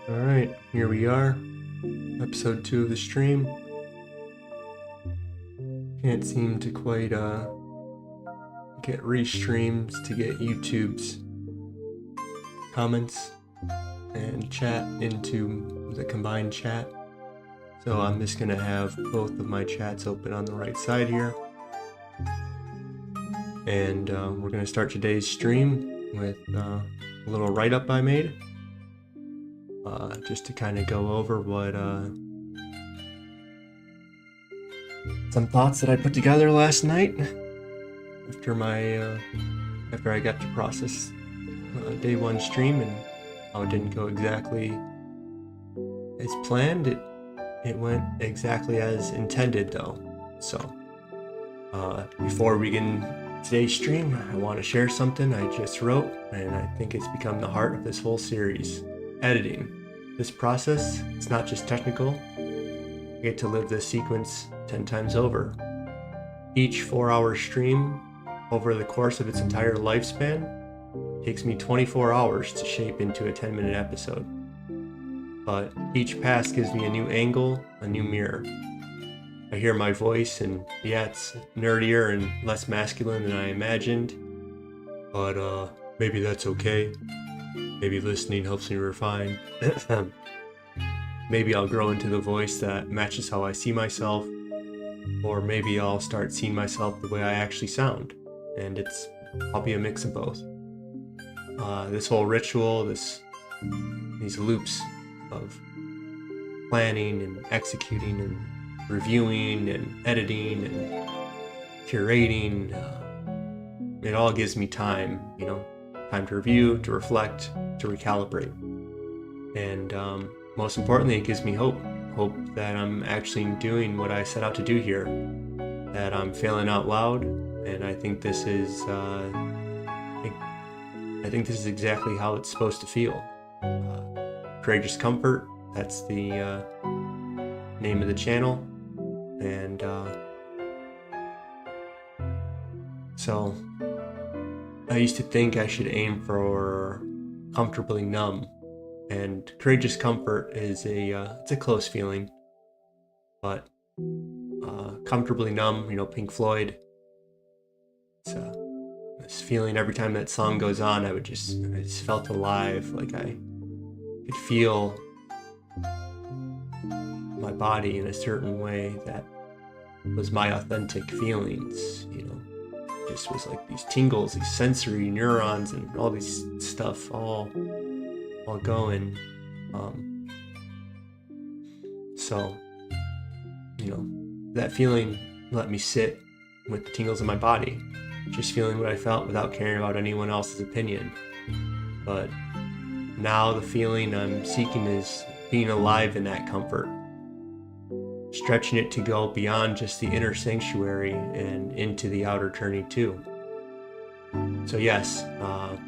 Alright, here we are, episode 2 of the stream. Can't seem to quite get restreams to get YouTube's comments and chat into the combined chat. So I'm just gonna have both of my chats open on the right side here. And we're gonna start today's stream with a little write-up I made. Just to kind of go over what some thoughts that I put together last night after I got to process day 1 stream and how it didn't go exactly as planned. It went exactly as intended though. So before we begin today's stream, I want to share something I just wrote, and I think it's become the heart of this whole series: editing. This process, it's not just technical. I get to live this sequence 10 times over. Each 4-hour stream over the course of its entire lifespan takes me 24 hours to shape into a 10-minute episode. But each pass gives me a new angle, a new mirror. I hear my voice, and yeah, it's nerdier and less masculine than I imagined, but maybe that's okay. Maybe listening helps me refine. Maybe I'll grow into the voice that matches how I see myself, or maybe I'll start seeing myself the way I actually sound, and I'll be a mix of both. This whole ritual, these loops of planning and executing and reviewing and editing and curating, it all gives me time, time to review, to reflect, to recalibrate. And most importantly, it gives me hope that I'm actually doing what I set out to do here, that I'm failing out loud. And I think this is exactly how it's supposed to feel. Courageous Comfort, that's the name of the channel. And so I used to think I should aim for comfortably numb, and Courageous Comfort is it's a close feeling, but comfortably numb, Pink Floyd. It's this feeling every time that song goes on, I just felt alive, like I could feel my body in a certain way that was my authentic feelings, Just was like these tingles, these sensory neurons, and all these stuff all going. So, that feeling let me sit with the tingles in my body, just feeling what I felt without caring about anyone else's opinion. But now the feeling I'm seeking is being alive in that comfort, stretching it to go beyond just the inner sanctuary and into the outer journey too. So yes,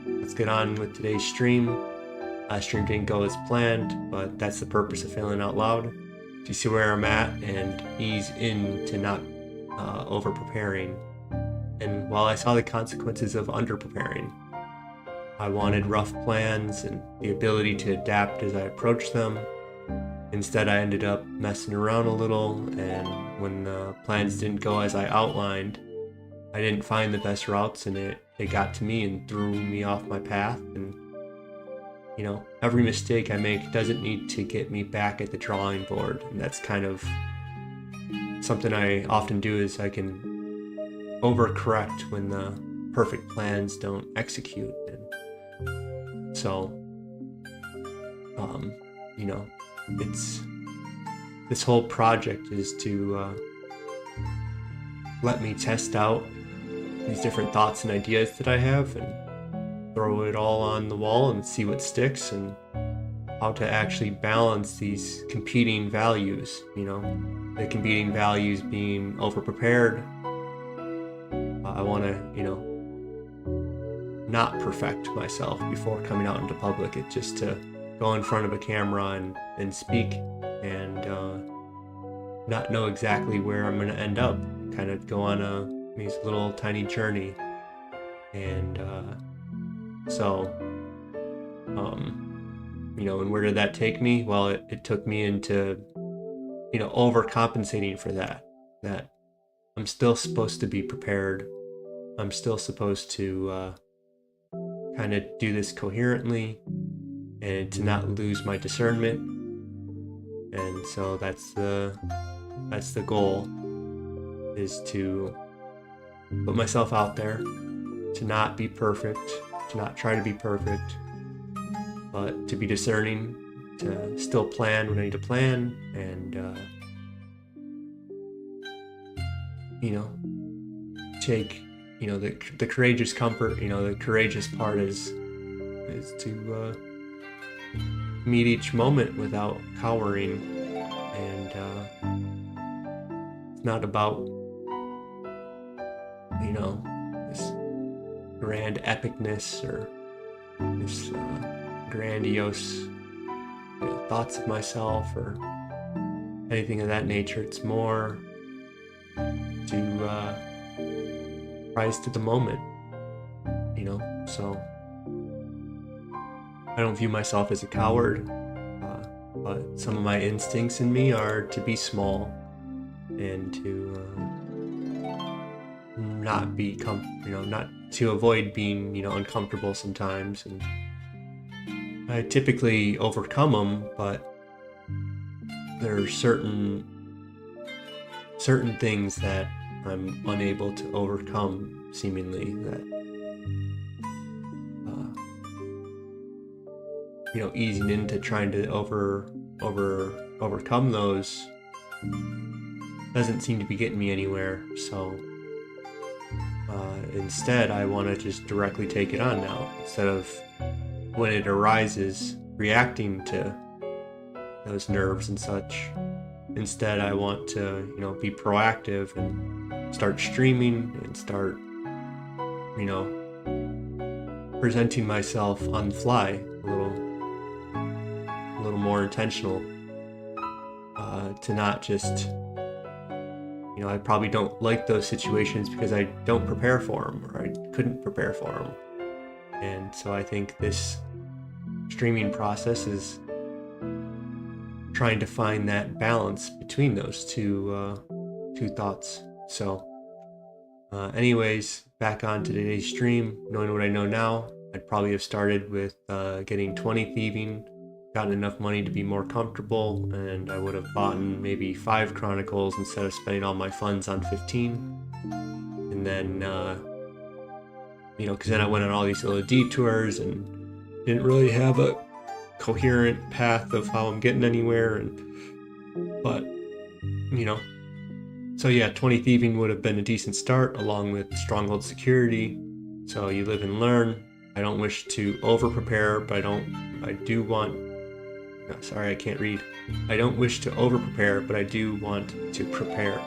let's get on with today's stream. Last stream didn't go as planned, but that's the purpose of Failing Out Loud, to see where I'm at and ease into not over-preparing. And while I saw the consequences of under-preparing, I wanted rough plans and the ability to adapt as I approached them. Instead, I ended up messing around a little, and when the plans didn't go as I outlined, I didn't find the best routes, and it got to me and threw me off my path. And every mistake I make doesn't need to get me back at the drawing board, and that's kind of something I often do. Is I can overcorrect when the perfect plans don't execute. And so, it's this whole project is to let me test out these different thoughts and ideas that I have and throw it all on the wall and see what sticks, and how to actually balance these competing values, the competing values being overprepared. I want to, not perfect myself before coming out into public. It's just to go in front of a camera and speak and not know exactly where I'm going to end up. Kind of go on these little tiny journey. And and where did that take me? Well, it took me into, overcompensating for that I'm still supposed to be prepared. I'm still supposed to kind of do this coherently and to not lose my discernment. And so that's the goal, is to put myself out there, to not be perfect, to not try to be perfect, but to be discerning, to still plan when I need to plan, and take the courageous comfort. The courageous part is to meet each moment without cowering, and it's not about this grand epicness or this grandiose thoughts of myself or anything of that nature. It's more to rise to the moment, so I don't view myself as a coward, but some of my instincts in me are to be small and to not be not to avoid being uncomfortable sometimes, and I typically overcome them, but there are certain things that I'm unable to overcome, seemingly, that easing into trying to overcome those doesn't seem to be getting me anywhere. So instead, I want to just directly take it on now, instead of when it arises reacting to those nerves and such. Instead, I want to be proactive and start streaming and start presenting myself on the fly a little more intentional, to not just I probably don't like those situations because I don't prepare for them, or I couldn't prepare for them. And so I think this streaming process is trying to find that balance between those two thoughts. So anyways, back on to today's stream. Knowing what I know now, I'd probably have started with getting 20 thieving, gotten enough money to be more comfortable, and I would have bought maybe 5 Chronicles instead of spending all my funds on 15. And then because then I went on all these little detours and didn't really have a coherent path of how I'm getting anywhere. But so yeah, 20 thieving would have been a decent start, along with stronghold security. So you live and learn. I don't wish to over prepare, but I don't wish to over prepare, but I do want to prepare.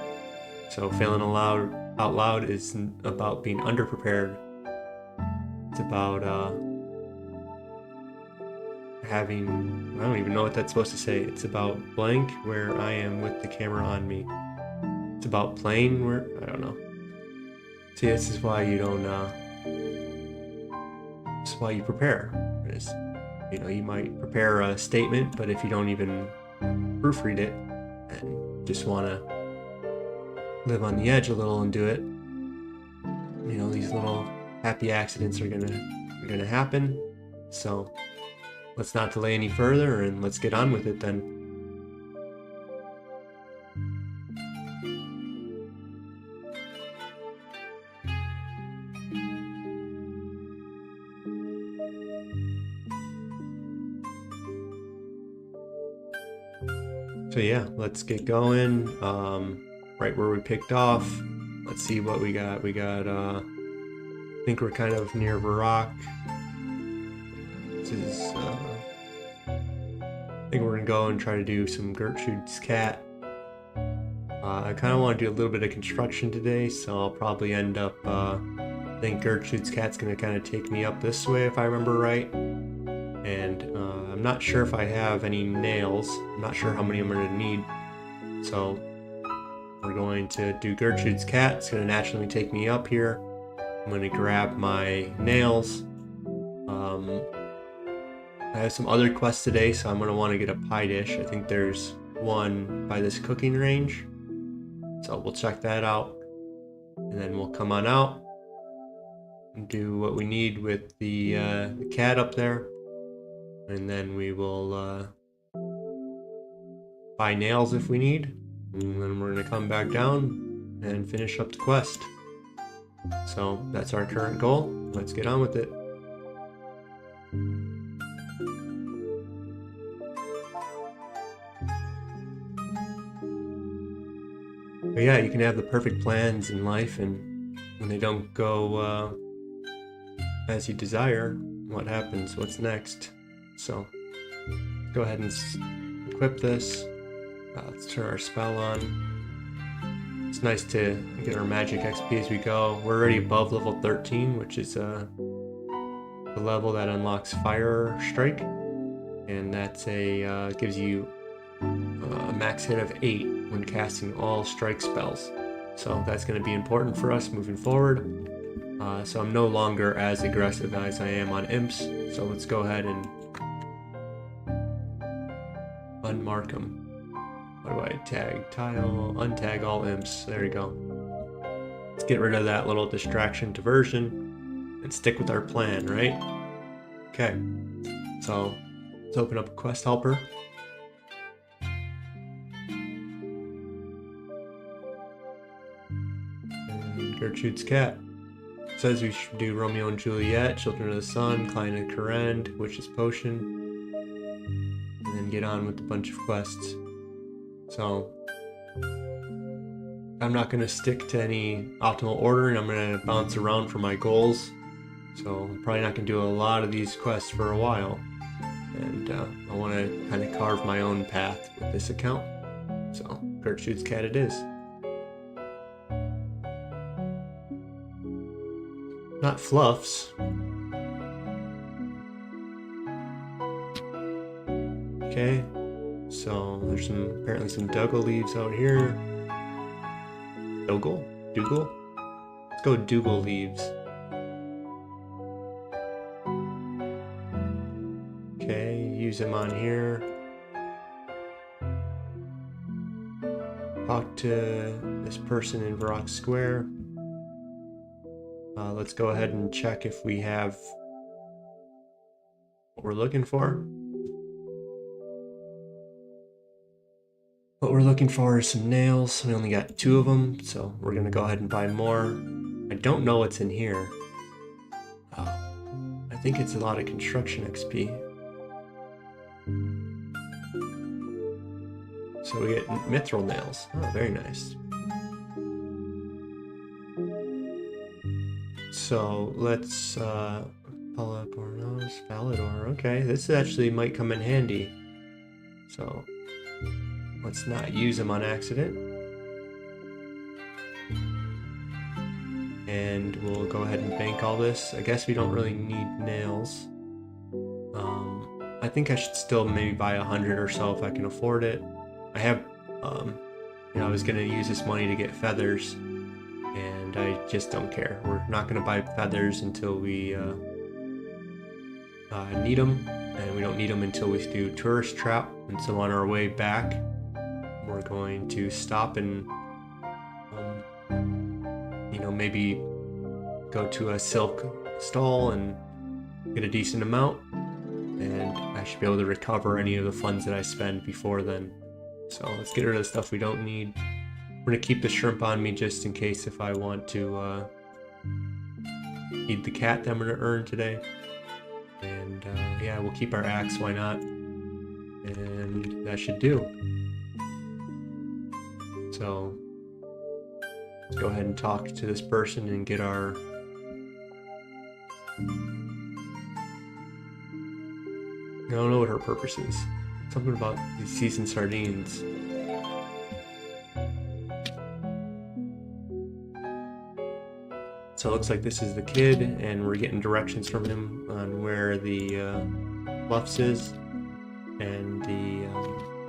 So failing out loud isn't about being underprepared. It's about having, I don't even know what that's supposed to say. It's about blank where I am with the camera on me. It's about playing where, I don't know. See, this is why you don't, this is why you prepare. You might prepare a statement, but if you don't even proofread it and just want to live on the edge a little and do it, these little happy accidents are gonna happen. So let's not delay any further and let's get on with it then. So yeah, let's get going. Right where we picked off. Let's see what we got. I think we're kind of near Varrock. This is, I think we're gonna go and try to do some Gertrude's Cat. I kind of want to do a little bit of construction today, so I'll probably end up, I think Gertrude's Cat's gonna kind of take me up this way if I remember right. And I'm not sure if I have any nails. I'm not sure how many I'm gonna need. So we're going to do Gertrude's Cat. It's gonna naturally take me up here. I'm gonna grab my nails. I have some other quests today, so I'm gonna want to get a pie dish. I think there's one by this cooking range. So we'll check that out. And then we'll come on out and do what we need with the cat up there. And then we will buy nails if we need. And then we're gonna come back down and finish up the quest. So that's our current goal. Let's get on with it. But yeah, you can have the perfect plans in life, and when they don't go as you desire, what happens? What's next? So go ahead and equip this. Let's turn our spell on. It's nice to get our magic XP as we go. We're already above level 13, which is the level that unlocks Fire Strike, and that's gives you a max hit of 8 when casting all strike spells. So that's going to be important for us moving forward. So I'm no longer as aggressive as I am on imps. So let's go ahead and unmark them. What do I tag? Tile, untag all imps. There you go. Let's get rid of that little distraction diversion and stick with our plan, right? Okay. So let's open up a quest helper. Gertrude's Cat. It says we should do Romeo and Juliet, Children of the Sun, Klein and Corrend, Witch's Potion, and then get on with a bunch of quests. So I'm not going to stick to any optimal ordering. I'm going to bounce around for my goals. So I'm probably not going to do a lot of these quests for a while. And I want to kind of carve my own path with this account. So Gertrude's Cat it is. Not fluffs. Okay, so there's apparently some Dougal leaves out here. Dougal? Let's go Dougal leaves. Okay, use them on here. Talk to this person in Varrock Square. Let's go ahead and check if we have what we're looking for. What we're looking for is some nails. We only got 2 of them, so we're gonna go ahead and buy more. I don't know what's in here. I think it's a lot of construction XP. So we get mithril nails. Oh, very nice. So let's pull up our nose. Validor. Okay, this actually might come in handy. So let's not use them on accident. And we'll go ahead and bank all this. I guess we don't really need nails. I think I should still maybe buy 100 or so if I can afford it. I have, I was gonna use this money to get feathers. And I just don't care. We're not going to buy feathers until we need them, and we don't need them until we do Tourist Trap. And so on our way back, we're going to stop and, maybe go to a silk stall and get a decent amount, and I should be able to recover any of the funds that I spend before then. So let's get rid of the stuff we don't need. I'm going to keep the shrimp on me just in case if I want to feed the cat that I'm going to earn today. And yeah, we'll keep our axe, why not? And that should do. So let's go ahead and talk to this person and get our I don't know what her purpose is. Something about these seasoned sardines. So it looks like this is the kid, and we're getting directions from him on where the bluffs is. And the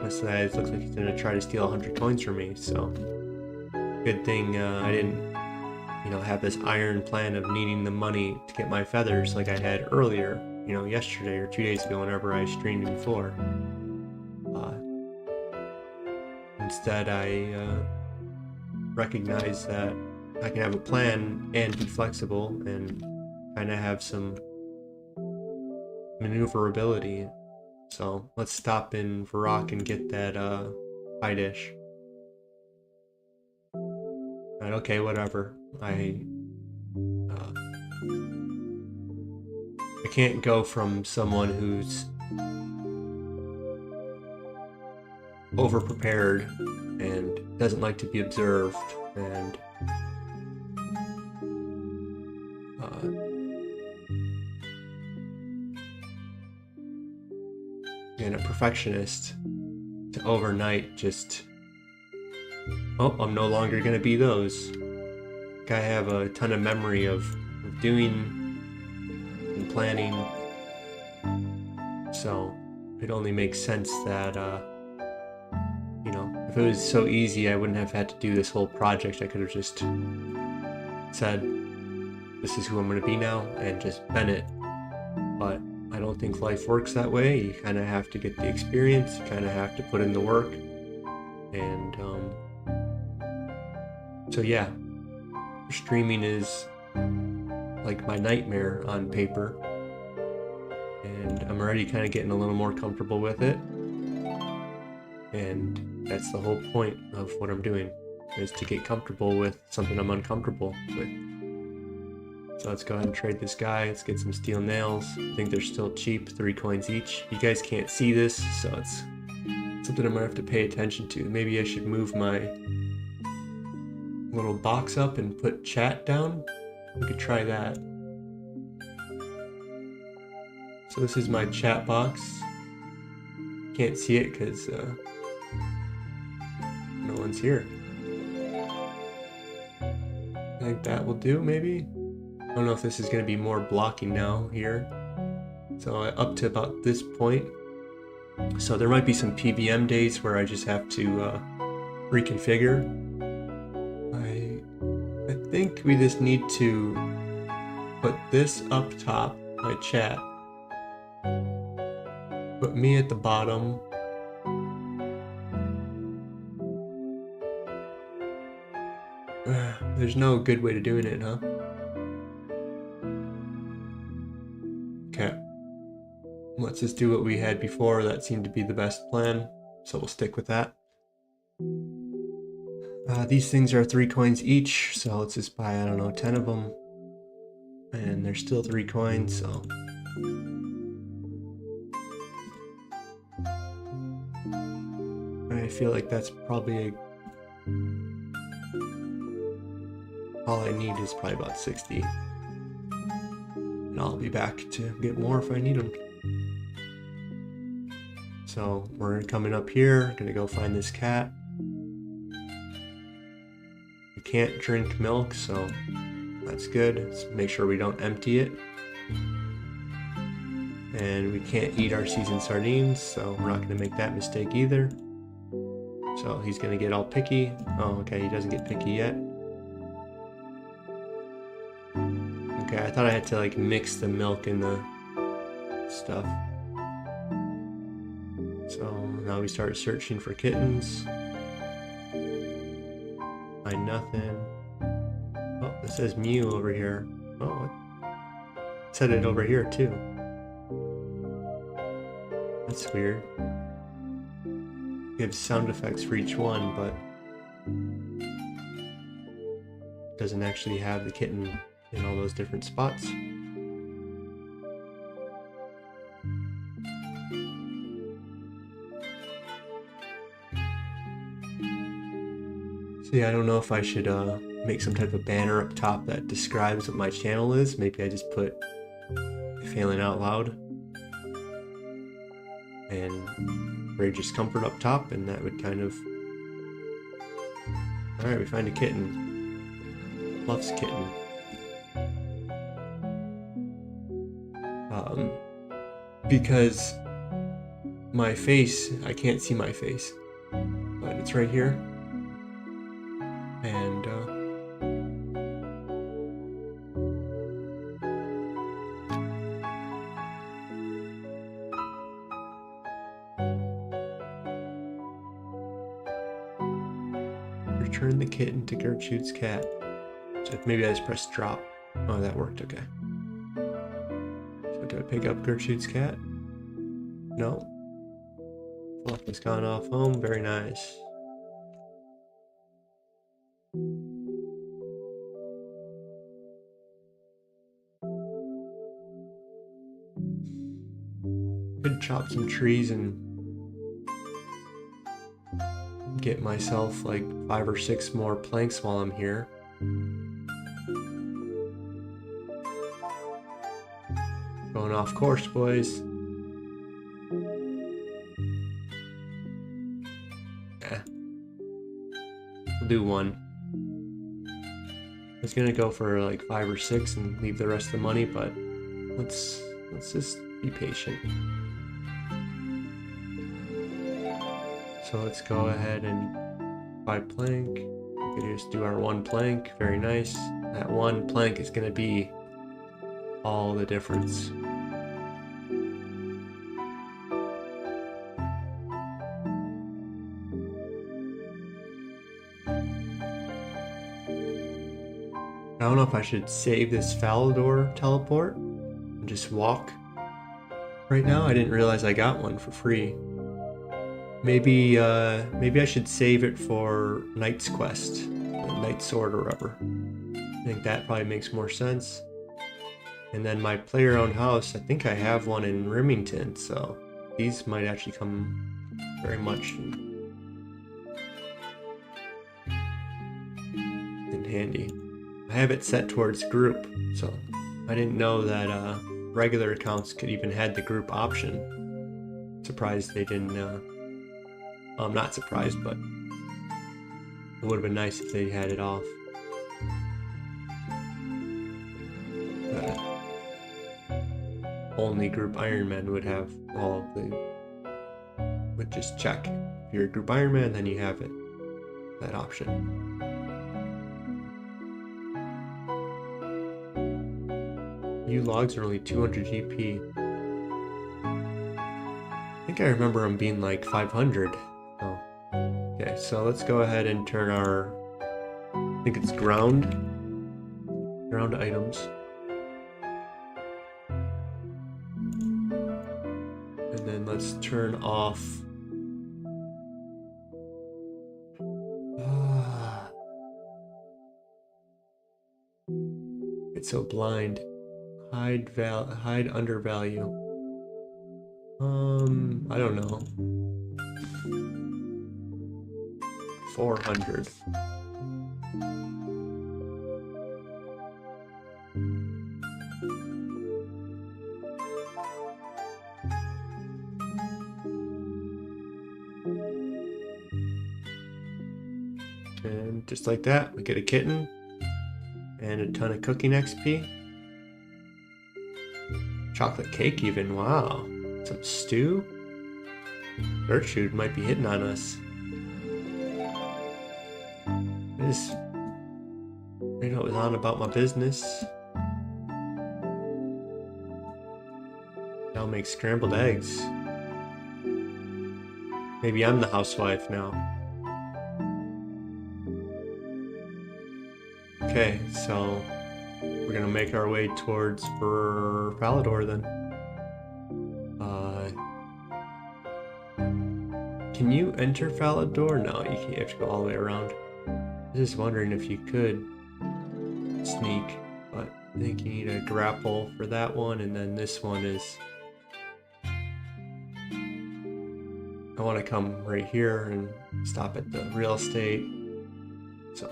this guy looks like he's gonna try to steal 100 coins from me. So good thing I didn't, have this iron plan of needing the money to get my feathers like I had earlier. Yesterday or 2 days ago, whenever I streamed before. Instead, I recognize that I can have a plan and be flexible and kind of have some maneuverability. So let's stop in Varrock and get that pie dish. Right, okay, whatever. I can't go from someone who's over-prepared and doesn't like to be observed and a perfectionist to overnight just, I'm no longer going to be those. I have a ton of memory of doing and planning, so it only makes sense that if it was so easy, I wouldn't have had to do this whole project. I could have just said, this is who I'm going to be now, and just been it. But I don't think life works that way. You kind of have to get the experience, you kind of have to put in the work, and so yeah, streaming is like my nightmare on paper, and I'm already kind of getting a little more comfortable with it, and that's the whole point of what I'm doing, is to get comfortable with something I'm uncomfortable with. So let's go ahead and trade this guy. Let's get some steel nails. I think they're still cheap, 3 coins each. You guys can't see this, so it's something I'm gonna have to pay attention to. Maybe I should move my little box up and put chat down. We could try that. So this is my chat box. Can't see it because no one's here. I think that will do, maybe? I don't know if this is going to be more blocking now here. So up to about this point. So there might be some PVM days where I just have to reconfigure. I think we just need to put this up top, my chat. Put me at the bottom. There's no good way to doing it, huh? Okay. Let's just do what we had before. That seemed to be the best plan, so we'll stick with that. These things are 3 coins each, so let's just buy, 10 of them. And there's still 3 coins, so... I feel like that's probably all I need is probably about 60. And I'll be back to get more if I need them. So we're coming up here, gonna go find this cat. We can't drink milk, so that's good. Let's make sure we don't empty it. And we can't eat our seasoned sardines, so we're not gonna make that mistake either. So he's gonna get all picky. Oh, okay, he doesn't get picky yet. Okay, I thought I had to like mix the milk and the stuff. So now we start searching for kittens. Find nothing. Oh, it says Mew over here. Oh, it said it over here too. That's weird. Gives sound effects for each one, but doesn't actually have the kitten in all those different spots. So yeah, I don't know if I should make some type of banner up top that describes what my channel is. Maybe I just put Failing Out Loud and Rage Discomfort up top, and that would kind of... Alright, we find a kitten. Loves kitten. Because my face, I can't see my face, but it's right here. And return the kitten to Gertrude's cat. So maybe I just press drop. Oh, that worked, okay. So do I pick up Gertrude's cat? No. Fluff has gone off home, very nice. Could chop some trees and get myself like 5 or 6 more planks while I'm here. Going off course, boys. We'll do 1. I was gonna go for like 5 or 6 and leave the rest of the money, but let's just be patient. So let's go ahead and buy plank. We could just do our 1 plank. Very nice. That 1 plank is gonna be all the difference. I don't know if I should save this Falador teleport and just walk right now. I didn't realize I got one for free. Maybe I should save it for Knight's Quest, Knight's Sword or whatever. I think that probably makes more sense. And then my player-owned house, I think I have one in Remington, so these might actually come very much in handy. I have it set towards group, so I didn't know that regular accounts could even had the group option. Surprised they didn't. I'm not surprised, but it would have been nice if they had it off. Only group Ironman would have all of the... would just check. If you're a group Ironman, then you have it, that option. You logs are only 200 GP. I think I remember them being like 500. Oh. Okay, so let's go ahead and turn our... I think it's ground items. And then let's turn off... It's so blind. Hide undervalue. I don't know. 400. And just like that, we get a kitten and a ton of cooking XP. Chocolate cake even, wow. Some stew? Gertrude might be hitting on us. I know it was on about my business. I'll make scrambled eggs. Maybe I'm the housewife now. Okay, so we're gonna make our way towards Falador then. Can you enter Falador? No, you can't. You have to go all the way around. I was just wondering if you could sneak, but I think you need a grapple for that one, and then this one is... I want to come right here and stop at the real estate. So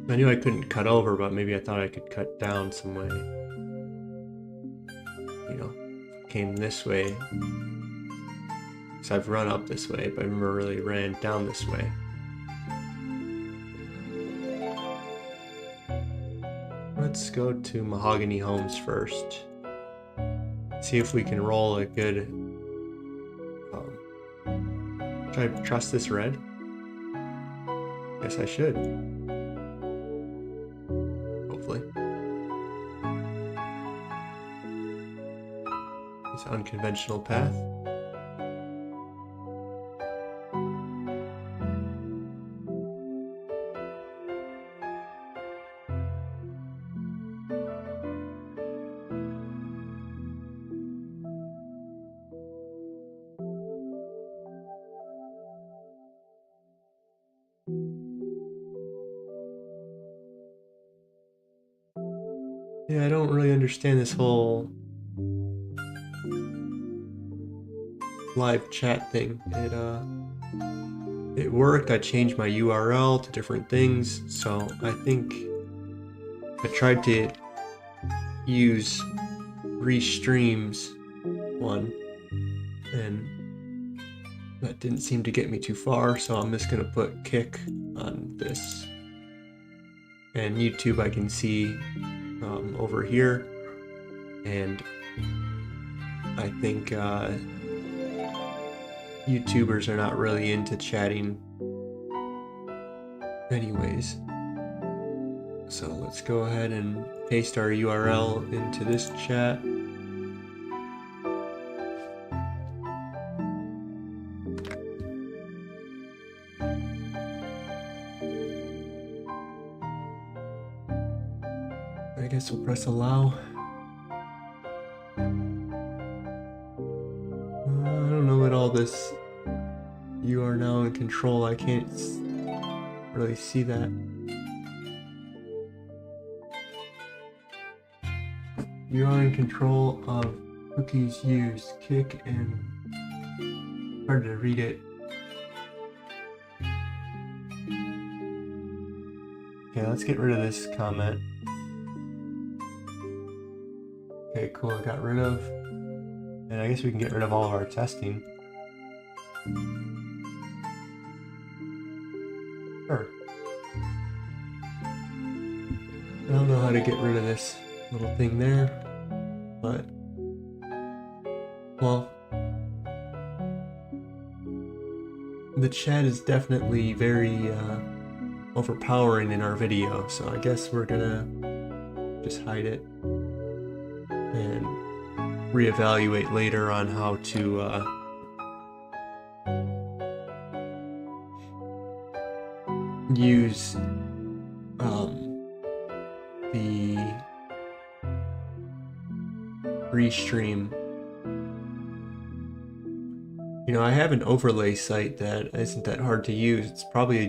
I knew I couldn't cut over, but maybe I thought I could cut down some way. You know, came this way. So I've run up this way, but I never really ran down this way. Let's go to Mahogany Homes first. See if we can roll a good... should I trust this red? Guess I should. Hopefully. This unconventional path. Yeah, I don't really understand this whole live chat thing. It worked. I changed my URL to different things, so I think I tried to use Restream's one, and that didn't seem to get me too far, so I'm just gonna put Kick on this. And YouTube I can see over here, and I think YouTubers are not really into chatting anyways. So let's go ahead and paste our URL into this chat. I guess we'll press allow. I don't know what all this "you are now in control." I can't really see that. You are in control of cookies used. Kick and hard to read it. Okay, let's get rid of this comment. Okay, cool, I got rid of, and I guess we can get rid of all of our testing. Sure. I don't know how to get rid of this little thing there, but, well, the chat is definitely very overpowering in our video, so I guess we're gonna just hide it and reevaluate later on how to use the Restream. You know, I have an overlay site that isn't that hard to use. It's probably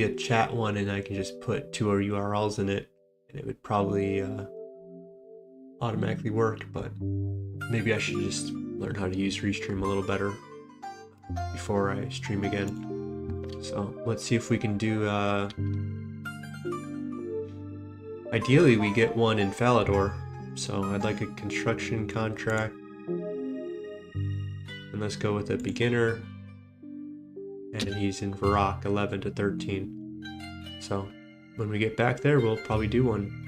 a chat one, and I can just put two URLs in it, and it would probably automatically work, but maybe I should just learn how to use Restream a little better before I stream again. So let's see if we can do, ideally we get one in Falador, so I'd like a construction contract, and let's go with a beginner, and he's in Varrock 11 to 13. So when we get back there, we'll probably do one.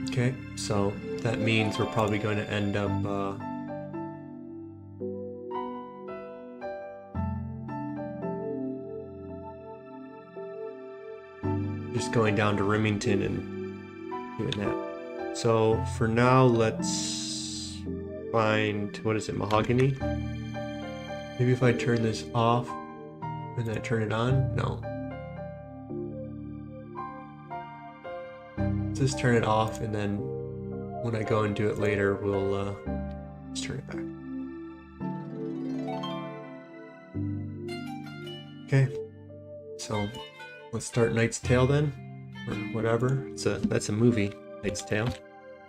Okay, so that means we're probably going to end up just going down to Remington and doing that. So for now, let's find, what is it, Mahogany? Maybe if I turn this off and then I turn it on? No. Let's just turn it off, and then when I go and do it later, we'll just turn it back. Okay, so let's start Knight's Tale then. or whatever. That's a movie. Knight's Tale.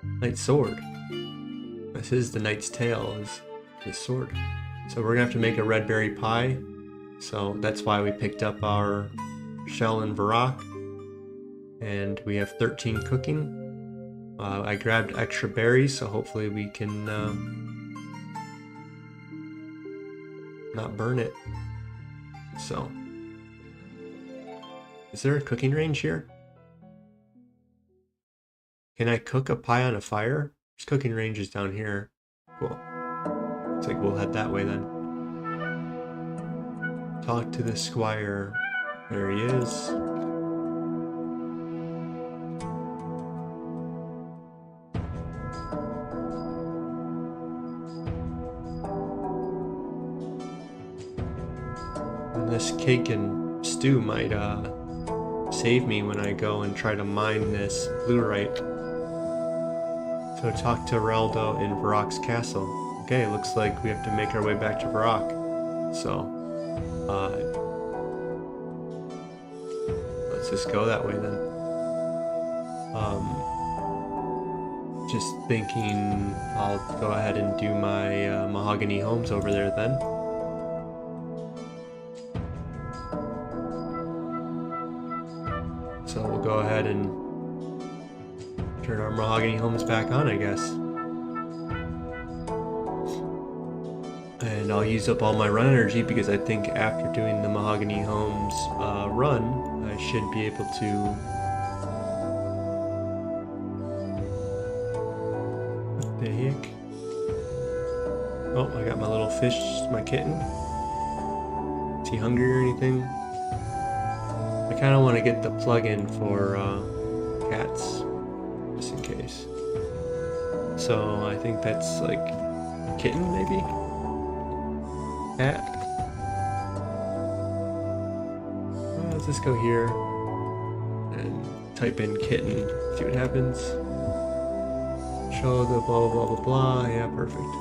Knight's Sword. This is the Knight's Tale, is the sword. So we're gonna have to make a red berry pie. So that's why we picked up our shell and Varrock. And we have 13 cooking. I grabbed extra berries, so hopefully we can not burn it. So, is there a cooking range here? Can I cook a pie on a fire? There's cooking ranges down here. Cool. Looks like we'll head that way then. Talk to the squire. There he is. And this cake and stew might save me when I go and try to mine this fluorite. So talk to Raldo in Varrock's castle. Okay, looks like we have to make our way back to Varrock. So, let's just go that way then. Just thinking I'll go ahead and do my mahogany homes over there then. So we'll go ahead and turn our mahogany homes back on, I guess. And I'll use up all my run energy because I think after doing the mahogany homes run, I should be able to... What the heck? Oh, I got my little fish, my kitten. Is he hungry or anything? I kind of want to get the plug-in for cats, just in case. So I think that's like kitten, maybe? Cat? Well, let's just go here and type in kitten, see what happens. Show the blah blah blah blah blah. Yeah, perfect.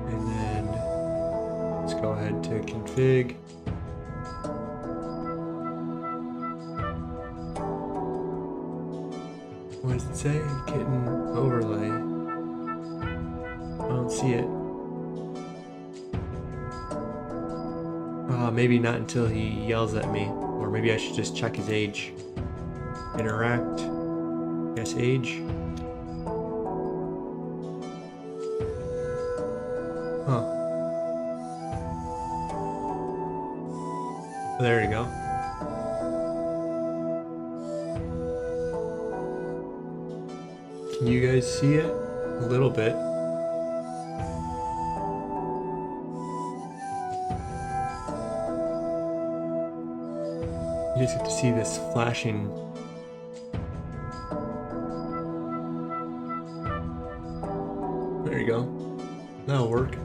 And then let's go ahead to config. What does it say? Kitten overlay. I don't see it. Maybe not until he yells at me. Or maybe I should just check his age. Interact. Guess age. Huh. There you go. Can you guys see it? A little bit. You just get to see this flashing. There you go. That'll work.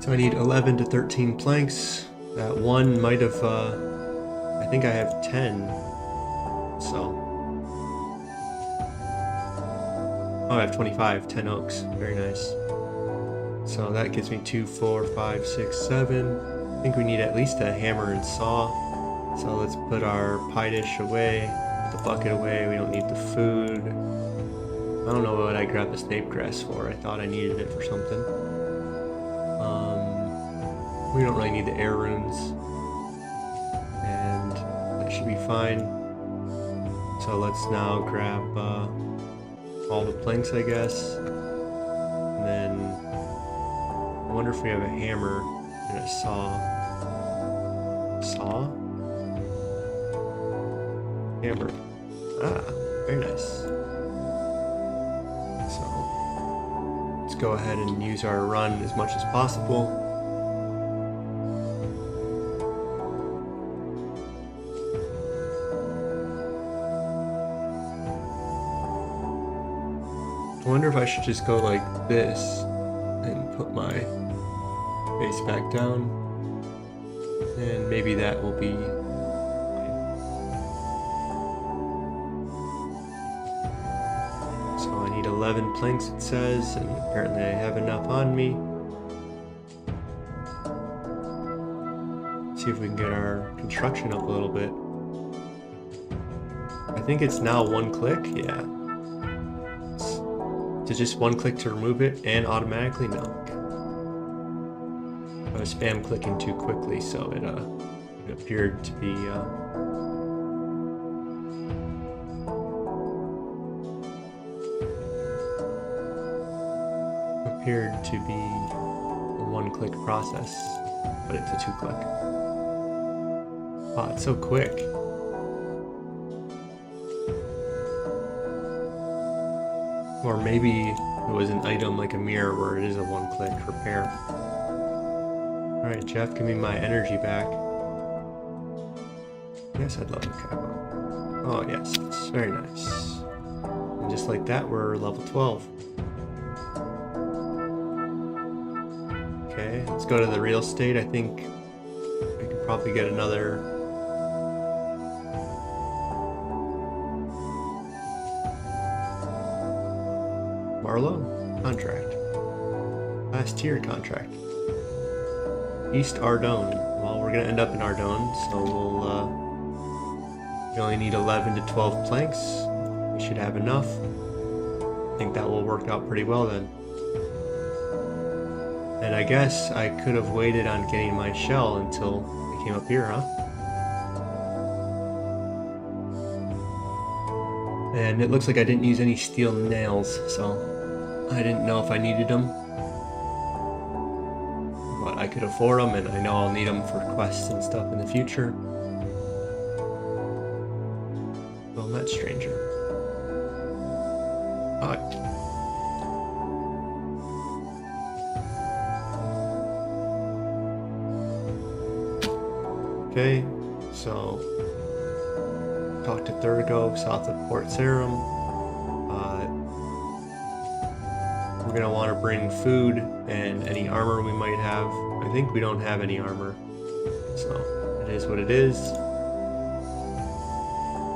So I need 11 to 13 planks. That one might have, I think I have 10. So. Oh, I have 25, 10 oaks. Very nice. So that gives me 2, 4, 5, 6, 7. I think we need at least a hammer and saw. So let's put our pie dish away, put the bucket away. We don't need the food. I don't know what I grabbed the snape grass for. I thought I needed it for something. We don't really need the air runes. And that should be fine. So let's now grab all the planks, I guess. And then I wonder if we have a hammer and a saw. Saw? Hammer. Ah, very nice. So let's go ahead and use our run as much as possible. I wonder if I should just go like this and put my face back down, and maybe that will be fine. So I need 11 planks, it says, and apparently I have enough on me. see if we can get our construction up a little bit. I think it's now 1 click, yeah. To just 1 click to remove it and automatically, no. I was spam clicking too quickly, so it appeared to be a 1-click process, but it's a 2-click. Wow, it's so quick. Or maybe it was an item like a mirror where it is a 1-click repair. Alright, Jeff, give me my energy back. Yes, I'd love a capo. Oh yes, it's very nice. And just like that, we're level 12. Okay, let's go to the real estate. I think we could probably get another Marlowe contract. Last tier contract. East Ardone. Well, we're gonna end up in Ardone, so we only need 11 to 12 planks. We should have enough. I think that will work out pretty well then. And I guess I could have waited on getting my shell until I came up here, huh? And it looks like I didn't use any steel nails, so I didn't know if I needed them. But I could afford them, and I know I'll need them for quests and stuff in the future. Well, that stranger. Okay, so talk to Thurgo south of Port Sarum. We're gonna want to bring food and any armor we might have. I think we don't have any armor, so it is what it is.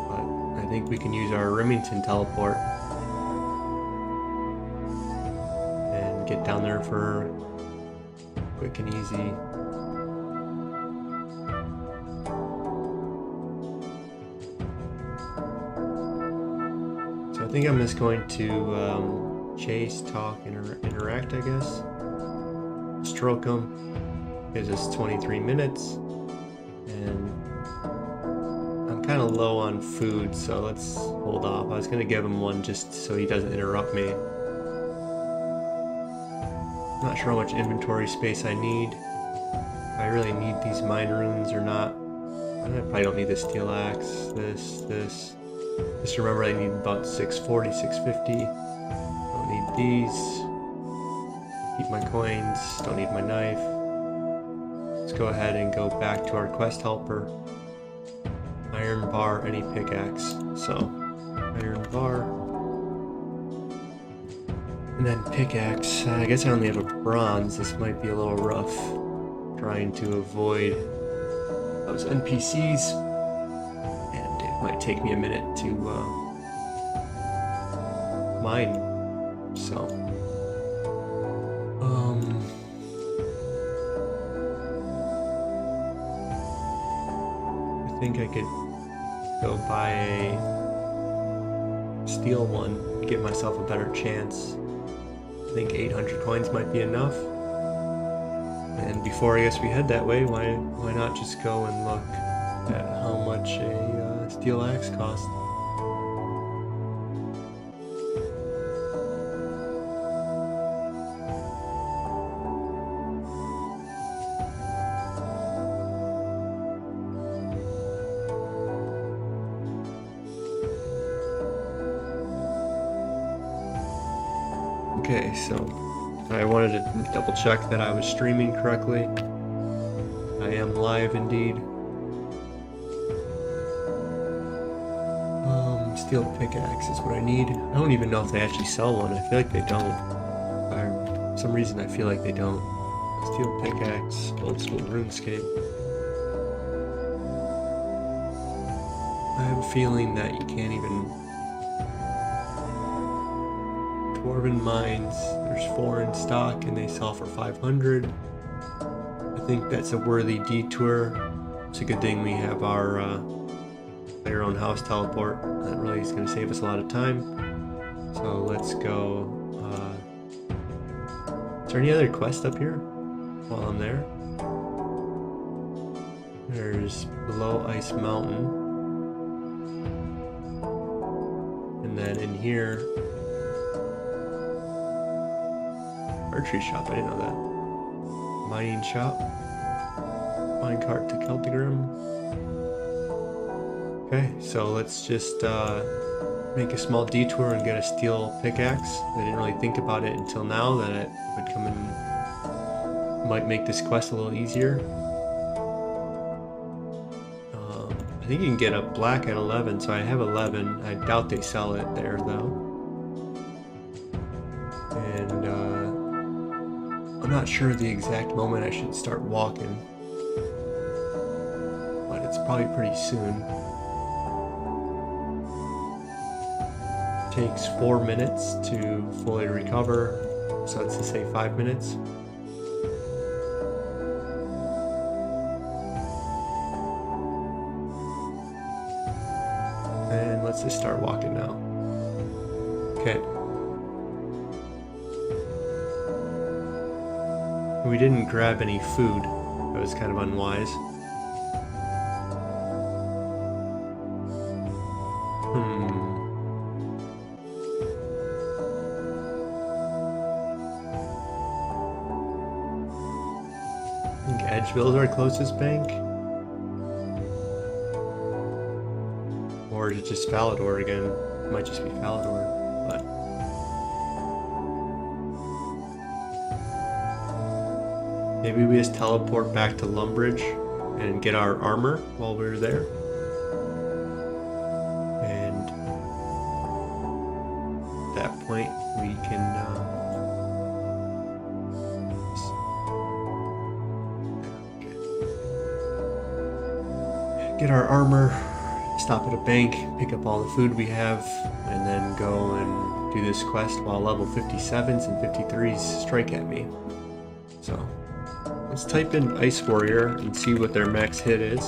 But I think we can use our Remington teleport and get down there for quick and easy. I think I'm just going to chase, talk, interact, I guess. Stroke them. Gives us 23 minutes. And I'm kind of low on food, so let's hold off. I was going to give him one just so he doesn't interrupt me. Not sure how much inventory space I need. If I really need these mine runes or not. I probably don't need the steel axe, this. Just remember I need about 640, 650. Don't need these. Keep my coins. Don't need my knife. Let's go ahead and go back to our quest helper. Iron bar, any pickaxe. So, iron bar. And then pickaxe. I guess I only have a bronze. This might be a little rough. Trying to avoid those NPCs. Might take me a minute to mine, so I think I could go buy a steel one to give myself a better chance. I think 800 coins might be enough. And before I guess we head that way, why not just go and look at how much a steel axe cost. Okay, so I wanted to double check that I was streaming correctly. I am live indeed. Steel pickaxe is what I need. I don't even know if they actually sell one. I feel like they don't. For some reason I feel like they don't. Steel pickaxe, old school RuneScape. I have a feeling that you can't even... Dwarven mines, there's 4 in stock and they sell for 500. I think that's a worthy detour. It's a good thing we have our play your own house teleport. That really is going to save us a lot of time. So let's go. Is there any other quest up here while I'm there? There's Below Ice Mountain. And then in here, archery shop, I didn't know that. Mining shop. Minecart to Celtigrim. Okay, so let's just make a small detour and get a steel pickaxe. I didn't really think about it until now that it would come in, might make this quest a little easier. I think you can get a black at 11, so I have 11. I doubt they sell it there though. And I'm not sure the exact moment I should start walking, but it's probably pretty soon. Takes 4 minutes to fully recover, so let's just say 5 minutes. And let's just start walking now. Okay. We didn't grab any food. That was kind of unwise. I think Edgeville's our closest bank. Or is it just Falador again? It might just be Falador, but... maybe we just teleport back to Lumbridge and get our armor while we're there. And at that point we can get our armor, stop at a bank, pick up all the food we have, and then go and do this quest while level 57s and 53s strike at me. So let's type in Ice Warrior and see what their max hit is.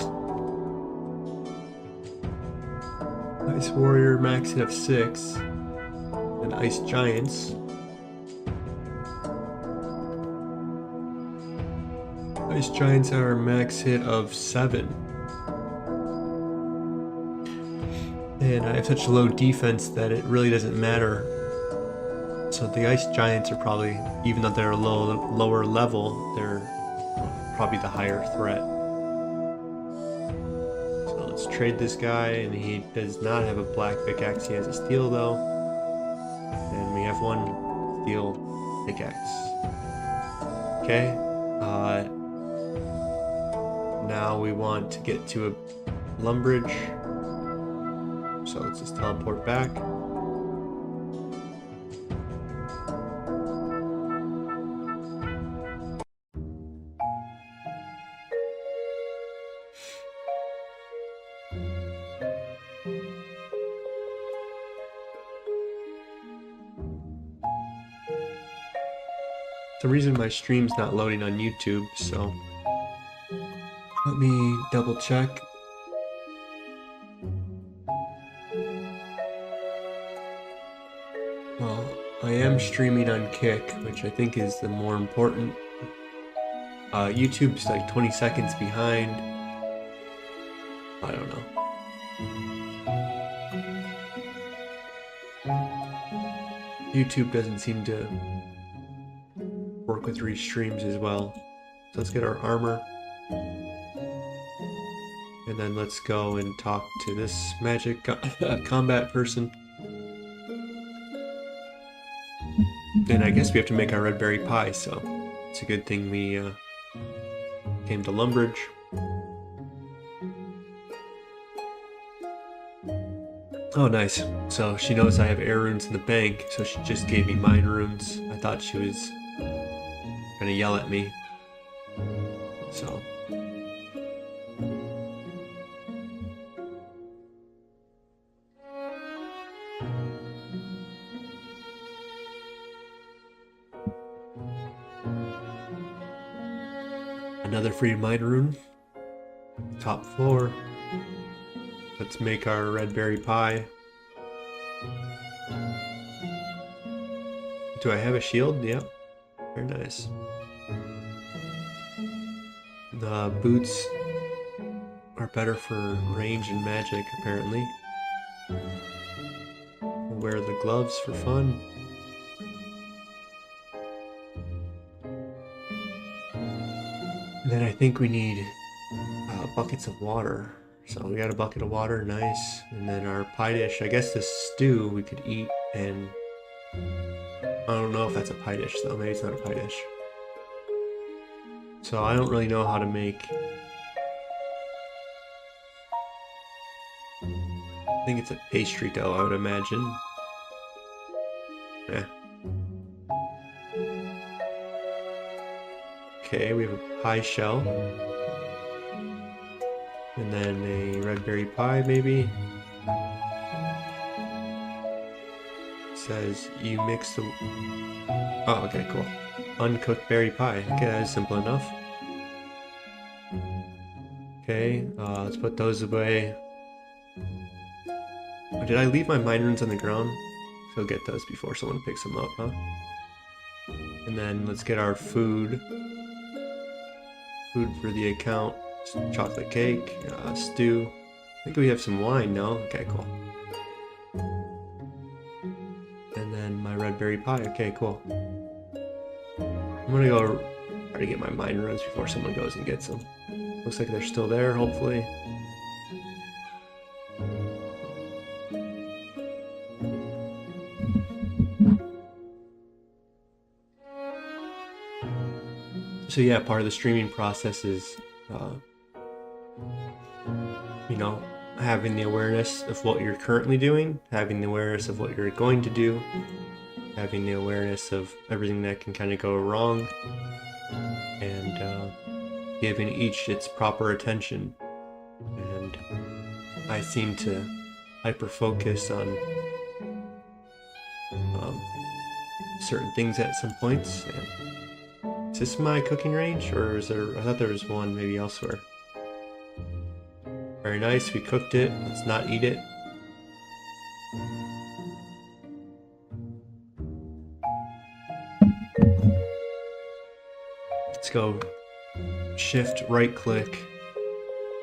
Ice Warrior max hit of 6, and Ice Giants. Ice Giants are max hit of 7. And I have such low defense that it really doesn't matter. So the Ice Giants are probably, even though they're lower level, they're probably the higher threat. So let's trade this guy, and he does not have a black pickaxe, he has a steel though. And we have one steel pickaxe. Okay, now we want to get to a Lumbridge. So let's just teleport back. For some reason my stream's not loading on YouTube, so let me double check. Well, I am streaming on Kick, which I think is the more important. YouTube's like 20 seconds behind. I don't know. YouTube doesn't seem to work with restreams as well. So let's get our armor. And then let's go and talk to this magic combat person. And I guess we have to make our red berry pie, so it's a good thing we came to Lumbridge. Oh, nice. So she knows I have air runes in the bank, so she just gave me mine runes. I thought she was gonna yell at me. So... another free mine rune. top floor. Let's make our red berry pie. Do I have a shield? Yep. Very nice. The boots are better for range and magic, apparently. We'll wear the gloves for fun. And then I think we need buckets of water. So we got a bucket of water, nice. And then our pie dish, I guess this stew we could eat, and I don't know if that's a pie dish though, maybe it's not a pie dish. So I don't really know how to make, I think it's a pastry dough, I would imagine. Yeah. Okay, we have a pie shell. And then a red berry pie, maybe. It says you mix the... Oh, okay, cool. Uncooked berry pie. Okay, that is simple enough. Okay, let's put those away. Oh, did I leave my mine runes on the ground? I'll get those before someone picks them up, huh? And then let's get our food. Food for the account. Chocolate cake, stew. I think we have some wine now. Okay, cool. And then my red berry pie. Okay, cool. I'm gonna go try to get my mine runes before someone goes and gets them. Looks like they're still there, hopefully. So yeah, part of the streaming process is you know, having the awareness of what you're currently doing, having the awareness of what you're going to do, having the awareness of everything that can kind of go wrong, and giving each its proper attention. And I seem to hyper-focus on certain things at some points. And is this my cooking range, or is there? I thought there was one maybe elsewhere. Very nice, we cooked it. Let's not eat it. Let's go shift, right click,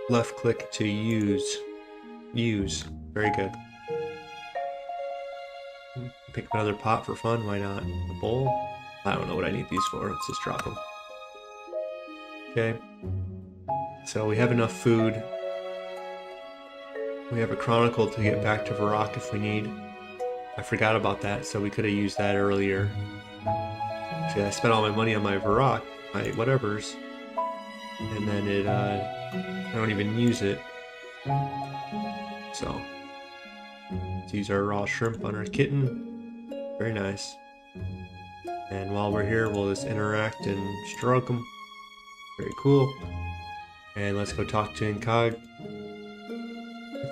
left click to use. Use. Very good. Pick up another pot for fun, why not? A bowl? I don't know what I need these for. Let's just drop them. Okay. So we have enough food. We have a chronicle to get back to Varrock if we need. I forgot about that, so we could have used that earlier. See, I spent all my money on my Varrock, my whatevers, and then it, I don't even use it. So, let's use our raw shrimp on our kitten. Very nice. And while we're here, we'll just interact and stroke them. Very cool. And let's go talk to Incog.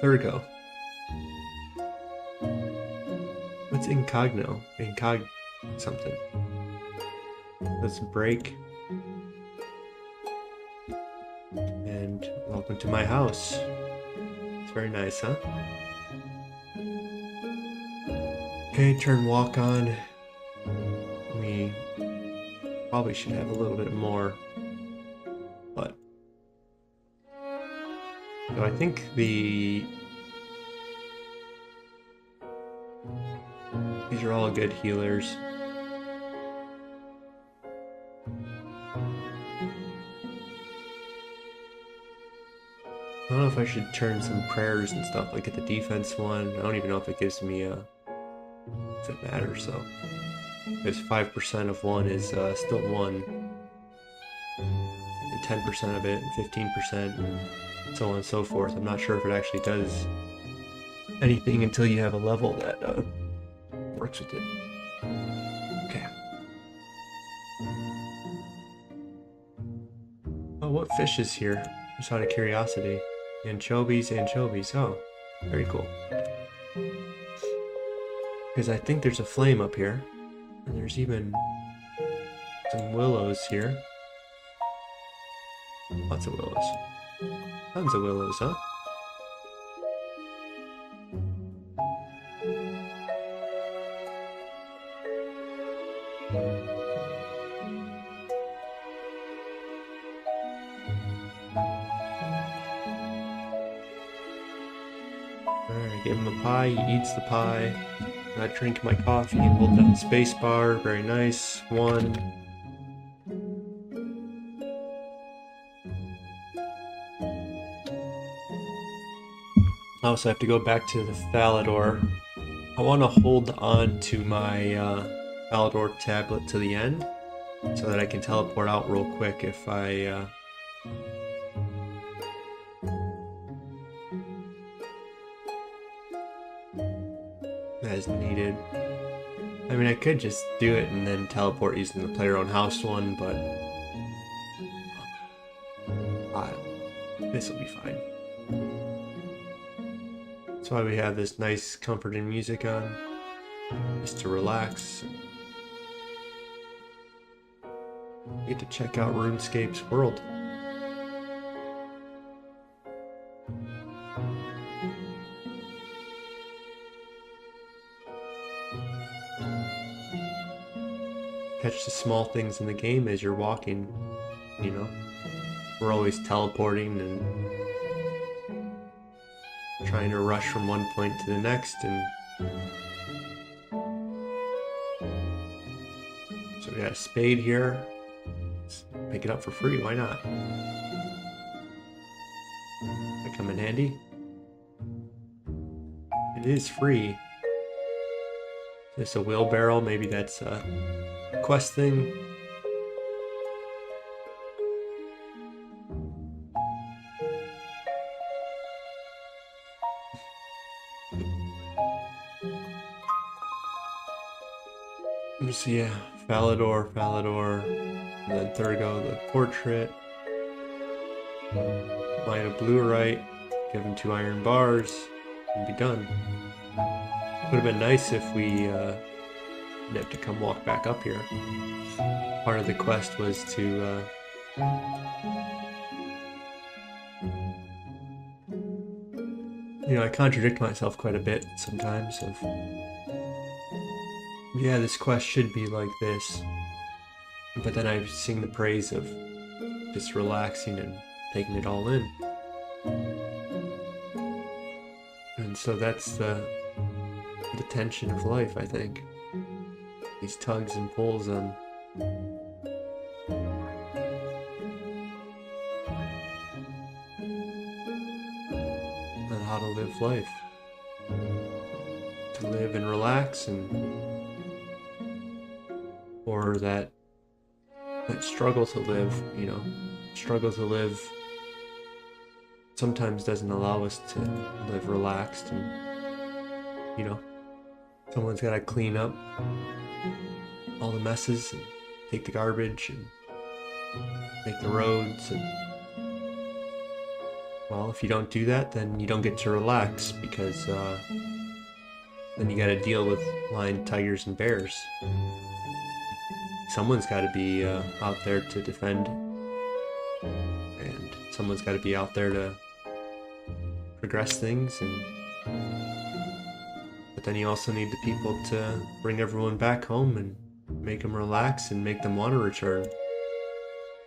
Virgo. What's incogno? Incog something. Let's break. And welcome to my house. It's very nice, huh? Okay, turn walk on. We probably should have a little bit more, but so I think these are all good healers. I don't know if I should turn some prayers and stuff, like at the defense one. I don't even know if it gives me if it matters, so. Because 5% of one is still 1. And 10% of it, and 15%, and so on and so forth. I'm not sure if it actually does anything until you have a level that works with it. Okay. Oh, what fish is here? Just out of curiosity. Anchovies, anchovies. Oh, very cool. Because I think there's a flame up here. And there's even some willows here. Lots of willows. Tons of willows, huh? Alright, give him a pie, he eats the pie. I drink my coffee, hold down the space bar, very nice. 1. I also have to go back to the Falador. I want to hold on to my Falador tablet to the end so that I can teleport out real quick if I as needed. I mean, I could just do it and then teleport using the player own house one, but this will be fine. That's why we have this nice comforting music on, just to relax. You get to check out RuneScape's world. Catch the small things in the game as you're walking, you know? We're always teleporting and trying to rush from one point to the next, and so we got a spade here. Let's pick it up for free, why not? Might come in handy. It is free. It's a wheelbarrow, maybe that's a quest thing. So yeah, Falador, and then Thurgo, the portrait. Mine a Bluerite, give him 2 iron bars, and be done. Would have been nice if we didn't have to come walk back up here. Part of the quest was to you know, I contradict myself quite a bit sometimes of, yeah, this quest should be like this, but then I sing the praise of just relaxing and taking it all in. And so that's the tension of life, I think. These tugs and pulls on how to live life. To live and relax, and or that struggle to live, you know, struggle to live sometimes doesn't allow us to live relaxed, and you know, someone's got to clean up all the messes and take the garbage and make the roads, and well, if you don't do that, then you don't get to relax, because then you got to deal with lion, tigers, and bears. Someone's got to be out there to defend, and someone's got to be out there to progress things, and but then you also need the people to bring everyone back home and make them relax and make them want to return.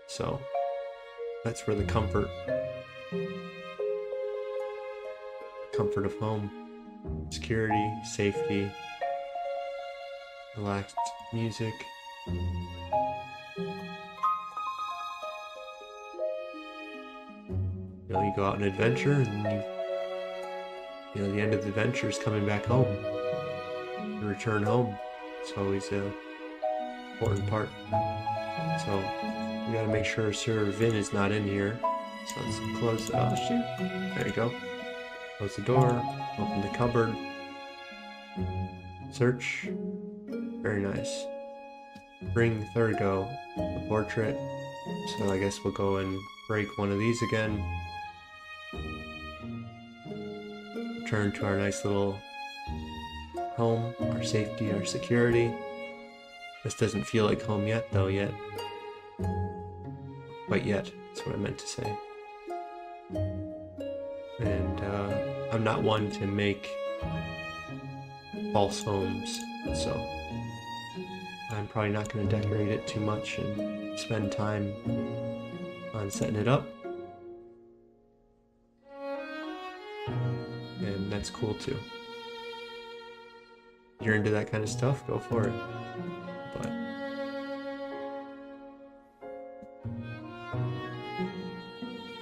So that's where the comfort of home, security, safety, relaxed music. You know, you go out on an adventure, and you know, the end of the adventure is coming back home. You return home. It's always an important part. So we gotta make sure Sir Vin is not in here. So let's close it. Oh shoot! There you go. Close the door. Open the cupboard. Search. Very nice. Bring Thurgo, the portrait. So I guess we'll go and break one of these again. Return to our nice little home, our safety, our security. This doesn't feel like home yet, though, yet. Quite yet, that's what I meant to say. And I'm not one to make false homes, so I'm probably not going to decorate it too much and spend time on setting it up. And that's cool too. If you're into that kind of stuff, go for it. But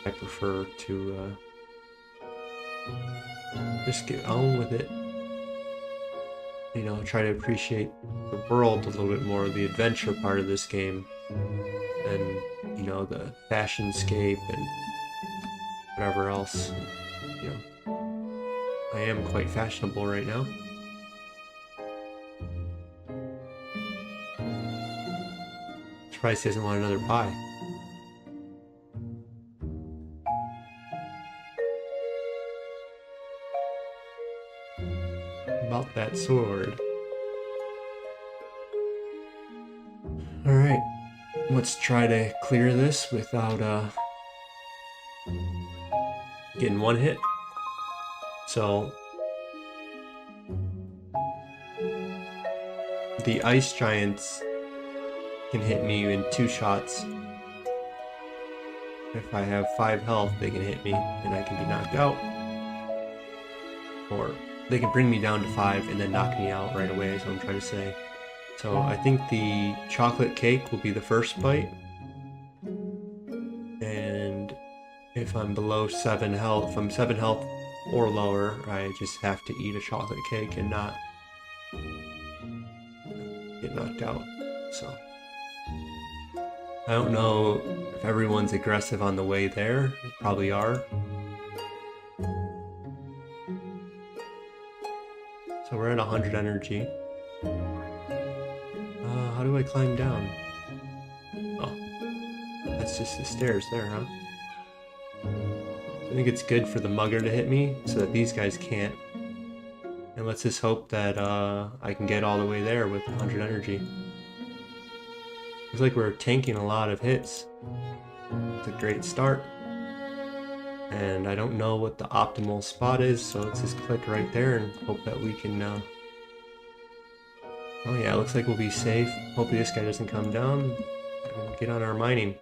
I prefer to just get on with it. You know, try to appreciate the world a little bit more, the adventure part of this game, and, you know, the fashionscape and whatever else. You know, I am quite fashionable right now. Surprised he doesn't want another pie. About that sword. Alright, let's try to clear this without getting one hit. So the ice giants can hit me in 2 shots. If I have 5 health, they can hit me and I can be knocked out. Or they can bring me down to 5 and then knock me out right away, is what I'm trying to say. So I think the chocolate cake will be the first bite. And if I'm below 7 health, if I'm 7 health or lower, I just have to eat a chocolate cake and not get knocked out. So I don't know if everyone's aggressive on the way there. They probably are. So we're at 100 energy. How do I climb down? Oh, that's just the stairs there, huh? I think it's good for the mugger to hit me so that these guys can't. And let's just hope that I can get all the way there with 100 energy. Looks like we're tanking a lot of hits. It's a great start. And I don't know what the optimal spot is, so let's just click right there and hope that we can... Oh yeah, looks like we'll be safe. Hopefully this guy doesn't come down and get on our mining.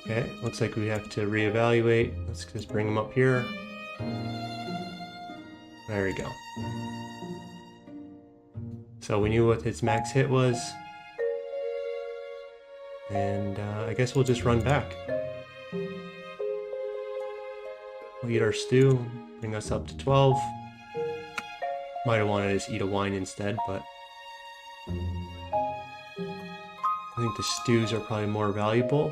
Okay, looks like we have to reevaluate. Let's just bring him up here. There we go. So we knew what his max hit was. And I guess we'll just run back. We'll eat our stew, bring us up to 12. Might have wanted to just eat a wine instead, but I think the stews are probably more valuable.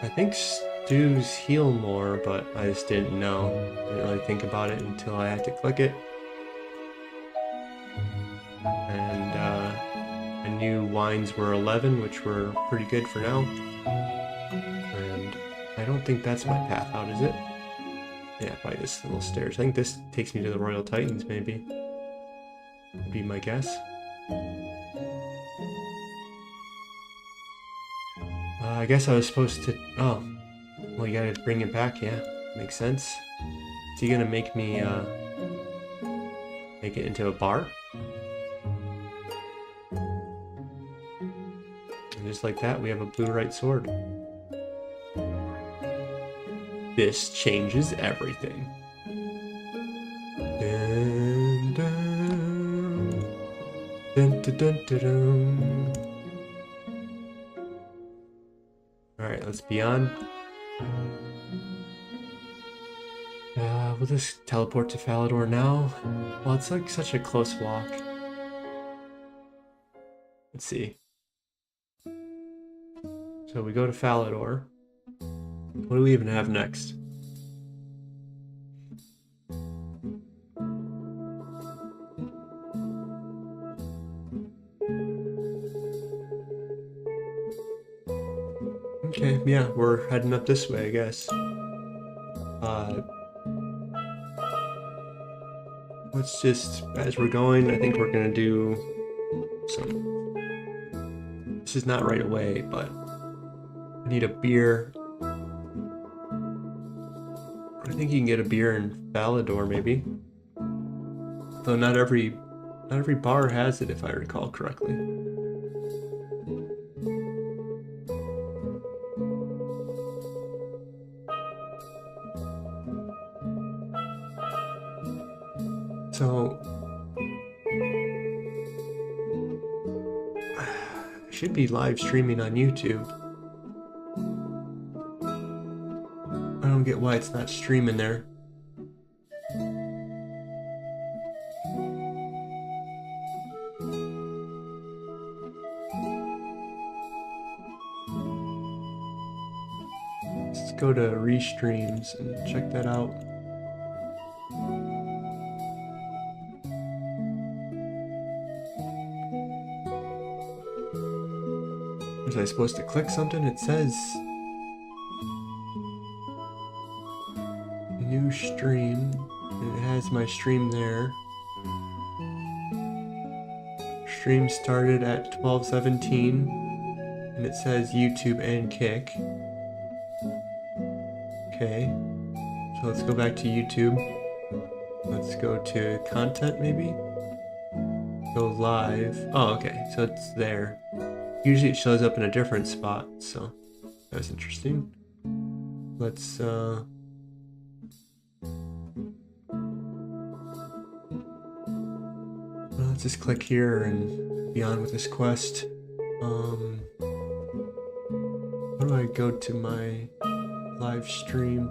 I think stews heal more, but I just didn't know. I didn't really think about it until I had to click it. And I knew wines were 11, which were pretty good for now. And I don't think that's my path out, is it? Yeah, by this little stairs. I think this takes me to the Royal Titans, maybe. Would be my guess. I guess I was supposed to... Oh. Well, you gotta bring it back, yeah. Makes sense. Is he gonna make me, make it into a bar? And just like that, we have a blue right sword. This changes everything. Dun, dun, dun, dun, dun, dun, dun. Alright, let's be on. We'll just teleport to Falador now. Well, it's like such a close walk. Let's see. So we go to Falador. What do we even have next? Okay, yeah, we're heading up this way, I guess. let's just, as we're going, I think we're gonna do some, this is not right away, but I need a beer. I think you can get a beer in Valador, maybe. Though not every bar has it, if I recall correctly. So I should be live streaming on YouTube. I don't get why it's not streaming there. Let's go to restreams and check that out. Was I supposed to click something? It says new stream, and it has my stream there. Stream started at 12:17, and it says YouTube and Kick. Okay, so let's go back to YouTube. Let's go to content, maybe? Go live. Oh, okay, so it's there. Usually it shows up in a different spot, so that was interesting. Let's just click here and be on with this quest. How do I go to my live stream?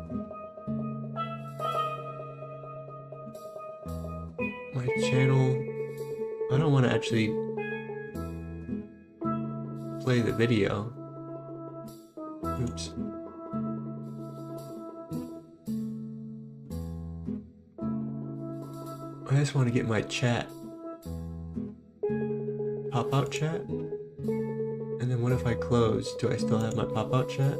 My channel. I don't want to actually play the video. Oops. I just want to get my chat. Pop-out chat? And then what if I close? Do I still have my pop-out chat?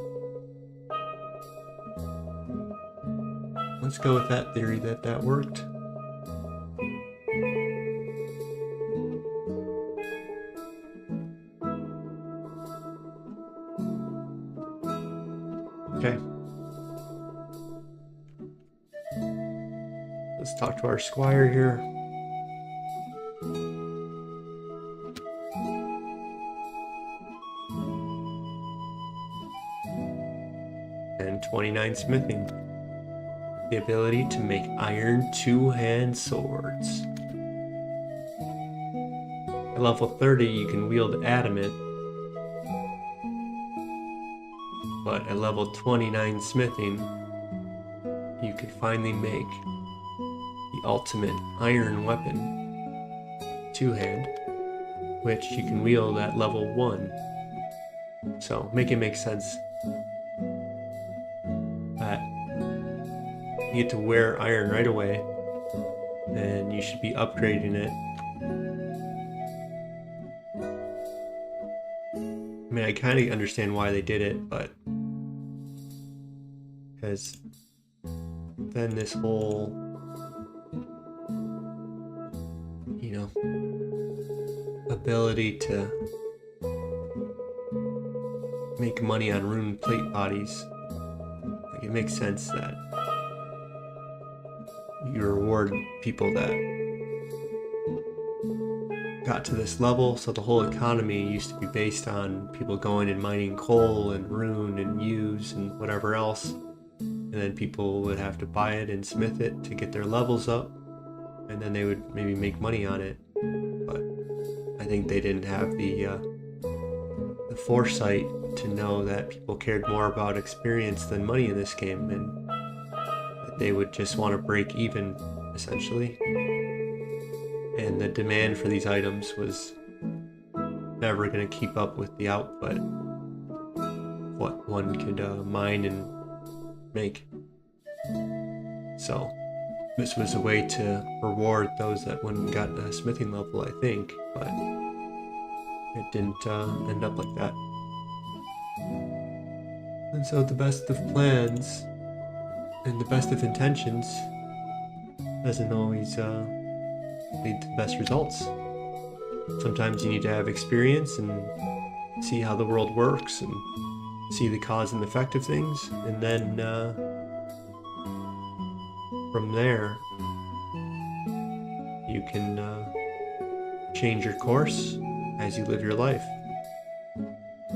Let's go with that theory that worked. Okay. Let's talk to our squire here. And 29 smithing. The ability to make iron two-hand swords. At level 30, you can wield adamant. But at level 29 smithing, you can finally make the ultimate iron weapon, two-hand, which you can wield at level 1. So make it make sense that you get to wear iron right away, and you should be upgrading it. I mean, I kind of understand why they did it, but because then this whole, you know, ability to make money on rune plate bodies, like, it makes sense that you reward people that got to this level. So the whole economy used to be based on people going and mining coal and rune and use and whatever else, and then people would have to buy it and smith it to get their levels up, and then they would maybe make money on it. But I think they didn't have the foresight to know that people cared more about experience than money in this game, and that they would just want to break even, essentially. And the demand for these items was never going to keep up with the output, what one could mine and make. So this was a way to reward those that went and got a smithing level, I think, but it didn't end up like that. And so the best of plans and the best of intentions doesn't always lead to the best results. Sometimes you need to have experience and see how the world works and see the cause and effect of things, and then from there you can change your course as you live your life.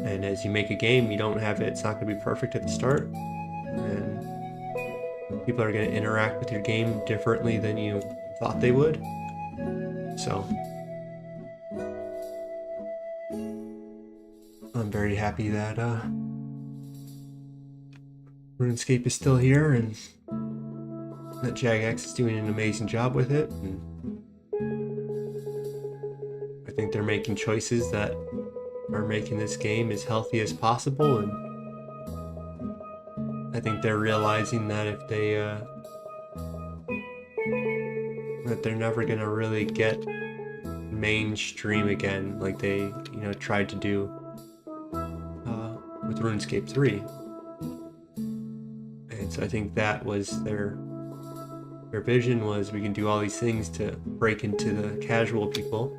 And as you make a game, you don't have it, it's not going to be perfect at the start, and people are going to interact with your game differently than you thought they would. So I'm very happy that RuneScape is still here, and that Jagex is doing an amazing job with it. And I think they're making choices that are making this game as healthy as possible, and I think they're realizing that if they that they're never gonna really get mainstream again like they tried to do with RuneScape 3. And so I think that was their vision, was we can do all these things to break into the casual people,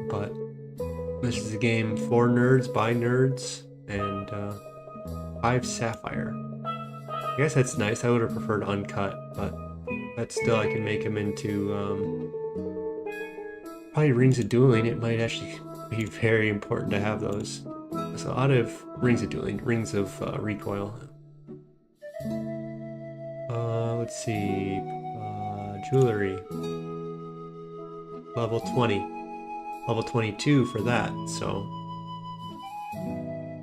but this is a game for nerds, by nerds, and 5 Sapphire. I guess that's nice. I would have preferred uncut, but that's still, I can make them into probably Rings of Dueling. It might actually be very important to have those. So out of Rings of Dueling, Rings of Recoil. Let's see, jewelry. Level 20. Level 22 for that, so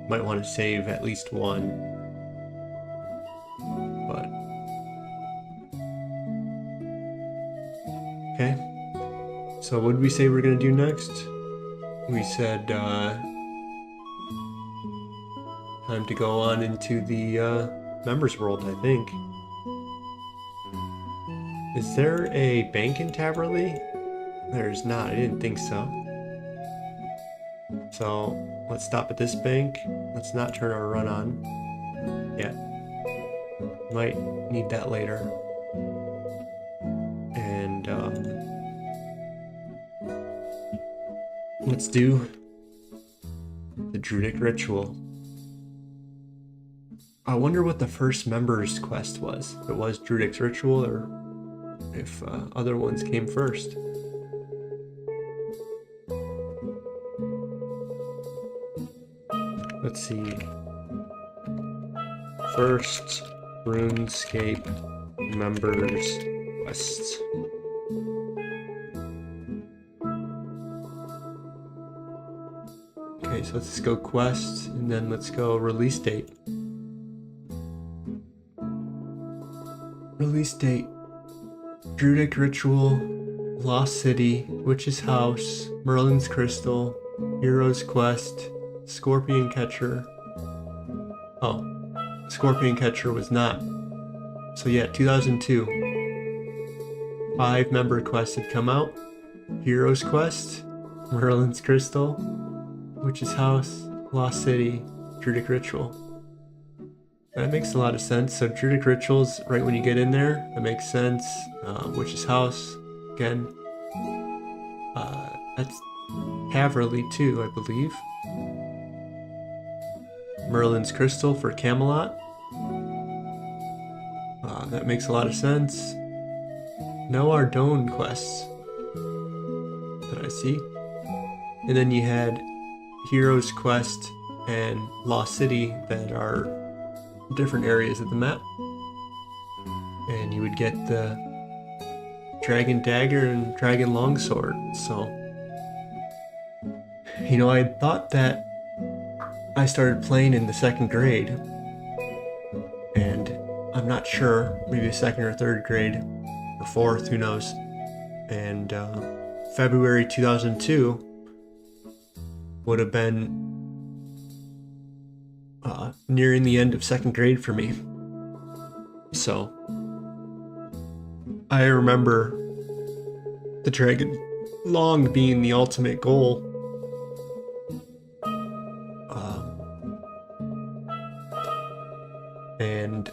might want to save at least one. But okay, so what did we say we're gonna do next? We said time to go on into the members world, I think. Is there a bank in Taverley? There's not, I didn't think so. So let's stop at this bank. Let's not turn our run on yet. Might need that later. And let's do the Druidic Ritual. I wonder what the first members quest was. If it was Druidic's Ritual, or if other ones came first. Let's see. First RuneScape members quest. Okay, so let's go quest, and then let's go release date. Release date. Druidic Ritual, Lost City, Witch's House, Merlin's Crystal, Hero's Quest, Scorpion Catcher. Oh, Scorpion Catcher was not. So yeah, 2002. 5 member quests had come out. Hero's Quest, Merlin's Crystal, Witch's House, Lost City, Druidic Ritual. That makes a lot of sense. So Druidic Rituals, right when you get in there, that makes sense. Witch's House, again. That's Haverly too, I believe. Merlin's Crystal for Camelot. That makes a lot of sense. No Ardone quests that I see. And then you had Hero's Quest and Lost City that are different areas of the map. And you would get the Dragon Dagger and Dragon Longsword. So, I thought that I started playing in the 2nd grade, and I'm not sure, maybe a 2nd or 3rd grade, or 4th, who knows. And February 2002 would have been nearing the end of 2nd grade for me. So I remember the Dragon Long being the ultimate goal. And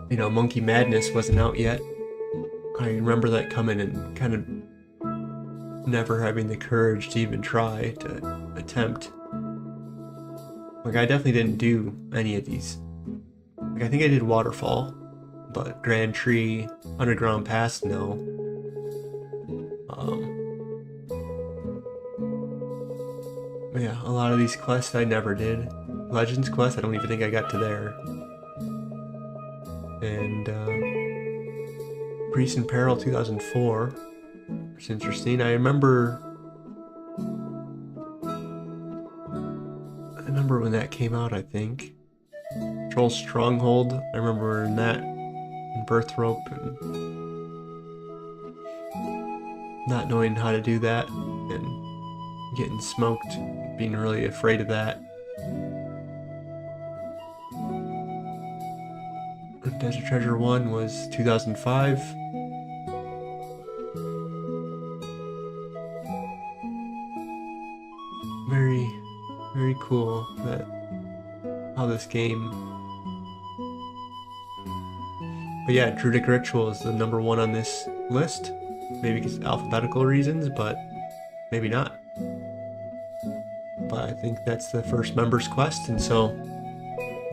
Monkey Madness wasn't out yet. I remember that coming and kind of never having the courage to even try to attempt. Like, I definitely didn't do any of these. Like, I think I did Waterfall, but Grand Tree, Underground Pass, no. Yeah, a lot of these quests I never did. Legends quest, I don't even think I got to there. And Priest in Peril 2004. It's interesting. I remember when that came out, I think. Troll Stronghold, I remember in that, in Birth Rope, and not knowing how to do that, and getting smoked, being really afraid of that. Desert Treasure 1 was 2005. Very, very cool that how this game. But yeah, Druidic Ritual is the number one on this list. Maybe because alphabetical reasons, but maybe not. But I think that's the first members quest, and so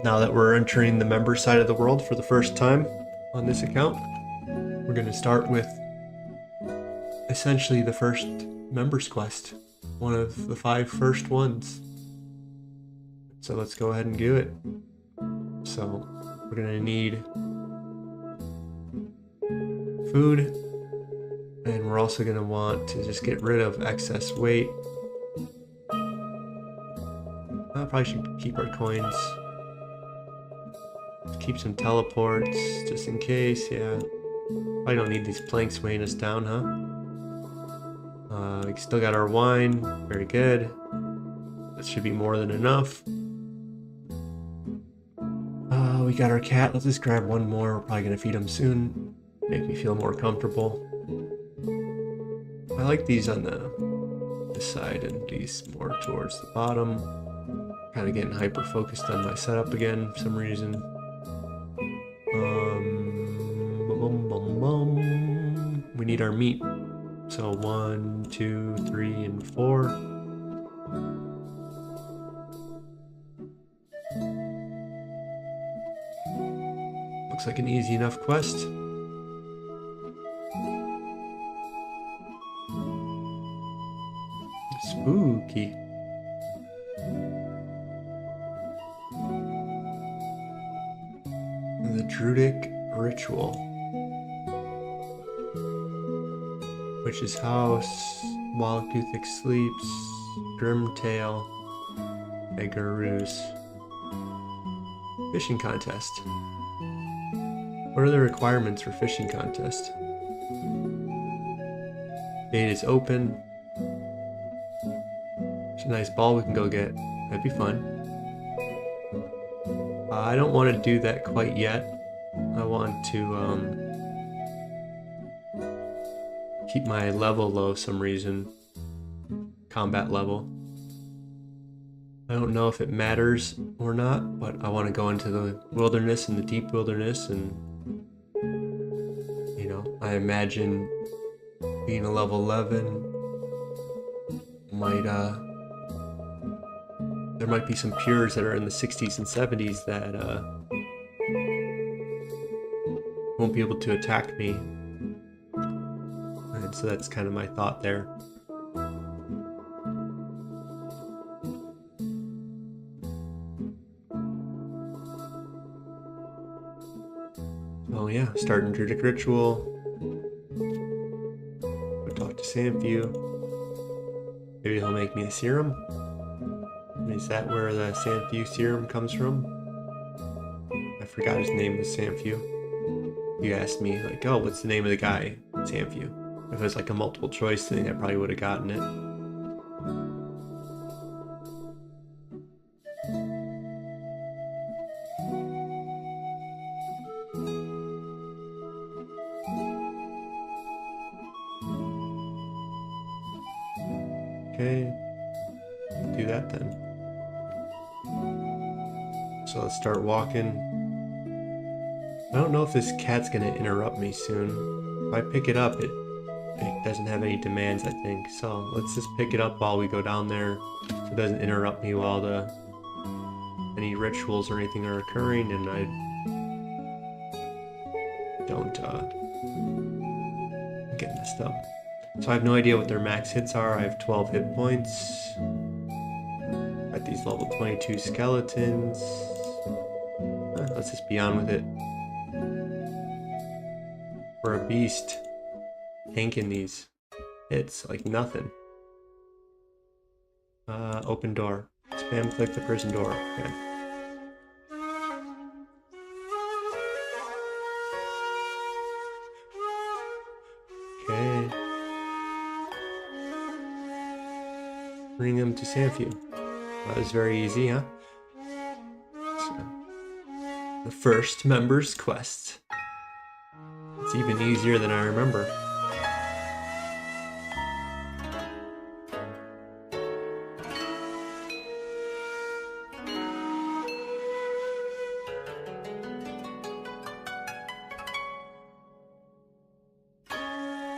now that we're entering the member side of the world for the first time on this account, we're going to start with essentially the first members quest, one of the 5 first ones. So let's go ahead and do it. So we're going to need food, and we're also going to want to just get rid of excess weight. I probably should keep our coins. Keep some teleports just in case. Yeah, I don't need these planks weighing us down, huh? We still got our wine. Very good. That should be more than enough. We got our cat. Let's just grab one more. We're probably gonna feed him soon. Make me feel more comfortable. I like these on this side and these more towards the bottom. Kind of getting hyper focused on my setup again for some reason. We need our meat. So 1, 2, 3, and 4. Looks like an easy enough quest. Spooky. The Druidic Ritual. Witch's House, Wild Guthic Sleeps, Grimtail, Egaroos. Fishing contest. What are the requirements for fishing contest? Gate is open. It's a nice ball we can go get. That'd be fun. I don't want to do that quite yet. I want to keep my level low for some reason. Combat level. I don't know if it matters or not, but I want to go into the wilderness and the deep wilderness, and you know, I imagine being a level 11 might there might be some pures that are in the 60s and 70s that won't be able to attack me. And so that's kind of my thought there. Oh yeah, starting Druidic Ritual. Go talk to Samfew. Maybe he'll make me a serum. Is that where the Samfew serum comes from? I forgot his name was Samfew. You asked me, like, oh, what's the name of the guy? Samfew. If it was like a multiple choice thing, I probably would have gotten it. Okay, do that then. So let's start walking. I don't know if this cat's gonna interrupt me soon. If I pick it up, it It doesn't have any demands, I think. So let's just pick it up while we go down there, so it doesn't interrupt me while any rituals or anything are occurring, and I don't get messed up. So I have no idea what their max hits are. I have 12 hit points. Got these level 22 skeletons. Let's just be on with it. For a beast, tanking these hits like nothing. Open door. Spam click the prison door. Okay. Okay. Bring them to Sanfew. That was very easy, huh? So, the first member's quest. It's even easier than I remember.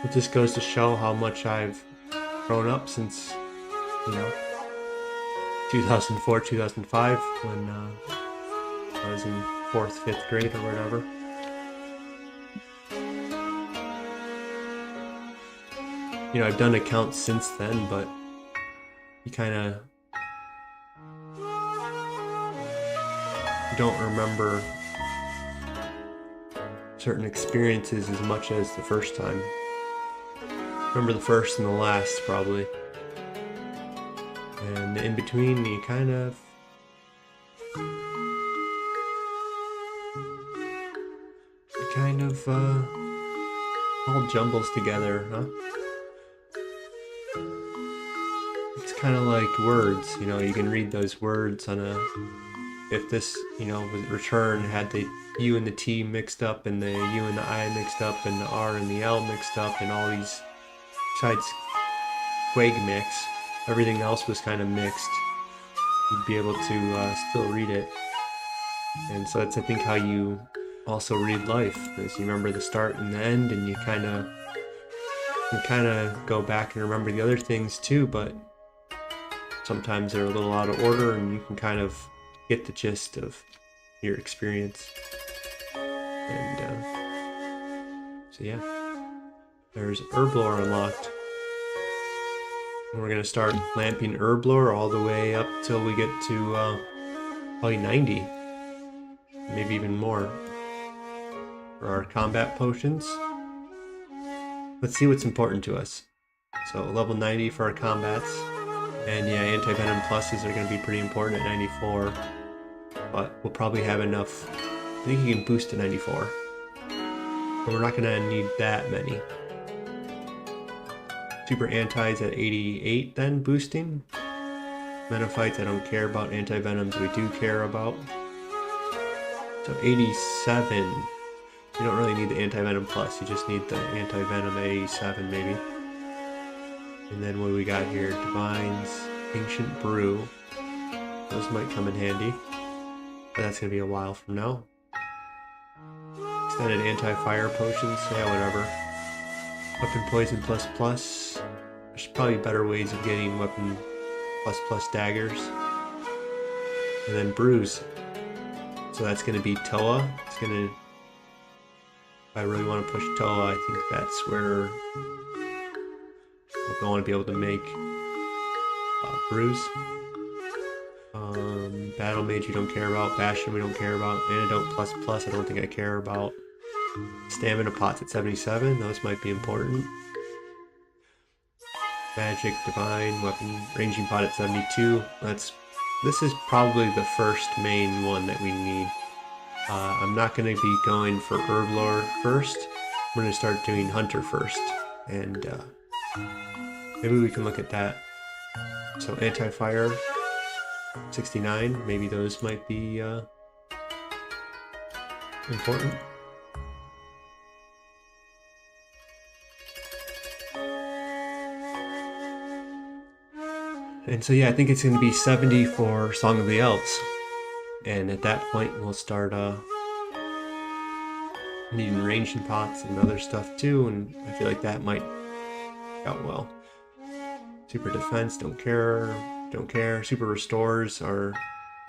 It just goes to show how much I've grown up since, 2004, 2005, when I was in 4th, 5th grade or whatever. I've done accounts since then, but you kind of don't remember certain experiences as much as the first time. Remember the first and the last, probably. And in between, you kind of all jumbles together, huh? It's kind of like words, you can read those words on if this, was return had the U and the T mixed up, and the U and the I mixed up, and the R and the L mixed up, and all these, besides Quag mix, everything else was kind of mixed. You'd be able to still read it. And so that's, I think, how you also read life, is you remember the start and the end, and you kind of go back and remember the other things too, but sometimes they're a little out of order, and you can kind of get the gist of your experience. And so yeah, there's Herblore unlocked. And we're gonna start lamping Herblore all the way up till we get to probably 90, maybe even more, for our combat potions. Let's see what's important to us. So level 90 for our combats, and yeah, anti-venom pluses are gonna be pretty important at 94, but we'll probably have enough. I think you can boost to 94, but we're not gonna need that many. Super antis at 88 then, boosting. Menophytes I don't care about, anti-venoms we do care about. So 87, you don't really need the anti-venom plus, you just need the anti-venom at 87 maybe. And then what do we got here? Divines, Ancient Brew. Those might come in handy, but that's going to be a while from now. Extended anti-fire potions, yeah, whatever. Weapon poison plus plus. There's probably better ways of getting weapon plus plus daggers. And then brews. So that's going to be Toa. It's going to, if I really want to push Toa, I think that's where I want to be able to make brews. Battle Mage we don't care about. Bastion we don't care about. Antidote plus plus I don't think I care about. Stamina pots at 77, those might be important. Magic, Divine, Weapon, Ranging pot at 72. This is probably the first main one that we need. I'm not going to be going for Herblore first. I'm going to start doing Hunter first, and maybe we can look at that. So anti-fire, 69. Maybe those might be important. And so yeah, I think it's going to be 70 for Song of the Elves. And at that point, we'll start needing ranging pots and other stuff too. And I feel like that might out well. Super defense, don't care. Super restores are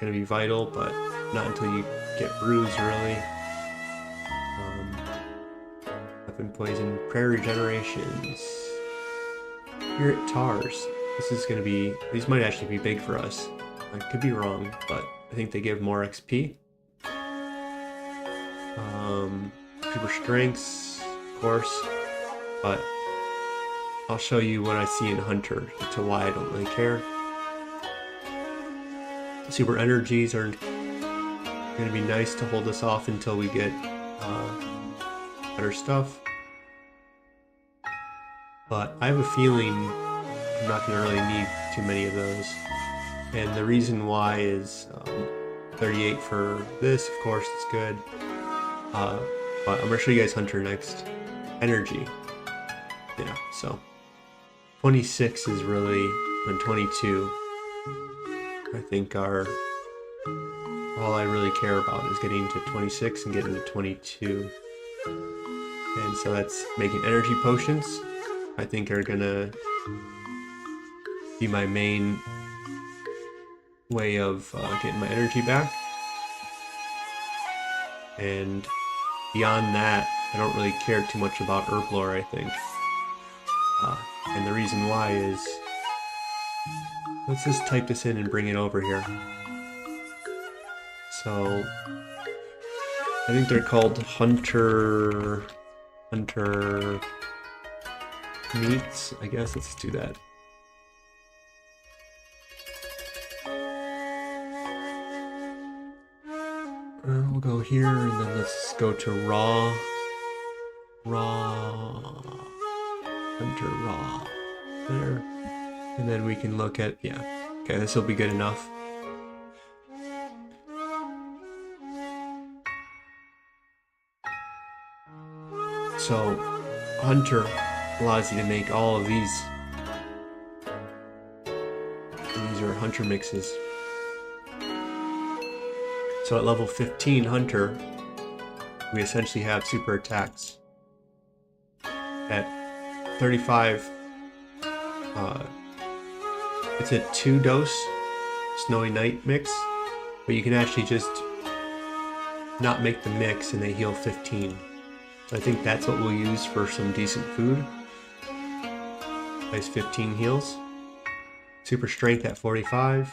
going to be vital, but not until you get bruised, really. Weapon poison, prayer regenerations. Spirit tars. This is going to be, these might actually be big for us. I could be wrong, but I think they give more XP. Super strengths, of course, but I'll show you what I see in Hunter to why I don't really care. Super energies are going to be nice to hold us off until we get better stuff. But I have a feeling I'm not going to really need too many of those. And the reason why is 38 for this, of course, it's good. But I'm going to show you guys Hunter next. Energy. Yeah, so 26 is really, and 22, I think are all I really care about is getting to 26 and getting to 22. And so that's making energy potions, I think are going to be my main way of getting my energy back. And beyond that, I don't really care too much about herb lore, I think. And the reason why is, let's just type this in and bring it over here. So, I think they're called Hunter meats, I guess. Let's do that. We'll go here, and then let's go to raw, Hunter raw, there, and then we can look at, yeah, okay, this will be good enough. So, Hunter allows you to make all of these. And these are Hunter mixes. So at level 15 Hunter, we essentially have super attacks. At 35, it's a 2-dose Snowy Night mix, but you can actually just not make the mix and they heal 15. So I think that's what we'll use for some decent food. Nice 15 heals. Super strength at 45.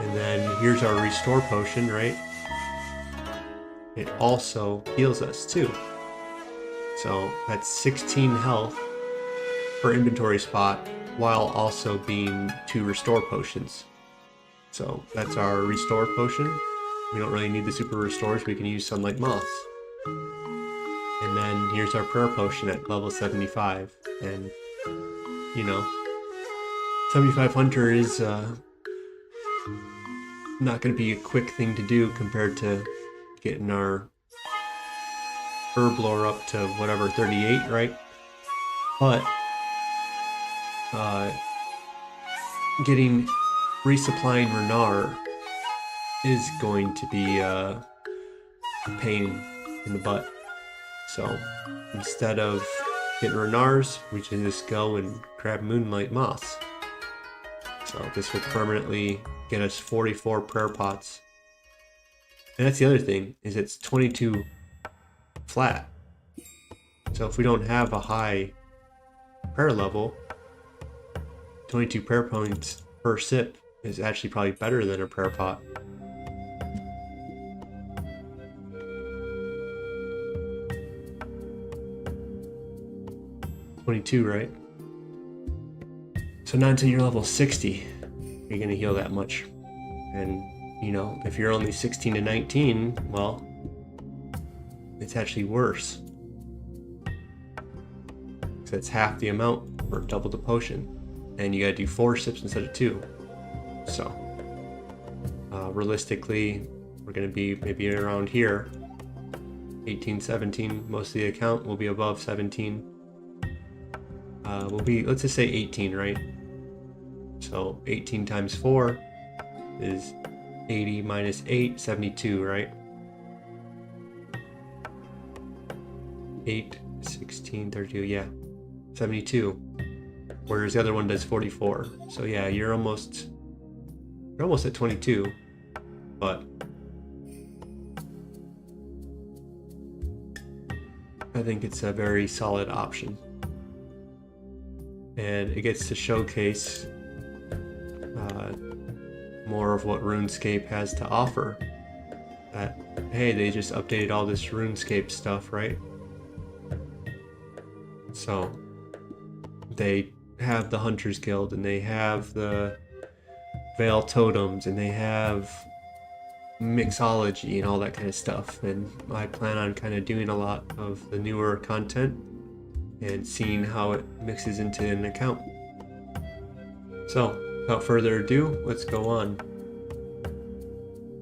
And then here's our restore potion, right? It also heals us too. So that's 16 health per inventory spot while also being 2 restore potions. So that's our restore potion. We don't really need the super restores, we can use Sunlight Moths. And then here's our prayer potion at level 75. And, you know, 75 Hunter is not going to be a quick thing to do compared to getting our herb lore up to whatever, 38, right? But getting resupplying Renar is going to be a pain in the butt. So instead of getting Renars, we can just go and grab Moonlight Moths. So this will permanently get us 44 prayer pots. And that's the other thing, is it's 22 flat. So if we don't have a high prayer level, 22 prayer points per sip is actually probably better than a prayer pot. Right? So not until you're level 60, you're gonna heal that much. And you know, if you're only 16 to 19, well, it's actually worse. So it's half the amount or double the potion. And you gotta do 4 sips instead of 2. So, realistically, we're gonna be maybe around here. 18, 17, most of the account will be above 17. Will be, let's just say 18, right? So 18 times 4 is 80 minus 8, 72, right? 8, 16, 32, yeah. 72, whereas the other one does 44. So yeah, you're almost at 22, but I think it's a very solid option. And it gets to showcase more of what RuneScape has to offer. That, hey, they just updated all this RuneScape stuff, right? So they have the Hunters Guild, and they have the Veil Totems, and they have mixology and all that kind of stuff. And I plan on kind of doing a lot of the newer content and seeing how it mixes into an account. So without further ado, let's go on.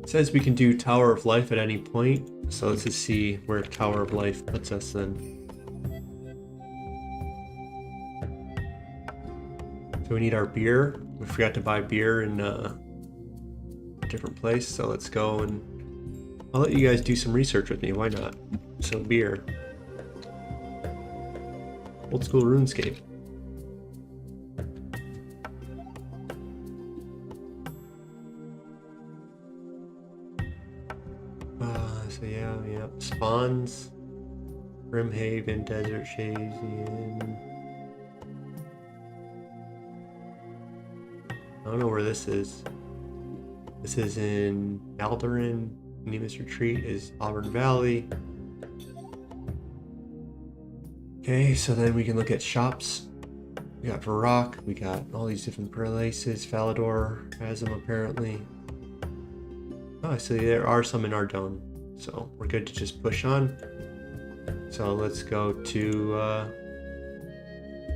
It says we can do Tower of Life at any point, so let's just see where Tower of Life puts us then. So we need our beer. We forgot to buy beer in a different place, so let's go, and I'll let you guys do some research with me, why not? So beer. Old school RuneScape. So yeah, spawns, Brimhaven, Desert Shazian. I don't know where this is. This is in Alderan. Nemus Retreat is Auburn Valley. Okay, so then we can look at shops. We got Varrock, we got all these different places. Falador has them apparently. Oh, so there are some in Ardone. So we're good to just push on. So let's go to,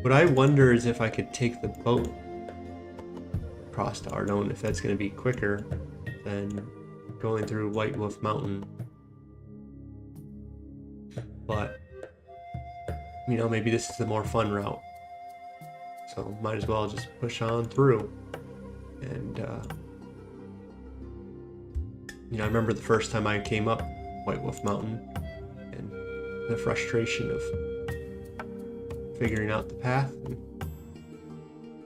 what I wonder is if I could take the boat across to Ardone, if that's going to be quicker than going through White Wolf Mountain. But, you know, maybe this is the more fun route. So might as well just push on through. And, you know, I remember the first time I came up White Wolf Mountain and the frustration of figuring out the path. And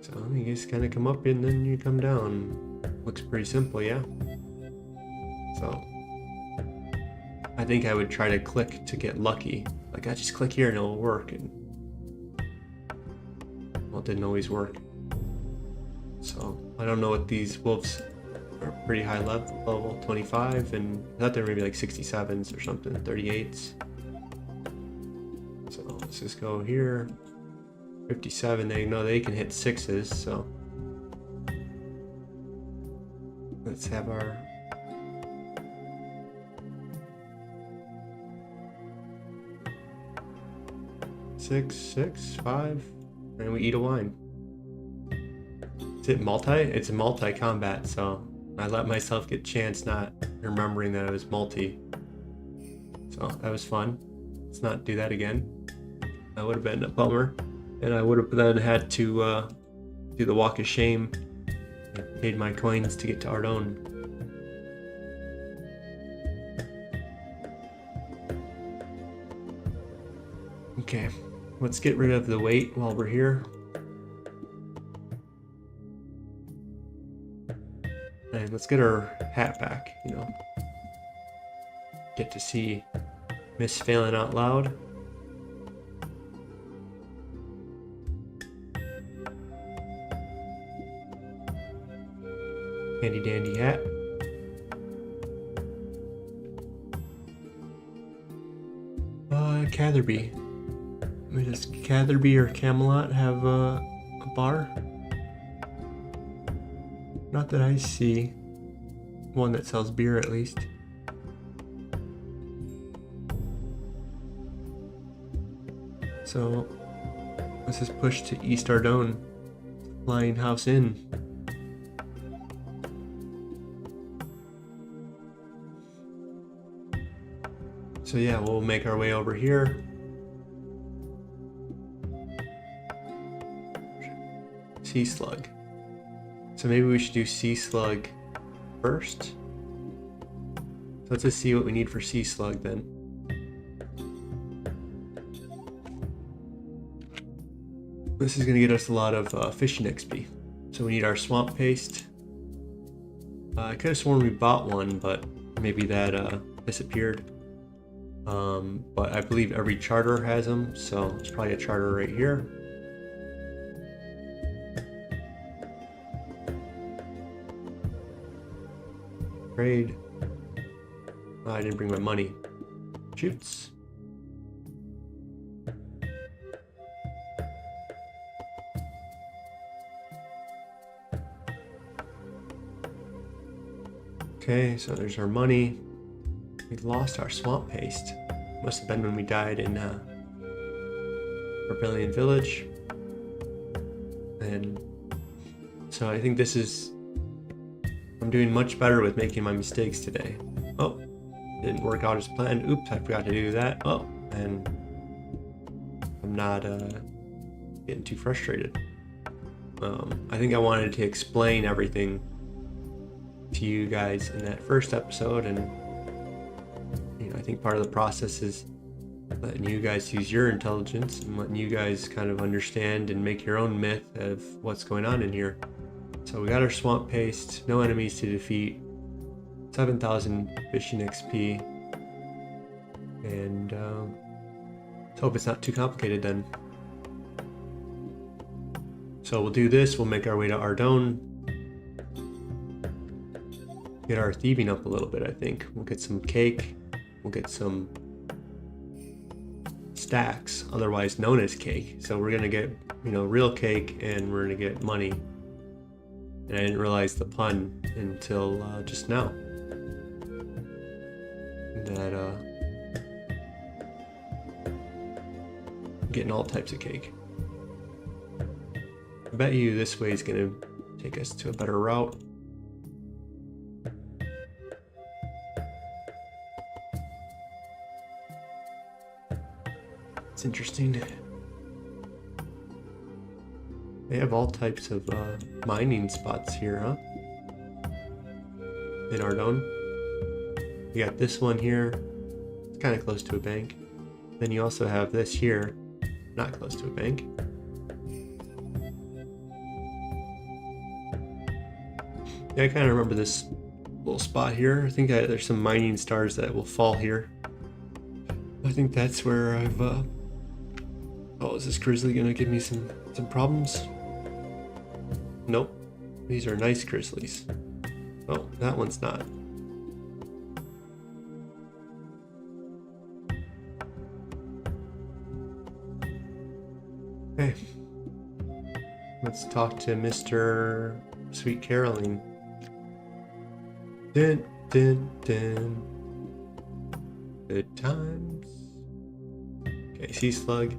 so you just kind of come up and then you come down. Looks pretty simple, yeah? So I think I would try to click to get lucky. Like, I just click here and it'll work. And well, it didn't always work. So I don't know what these wolves are. Pretty high level 25, and I thought they were maybe like 67s or something, 38s. So let's just go here. 57, they know they can hit 6s, so let's have our six, 5, and we eat a wine. Is it multi? It's a multi-combat, so I let myself get chance not remembering that it was multi. So that was fun. Let's not do that again. That would have been a bummer. And I would have then had to do the walk of shame. I paid my coins to get to Ardone. Okay, let's get rid of the weight while we're here. And let's get our hat back, you know. Get to see Miss FailNOutloud. Handy dandy hat. Catherby. Does Catherby or Camelot have a bar? Not that I see. One that sells beer, at least. So let's just push to East Ardone. Flying House Inn. So yeah, we'll make our way over here. Sea Slug. So maybe we should do Sea Slug first. So let's just see what we need for Sea Slug then. This is going to get us a lot of fishing XP. So we need our swamp paste. I could have sworn we bought one, but maybe that disappeared. But I believe every charter has them, so there's probably a charter right here. Trade. Oh, I didn't bring my money. Shoots. Okay, so there's our money. We lost our swamp paste. Must have been when we died in Rebellion Village. And so I think this is... I'm doing much better with making my mistakes today. Oh, didn't work out as planned. Oops, I forgot to do that. Oh, and I'm not getting too frustrated. I think I wanted to explain everything to you guys in that first episode, and I think part of the process is letting you guys use your intelligence and letting you guys kind of understand and make your own myth of what's going on in here. So we got our swamp paste, no enemies to defeat, 7,000 fishing XP, and let's hope it's not too complicated then. So we'll do this, we'll make our way to Ardone, get our thieving up a little bit. I think we'll get some cake, we'll get some stacks, otherwise known as cake. So we're gonna get real cake, and we're gonna get money. And I didn't realize the pun until just now, that I'm getting all types of cake. I bet you this way is gonna take us to a better route. It's interesting. They have all types of mining spots here, huh? In Ardone. You got this one here. It's kind of close to a bank. Then you also have this here, not close to a bank. Yeah, I kind of remember this little spot here. I think there's some mining stars that will fall here. I think that's where I've... Oh, is this grizzly gonna give me some problems? Nope. These are nice grizzlies. Oh, that one's not. Okay. Let's talk to Mr. Sweet Caroline. Dun, dun, dun. Good times. Okay, sea slug.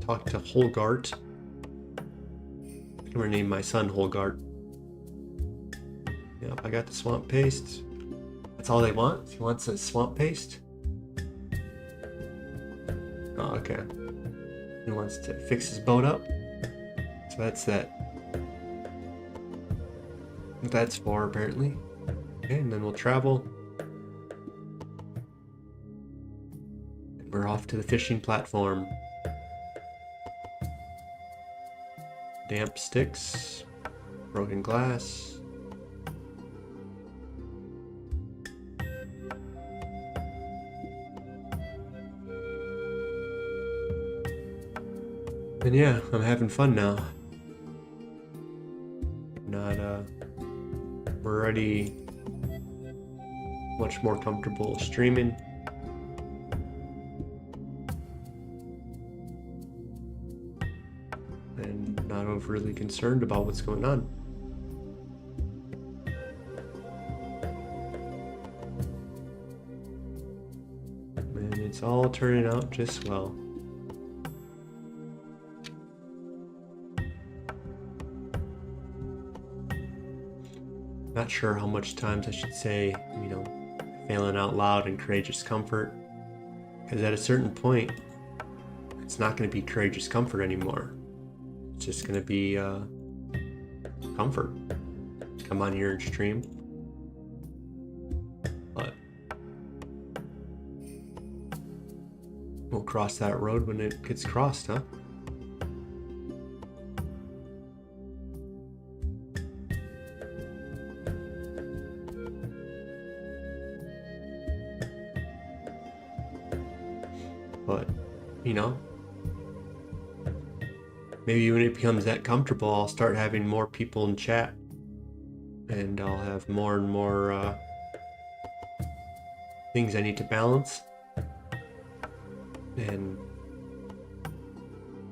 Talk to Holgart. I'm gonna name my son Holgart. Yep, I got the swamp paste. That's all they want? He wants a swamp paste? Oh, okay. He wants to fix his boat up. So that's that. That's 4 apparently. Okay, and then we'll travel. And we're off to the fishing platform. Damp sticks, broken glass. And yeah, I'm having fun now. We're already much more comfortable streaming. And not overly concerned about what's going on. And it's all turning out just well. Not sure how much times I should say, failing out loud and courageous comfort. Because at a certain point, it's not going to be courageous comfort anymore. It's just going to be comfort. Come on here and stream. But we'll cross that road when it gets crossed, huh? But, you know, maybe when it becomes that comfortable, I'll start having more people in chat, and I'll have more and more things I need to balance. And,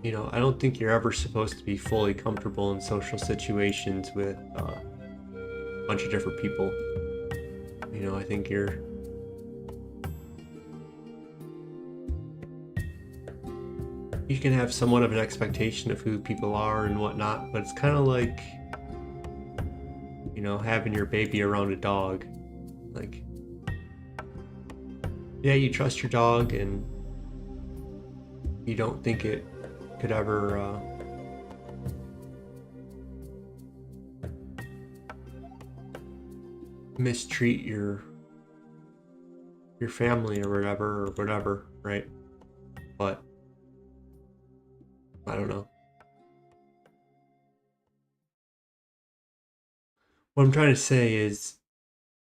you know, I don't think you're ever supposed to be fully comfortable in social situations with a bunch of different people. You know, I think you can have somewhat of an expectation of who people are and whatnot, but it's kind of like, you know, having your baby around a dog. Like, yeah, you trust your dog and you don't think it could ever mistreat your family or whatever, right? But I don't know. What I'm trying to say is,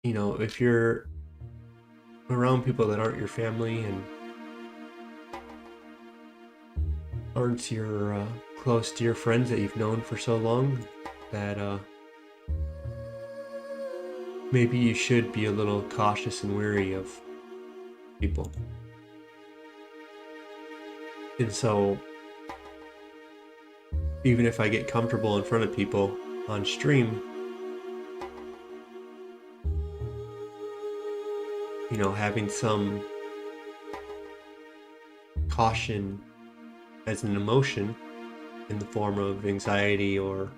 you know, if you're around people that aren't your family and aren't your close to your friends that you've known for so long, that maybe you should be a little cautious and wary of people. And so, even if I get comfortable in front of people on stream, you know, having some caution as an emotion in the form of anxiety or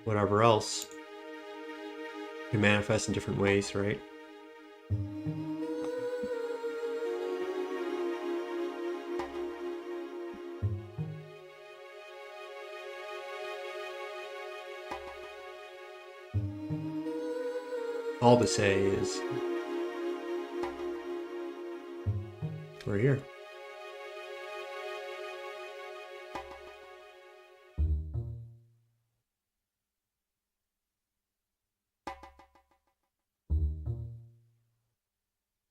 whatever else can manifest in different ways, right? All to say is, we're here.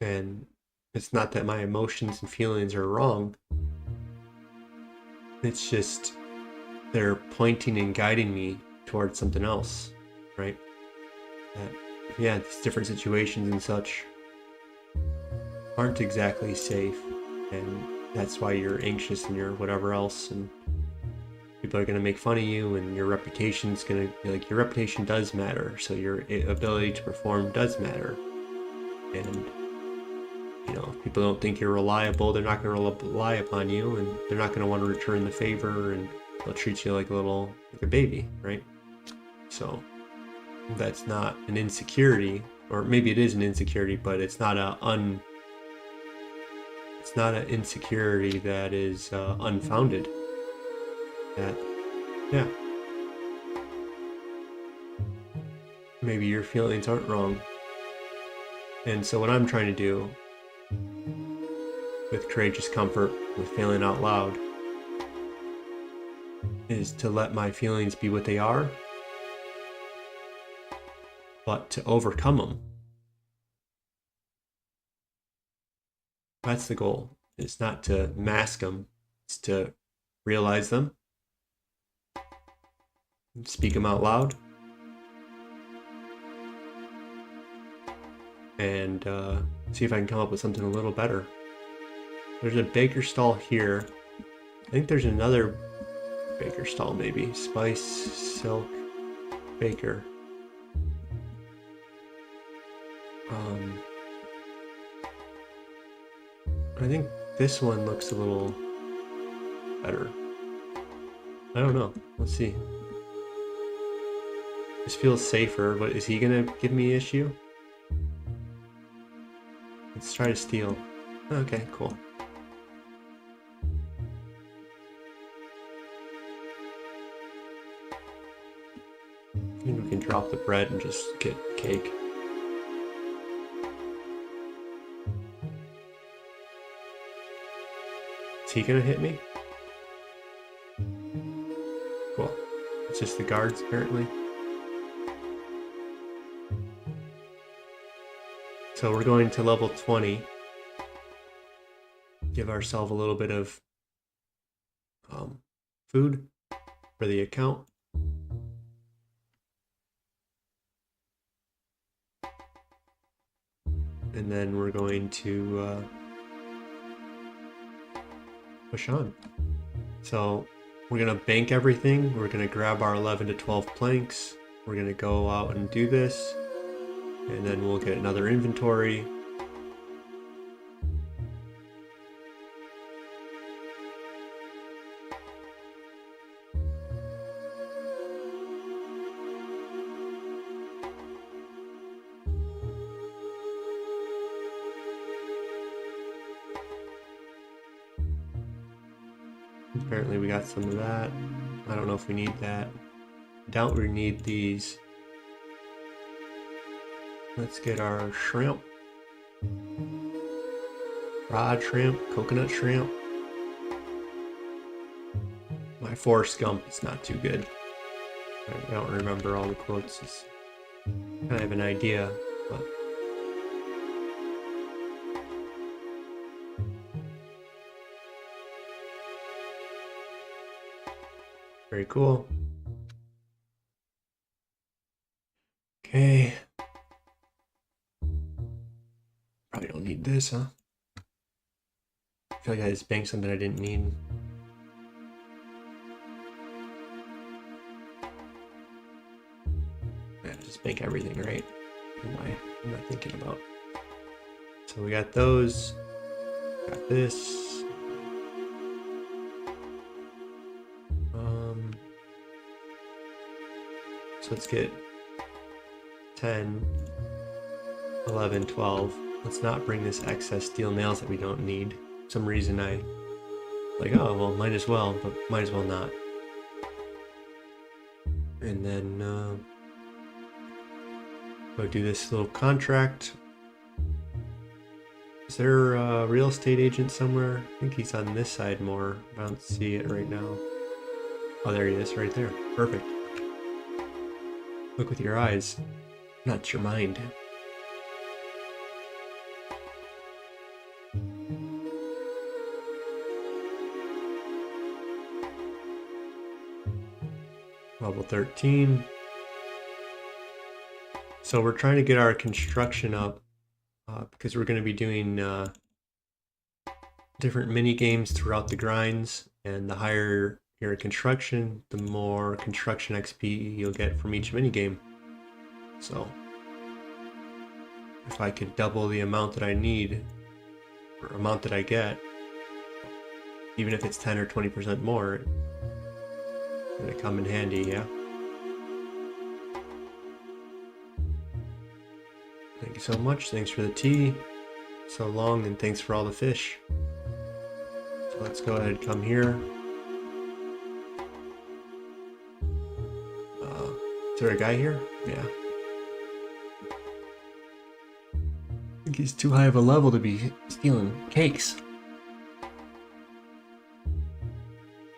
And it's not that my emotions and feelings are wrong. It's just they're pointing and guiding me towards something else, right? That, yeah, these different situations and such aren't exactly safe, and that's why you're anxious and you're whatever else, and people are going to make fun of you, and your reputation's going to, like, your reputation does matter, so your ability to perform does matter. And, you know, if people don't think you're reliable, they're not going to rely upon you, and they're not going to want to return the favor, and they'll treat you like a baby, right? So that's not an insecurity, or maybe it is an insecurity, but it's not an insecurity that is unfounded. That, yeah, maybe your feelings aren't wrong. And so what I'm trying to do with Courageous Comfort, with Failing Out Loud, is to let my feelings be what they are, but to overcome them. That's the goal. It's not to mask them. It's to realize them, speak them out loud, and see if I can come up with something a little better. There's a baker stall here. I think there's another baker stall, maybe. Spice, Silk, Baker. I think this one looks a little better. I don't know. Let's see. This feels safer, but is he gonna give me an issue? Let's try to steal. Okay, cool. I think we can drop the bread and just get cake. he gonna hit me? Cool. It's just the guards, apparently. So we're going to level 20. Give ourselves a little bit of food for the account. And then we're going to push on. So we're gonna bank everything. We're gonna grab our 11 to 12 planks. We're gonna go out and do this, and then we'll get another inventory. Apparently we got some of that. I don't know if we need that. I doubt we need these. Let's get our shrimp. Rod shrimp, coconut shrimp. My forest gump is not too good. I don't remember all the quotes. It's kind of an idea, but very cool. Okay. Probably don't need this, huh? I feel like I just banked something I didn't need. Yeah, just bank everything, right? What am I thinking about? So we got those. Got this. So let's get 10, 11, 12. Let's not bring this excess steel nails that we don't need. For some reason I like, oh, well, might as well, but might as well not. And then go do this little contract. Is there a real estate agent somewhere? I think he's on this side more. I don't see it right now. Oh, there he is, right there. Perfect. Look with your eyes, not your mind. Level 13. So we're trying to get our construction up because we're going to be doing different mini games throughout the grinds, and the higher your construction, the more construction XP you'll get from each mini game. So if I could double the amount that I need, or amount that I get, even if it's 10 or 20% more, it's gonna come in handy, yeah? Thank you so much. Thanks for the tea. So long, and thanks for all the fish. So let's go ahead and come here. Is there a guy here? Yeah. I think he's too high of a level to be stealing cakes.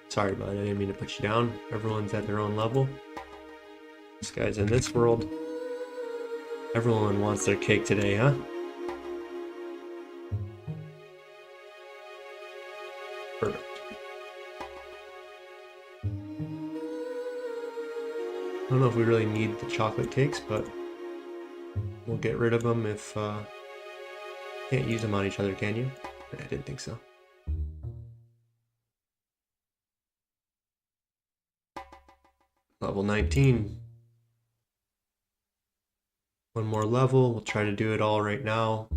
Sorry, bud. I didn't mean to put you down. Everyone's at their own level. This guy's in this world. Everyone wants their cake today, huh? Perfect. I don't know if we really need the chocolate cakes, but we'll get rid of them if can't use them on each other, can you? I didn't think so. Level 19. One more level. We'll try to do it all right now.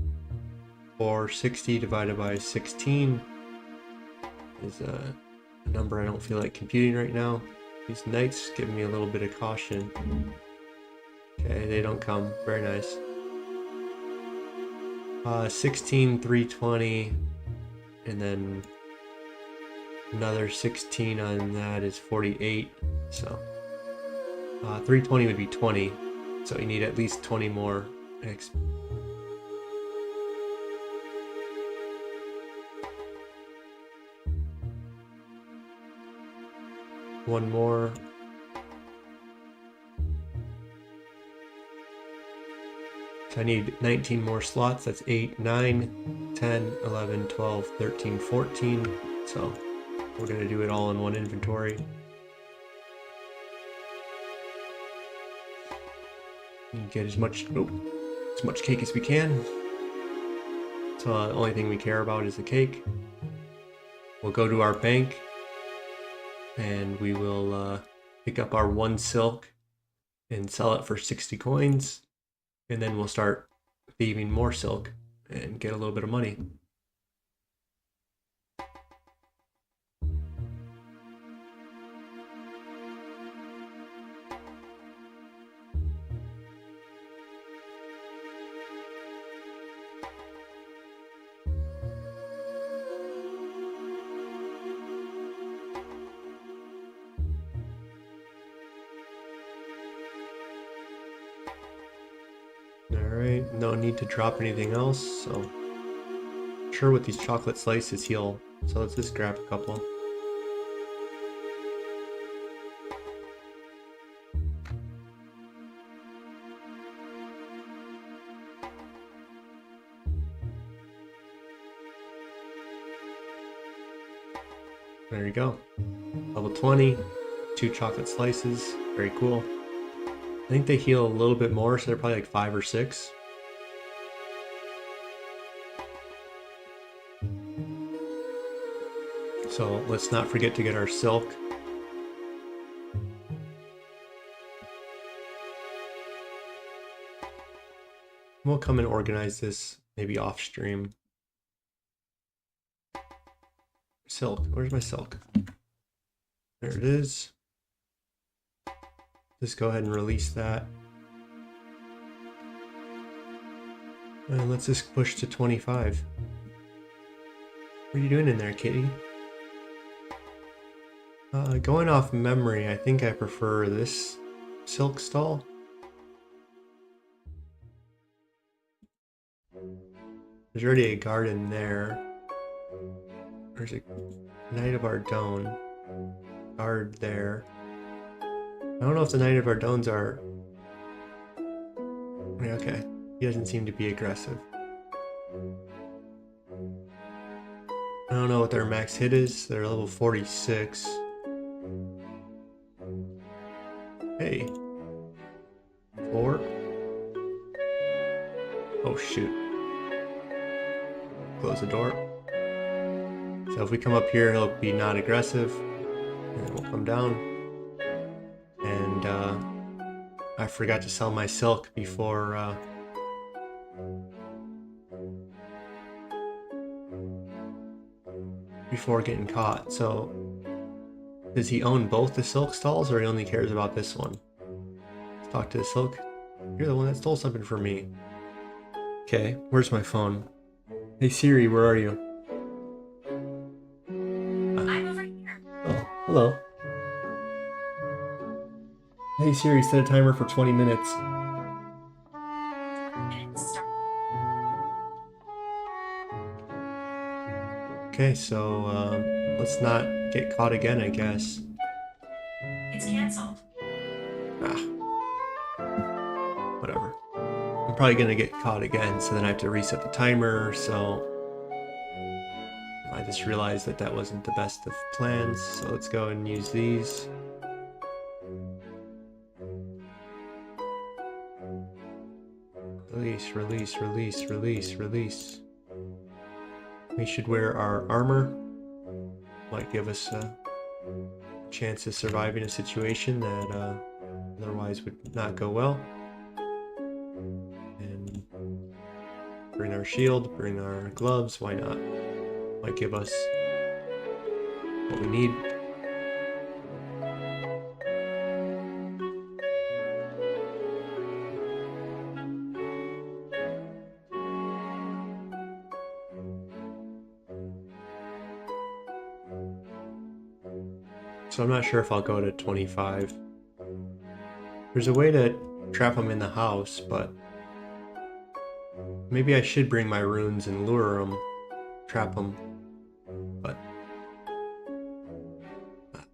460 divided by 16 is a number I don't feel like computing right now. These knights give me a little bit of caution. Okay, they don't come. Very nice. 16, 320, and then another 16 on that is 48. So 320 would be 20. So you need at least 20 more XP. one more. So I need 19 more slots. That's 8, 9, 10, 11, 12, 13, 14. So we're going to do it all in one inventory. And get as much cake as we can. So the only thing we care about is the cake. We'll go to our bank and we will pick up our 1 silk and sell it for 60 coins. And then we'll start thieving more silk and get a little bit of money. Alright, no need to drop anything else, so I'm sure with these chocolate slices he'll, so let's just grab a couple. There you go. Level 20, 2 chocolate slices, very cool. I think they heal a little bit more, so they're probably like 5 or 6. So let's not forget to get our silk. We'll come and organize this maybe off stream. Silk, where's my silk? There it is. Just go ahead and release that. And let's just push to 25. What are you doing in there, kitty? Going off memory, I think I prefer this silk stall. There's already a garden there. There's a Knight of Ardone guard there. I don't know if the Knight of Ardones are... Okay, he doesn't seem to be aggressive. I don't know what their max hit is. They're level 46. Hey. 4. Oh shoot. Close the door. So if we come up here, he'll be not aggressive. And we'll come down. And I forgot to sell my silk before getting caught. So does he own both the silk stalls, or he only cares about this one? Let's talk to the silk. You're the one that stole something from me. Okay, where's my phone? Hey Siri, where are you? I'm over here. Oh, hello. Hey Siri, set a timer for 20 minutes. Okay, so let's not get caught again, I guess. It's canceled. Whatever. I'm probably gonna get caught again, so then I have to reset the timer, so... I just realized that that wasn't the best of plans, so let's go and use these. Release, release, release, release, release. We should wear our armor. Might give us a chance of surviving a situation that otherwise would not go well. And bring our shield, bring our gloves, why not? Might give us what we need. So I'm not sure if I'll go to 25. There's a way to trap them in the house, but maybe I should bring my runes and lure them, trap them, but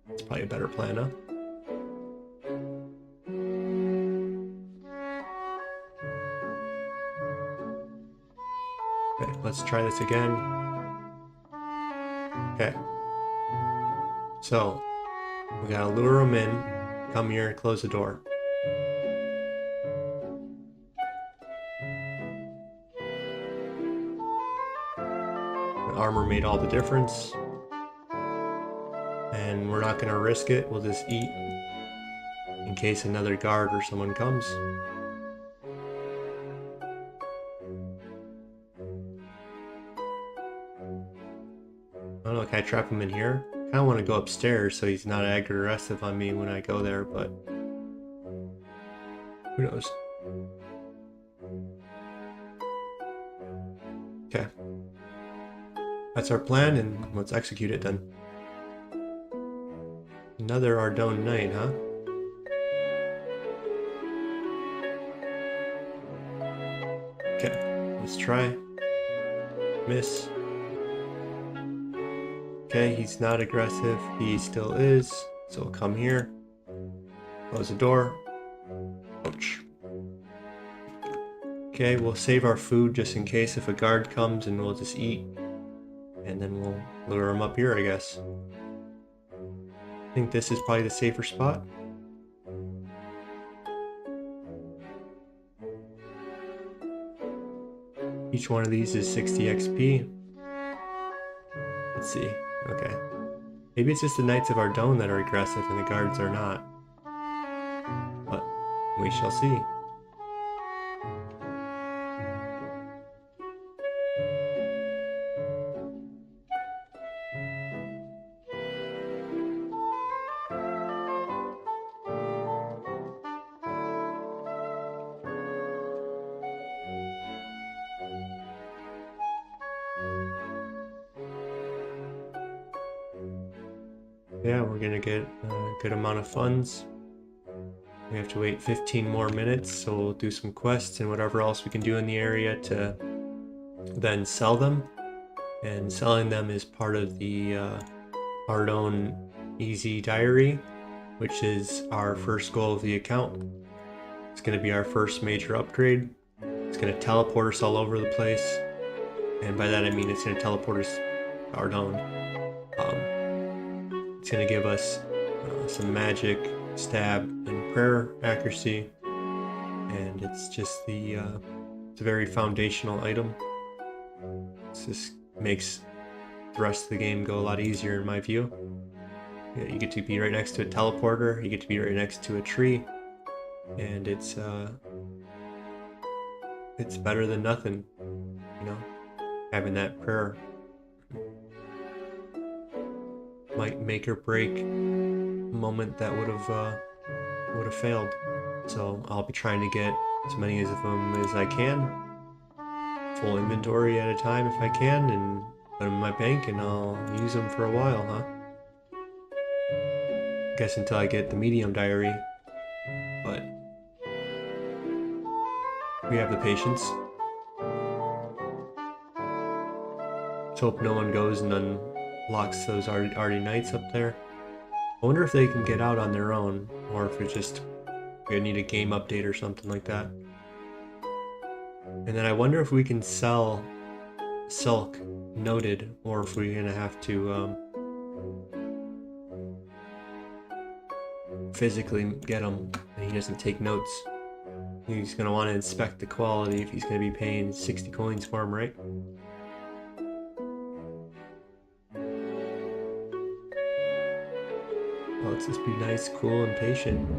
it's probably a better plan, huh? Okay, let's try this again. Okay. So, we gotta lure him in, come here and close the door. The armor made all the difference. And we're not gonna risk it, we'll just eat in case another guard or someone comes. I don't know, can I trap him in here? I kinda wanna go upstairs so he's not aggressive on me when I go there, but who knows? Okay. That's our plan, and let's execute it then. Another Ardougne night, huh? Okay, let's try. Miss. Okay, he's not aggressive. He still is. So we'll come here. Close the door. Ouch. Okay, we'll save our food just in case if a guard comes, and we'll just eat. And then we'll lure him up here, I guess. I think this is probably the safer spot. Each one of these is 60 XP. Let's see. Okay. Maybe it's just the Knights of Ardougne that are aggressive and the guards are not. But we shall see. Yeah, we're gonna get a good amount of funds. We have to wait 15 more minutes, so we'll do some quests and whatever else we can do in the area to then sell them. And selling them is part of the Ardougne Easy Diary, which is our first goal of the account. It's gonna be our first major upgrade. It's gonna teleport us all over the place. And by that I mean it's gonna teleport us to Ardougne. It's going to give us some magic, stab, and prayer accuracy, and it's just it's a very foundational item. It just makes the rest of the game go a lot easier in my view. Yeah, you get to be right next to a teleporter, you get to be right next to a tree, and it's better than nothing, you know, having that prayer. Might make or break a moment that would have failed. So I'll be trying to get as many of them as I can, full inventory at a time if I can, and put them in my bank, and I'll use them for a while, huh? I guess until I get the medium diary, but we have the patience. Let's hope no one goes and unlocks those Ardy Knights up there. I wonder if they can get out on their own, or if it's just we need a game update or something like that. And then I wonder if we can sell Silk Noted, or if we're gonna have to physically get him and he doesn't take notes. He's gonna want to inspect the quality if he's gonna be paying 60 coins for him, right? Let's just be nice, cool, and patient.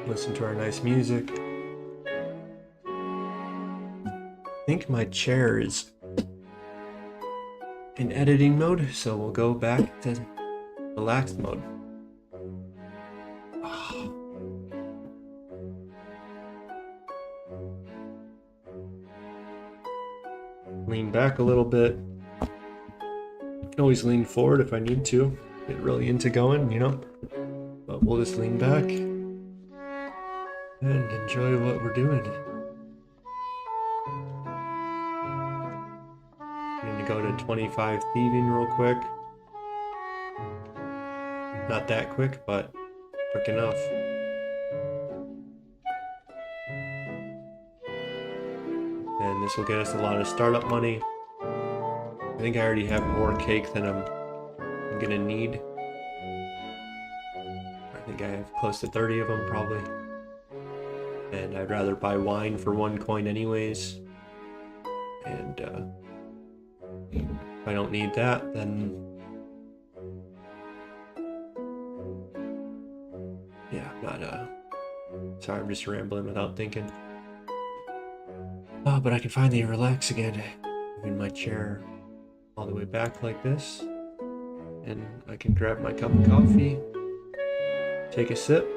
Listen to our nice music. I think my chair is in editing mode, so we'll go back to relaxed mode. Lean back a little bit. Can always lean forward if I need to. Get really into going, you know? But we'll just lean back and enjoy what we're doing. Need to go to 25 thieving real quick. Not that quick, but quick enough. And this will get us a lot of startup money. I think I already have more cake than I'm gonna need. I think I have close to 30 of them probably. And I'd rather buy wine for 1 coin anyways. And if I don't need that, then yeah, I'm not sorry, I'm just rambling without thinking. But I can finally relax again. Moving my chair all the way back like this. And I can grab my cup of coffee, take a sip.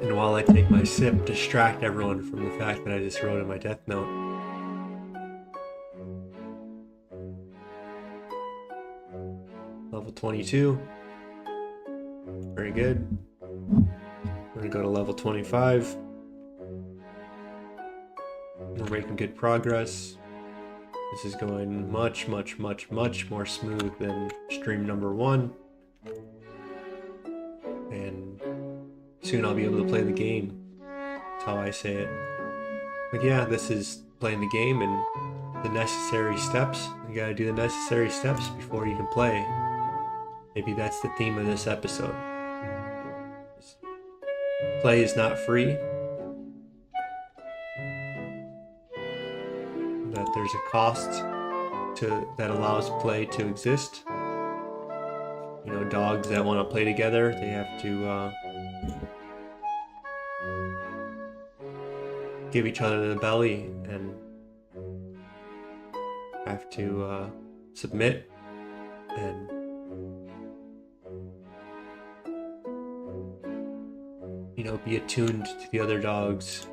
And while I take my sip, distract everyone from the fact that I just wrote in my death note. Level 22. Very good. We're gonna go to level 25. We're making good progress. This is going much more smooth than stream number 1. And soon I'll be able to play the game. That's how I say it. But yeah, this is playing the game and the necessary steps. You gotta do the necessary steps before you can play. Maybe that's the theme of this episode. Play is not free. That there's a cost that allows play to exist. You know, dogs that want to play together, they have to give each other the belly and have to submit and you know, be attuned to the other dog's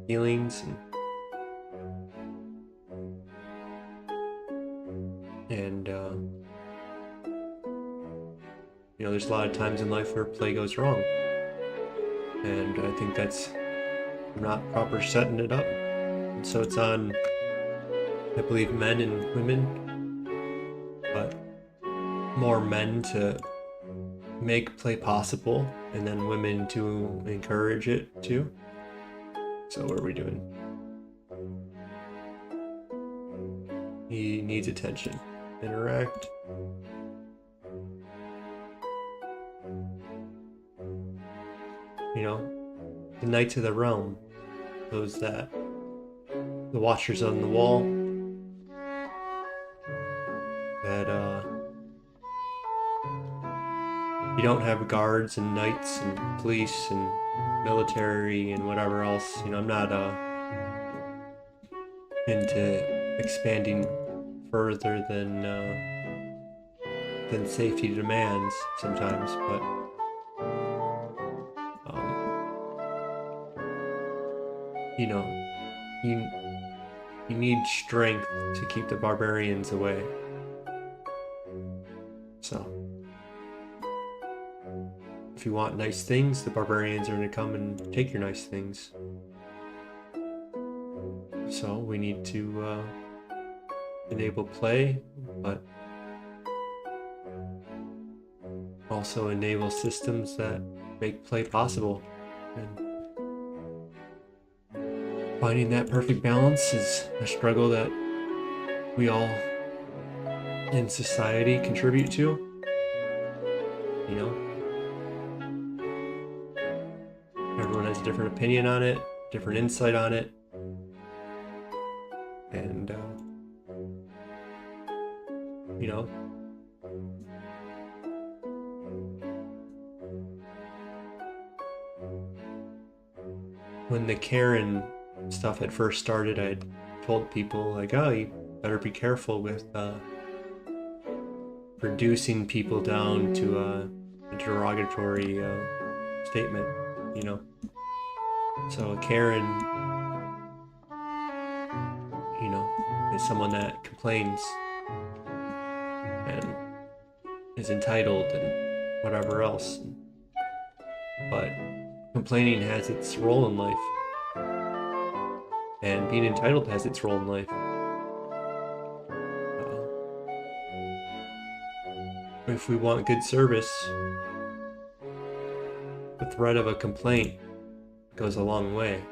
feelings and you know, there's a lot of times in life where play goes wrong, and I think that's not proper setting it up. And so it's on, I believe, men and women, but more men to make play possible and then women to encourage it too. So what are we doing? He needs attention. Interact. You know, the Knights of the Realm, those that, the watchers on the wall, that you don't have guards and knights and police and military and whatever else. You know, I'm not into expanding further than safety demands sometimes, but you know, you need strength to keep the barbarians away. So if you want nice things, the barbarians are going to come and take your nice things. So we need to enable play, but also enable systems that make play possible. And finding that perfect balance is a struggle that we all in society contribute to. You know, everyone has a different opinion on it, different insight on it, and you know, when the Karen stuff had first started, I told people like, oh, you better be careful with reducing people down to a derogatory statement, you know. So a Karen, you know, is someone that complains and is entitled and whatever else. But complaining has its role in life. And being entitled has its role in life. If we want good service, the threat of a complaint goes a long way.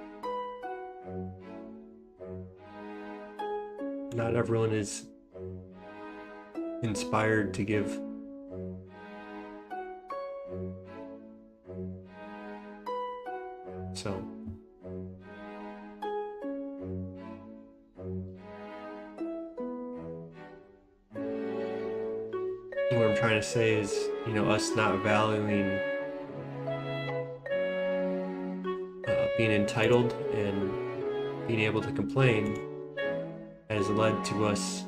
Not everyone is inspired to give. So, what I'm trying to say is, us not valuing being entitled and being able to complain has led to us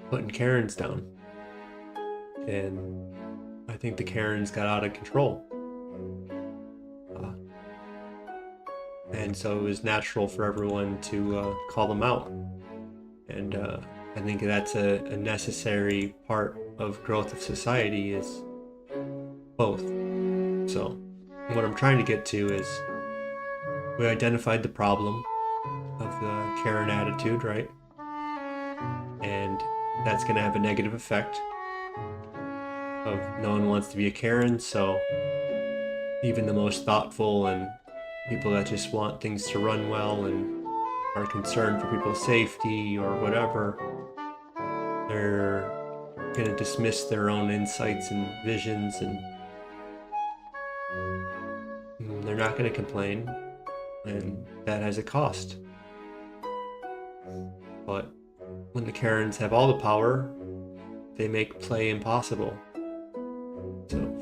putting Karens down. And I think the Karens got out of control. And so it was natural for everyone to call them out. And I think that's a necessary part of growth of society is both. So what I'm trying to get to is we identified the problem of the Karen attitude, right? And that's going to have a negative effect of no one wants to be a Karen, so even the most thoughtful and people that just want things to run well and are concerned for people's safety or whatever, they're going to dismiss their own insights and visions, and they're not going to complain, and that has a cost. But when the Karens have all the power, they make play impossible. So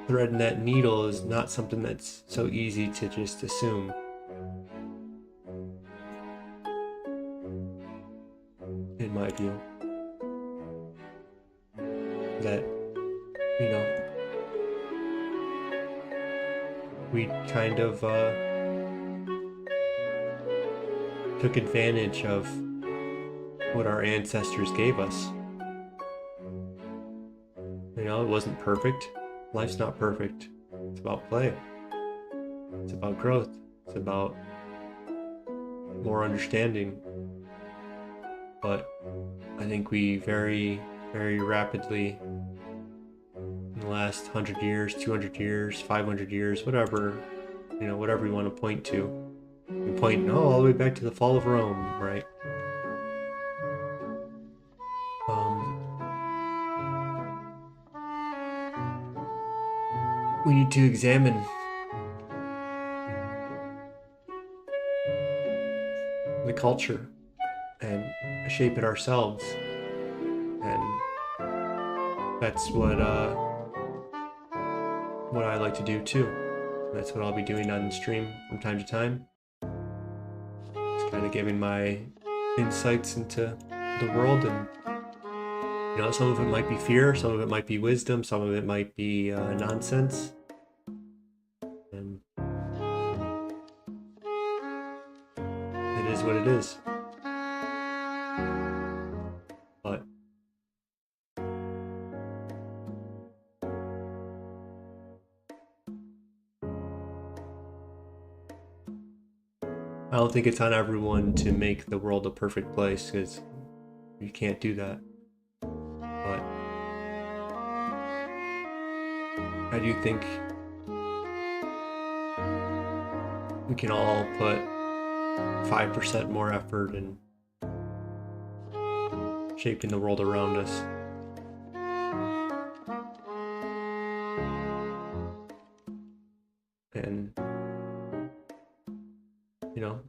threading that needle is not something that's so easy to just assume. In my view. That, we kind of took advantage of what our ancestors gave us. It wasn't perfect. Life's not perfect. It's about play. It's about growth. It's about more understanding. But I think we very, very rapidly, in the last 100 years, 200 years, 500 years, whatever you want to point to, and point all the way back to the fall of Rome, right? We need to examine the culture and shape it ourselves, and that's what I like to do too. That's what I'll be doing on the stream from time to time. Just kind of giving my insights into the world, and some of it might be fear, some of it might be wisdom, some of it might be nonsense. And it is what it is. But I don't think it's on everyone to make the world a perfect place, because you can't do that. But I do think we can all put 5% more effort in shaping the world around us. And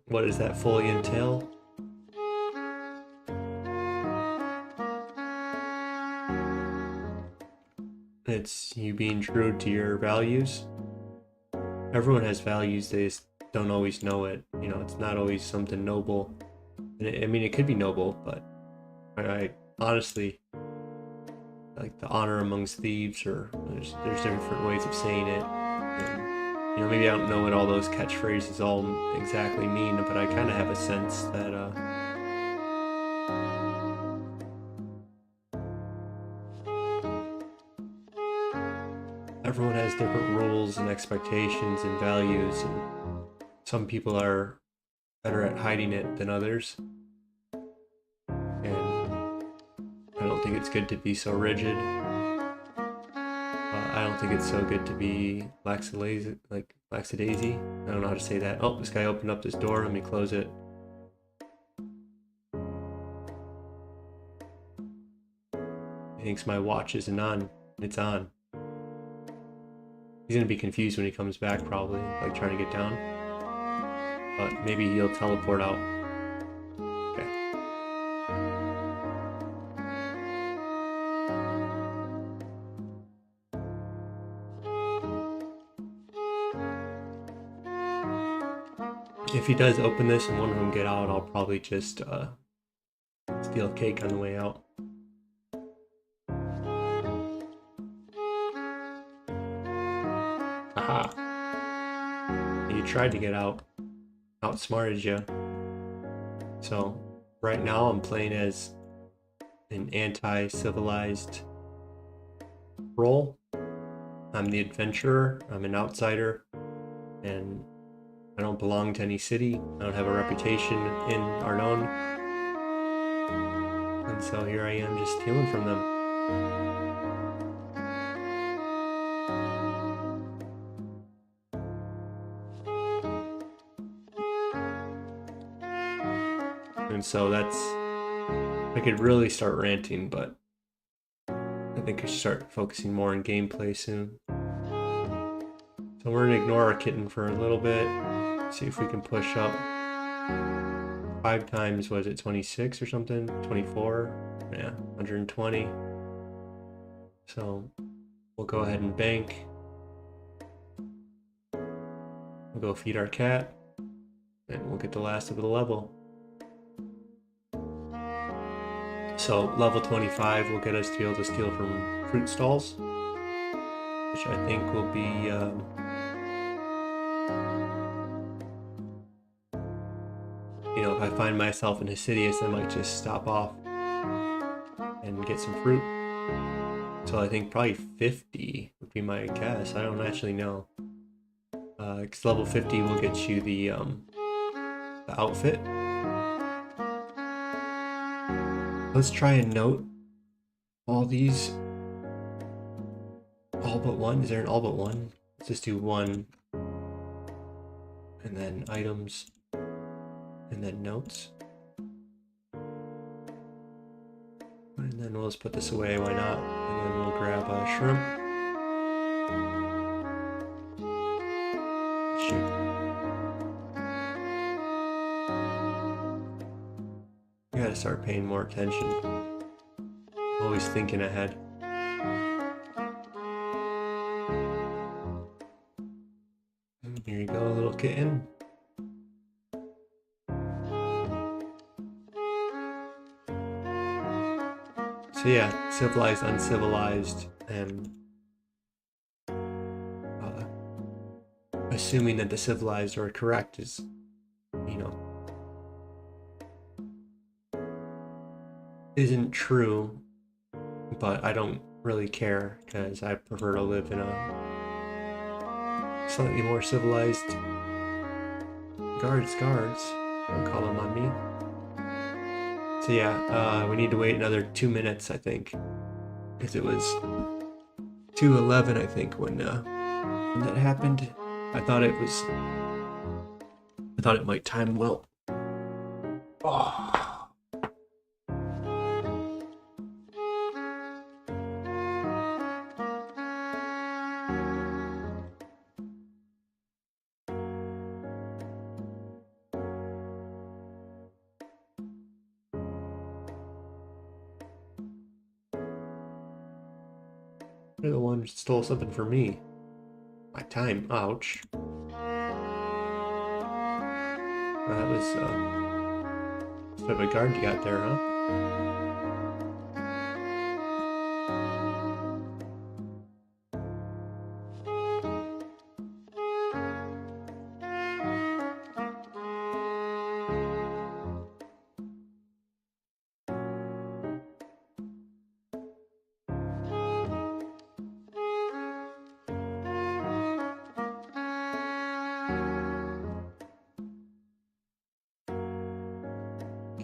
what does that fully entail? It's you being true to your values. Everyone has values, they just don't always know it. It's not always something noble. And it could be noble, but I honestly, like the honor amongst thieves, or there's different ways of saying it. And, maybe I don't know what all those catchphrases all exactly mean, but I kind of have a sense that everyone has different rules and expectations and values, and some people are better at hiding it than others. And I don't think it's good to be so rigid. I don't think it's so good to be lackadaisy. I don't know how to say that. Oh, this guy opened up this door. Let me close it. He thinks my watch isn't on. It's on. He's gonna be confused when he comes back, probably, like trying to get down. But maybe he'll teleport out. Okay. If he does open this and one of them get out, I'll probably just steal cake on the way out. Aha! You tried to get out. Outsmarted you. So right now I'm playing as an anti-civilized role. I'm the adventurer. I'm an outsider, and I don't belong to any city. I don't have a reputation in Arnon. And so here I am just stealing from them. And so that's... I could really start ranting, but I think I should start focusing more on gameplay soon. So we're gonna ignore our kitten for a little bit. See if we can push up 5 times, was it 26 or something? 24? Yeah, 120. So we'll go ahead and bank. We'll go feed our cat, and we'll get the last of the level. So level 25 will get us to be able to steal from fruit stalls, which I think will be you know, if I find myself in Hasidius, I might just stop off and get some fruit. So I think probably 50 would be my guess. I don't actually know. Because level 50 will get you the outfit. Let's try and note all these. All but one? Is there an all but one? Let's just do one. And then items. And then notes. And then we'll just put this away, why not? And then we'll grab a shrimp. Shoot. You gotta start paying more attention. Always thinking ahead. And here you go, little kitten. So yeah, civilized, uncivilized, and assuming that the civilized are correct is, you know, isn't true, but I don't really care because I prefer to live in a slightly more civilized guards. Don't call them on me. So yeah, we need to wait another 2 minutes, I think, because it was 2:11, I think, when that happened. I thought it might time well. Oh. You're the one who stole something from me. My time, ouch. That was sort of a guard you got there, huh?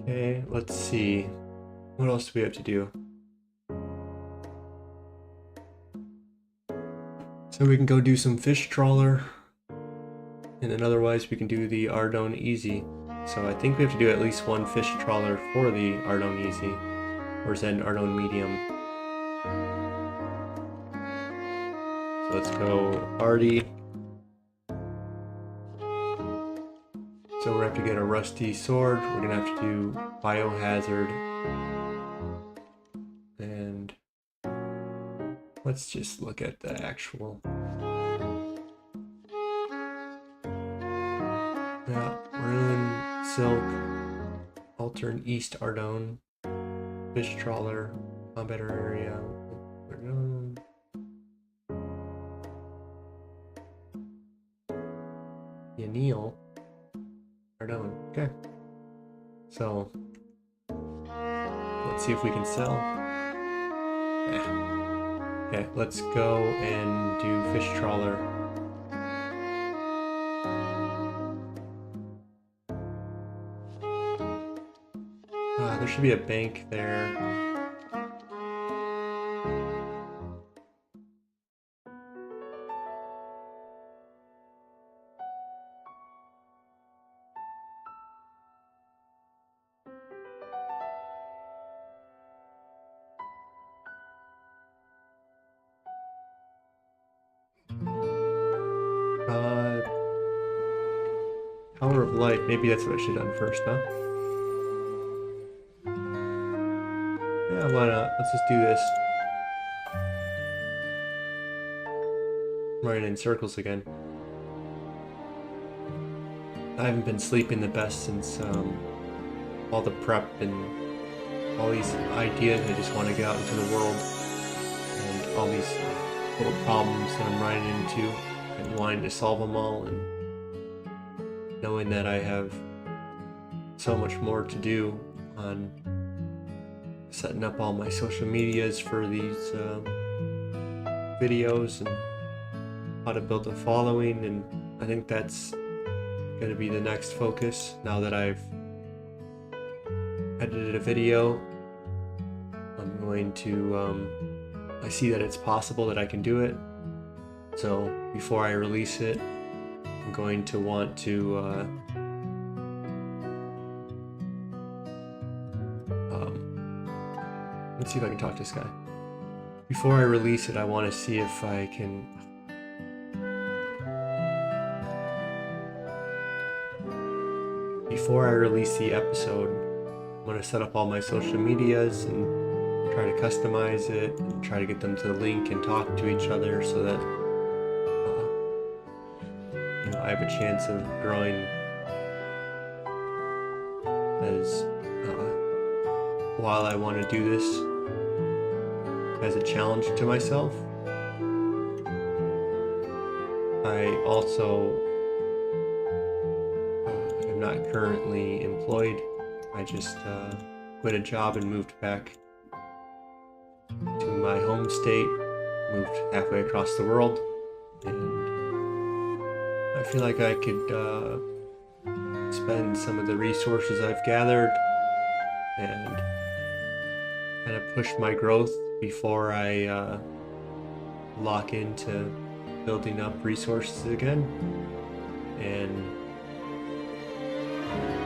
Okay, let's see. What else do we have to do? So we can go do some fish trawler. And then otherwise we can do the Ardone Easy. So I think we have to do at least one fish trawler for the Ardone Easy. Or is that an Ardone Medium? So let's go Arty. So we're gonna have to get a rusty sword. We're gonna have to do Biohazard. And let's just look at the actual. Yeah, Rune, Silk, Altern East Ardone, Fish Trawler, Combat Area, Ardone. Yaneel, Ardone. Okay. So, let's see if we can sell. Okay, let's go and do Fish Trawler. There should be a bank there. Power of Life. Maybe that's what I should have done first, huh? Yeah, why not? Let's just do this. Running in circles again. I haven't been sleeping the best since all the prep and all these ideas. I just want to get out into the world and all these little problems that I'm running into and wanting to solve them all, and knowing that I have so much more to do on setting up all my social medias for these videos and how to build a following, and I think that's going to be the next focus now that I've edited a video. I'm going to I see that it's possible that I can do it, so before I release it I'm going to want to let's see if I can talk to this guy. Before I release it, I want to see if I can before I release the episode, I'm going to set up all my social medias and try to customize it and try to get them to link and talk to each other so that you know, I have a chance of growing as while I want to do this as a challenge to myself. I also am not currently employed. I just quit a job and moved back to my home state, moved halfway across the world, and I feel like I could spend some of the resources I've gathered and kind of push my growth before I lock into building up resources again. And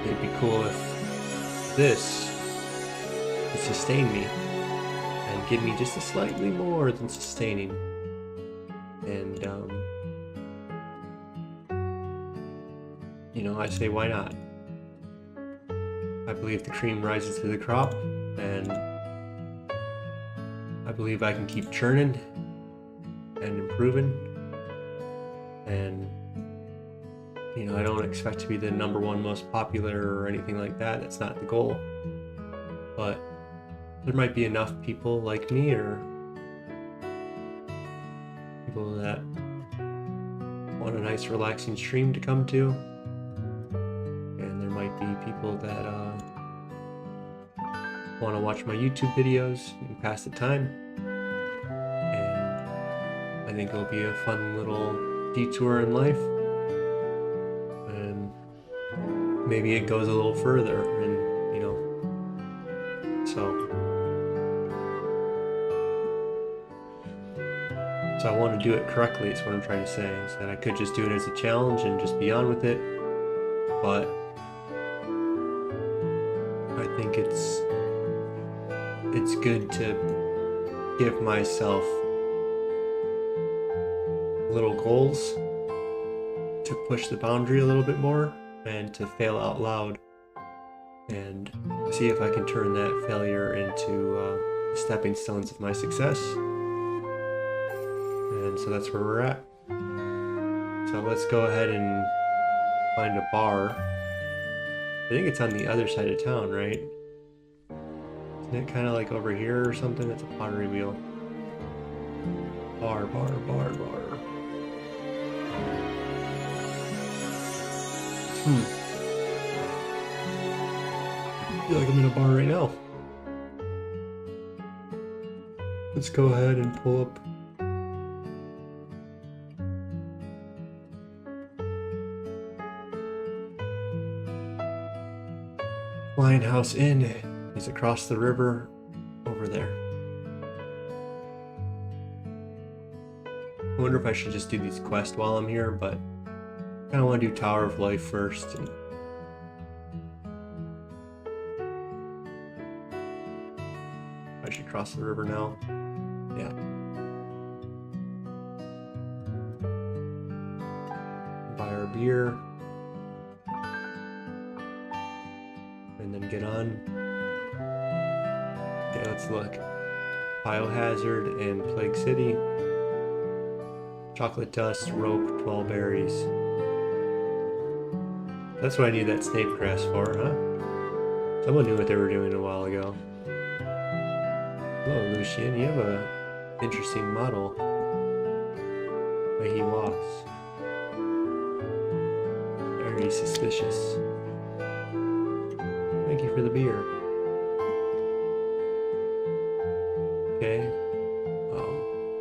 it'd be cool if this could sustain me and give me just a slightly more than sustaining. And you know, I say why not? I believe the cream rises to the crop, and I believe I can keep churning and improving. And you know, I don't expect to be the #1 most popular or anything like that. That's not the goal. But there might be enough people like me, or people that want a nice relaxing stream to come to. And there might be people that want to watch my YouTube videos and pass the time. And I think it'll be a fun little detour in life. And maybe it goes a little further, and you know, So I want to do it correctly, is what I'm trying to say. Is that I could just do it as a challenge and just be on with it. But I think it's good to give myself little goals to push the boundary a little bit more and to fail out loud and see if I can turn that failure into stepping stones of my success. And so that's where we're at. So let's go ahead and find a bar. I think it's on the other side of town, right? Isn't it kind of like over here or something? It's a pottery wheel. Bar. I feel like I'm in a bar right now. Let's go ahead and pull up. Lionhouse Inn is across the river over there. I wonder if I should just do these quests while I'm here, but I kind of want to do Tower of Life first. And I should cross the river now. Yeah. Buy our beer. And then get on. Okay, let's look. Biohazard and Plague City. Chocolate dust, rope, 12 berries. That's what I need that snape grass for, huh? Someone knew what they were doing a while ago. Hello, Lucian. You have a interesting model. The way he walks. Very suspicious. Thank you for the beer. Okay.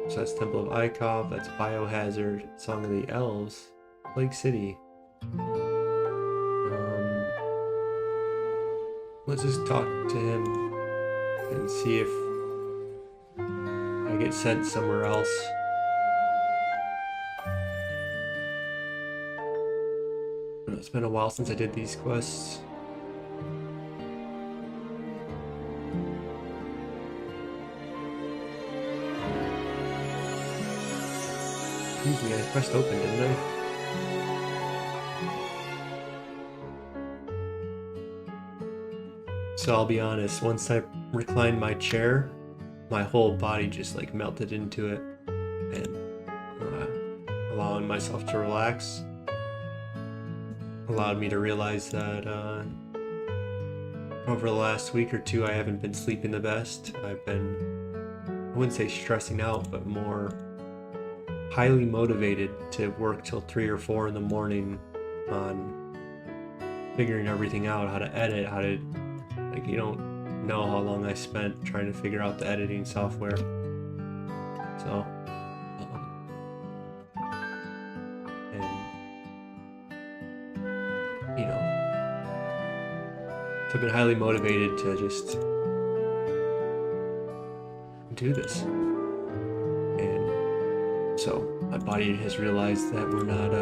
So that's Temple of Ikov, that's Biohazard, Song of the Elves, Plague City. Let's just talk to him and see if I get sent somewhere else. It's been a while since I did these quests. Excuse me, I pressed open, didn't I? So I'll be honest, once I reclined my chair, my whole body just like melted into it, and allowing myself to relax allowed me to realize that over the last week or two I haven't been sleeping the best. I've been, I wouldn't say stressing out, but more highly motivated to work till 3 or 4 in the morning on figuring everything out, how to edit, how to, like, you don't know how long I spent trying to figure out the editing software. So, and, you know, so I've been highly motivated to just do this. And so my body has realized that we're not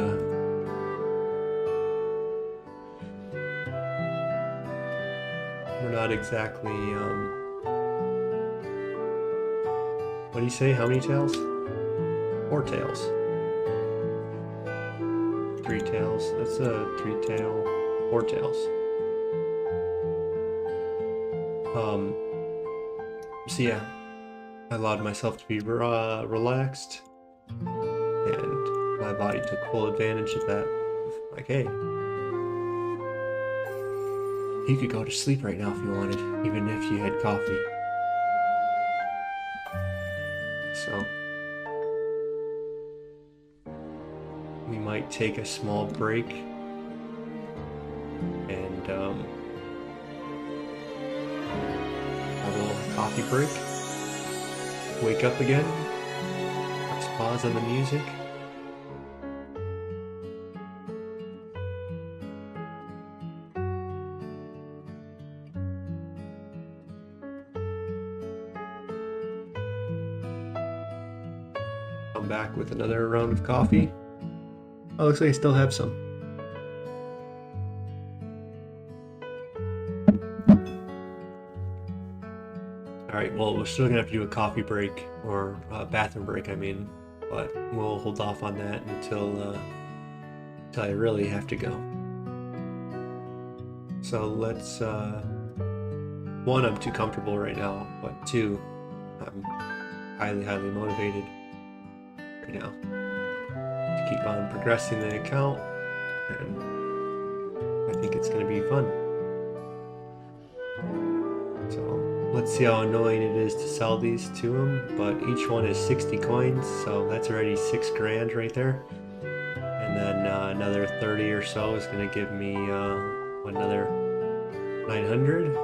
exactly, what do you say? How many tails? 4 tails. 3 tails. That's a 3 tail, 4 tails. So yeah, I allowed myself to be relaxed, and my body took full advantage of that. Like, hey, you could go to sleep right now if you wanted, even if you had coffee. So, we might take a small break and have a little coffee break. Wake up again. Press pause on the music. come back with another round of coffee. Oh, looks like I still have some. Alright, well, we're still gonna have to do a coffee break, or a bathroom break, I mean, but we'll hold off on that until I really have to go. So let's, one, I'm too comfortable right now, but two, I'm highly motivated right now to keep on progressing the account, and I think it's gonna be fun. So let's see how annoying it is to sell these to them, but each one is 60 coins, so that's already 6 grand right there. And then another 30 or so is going to give me another 900.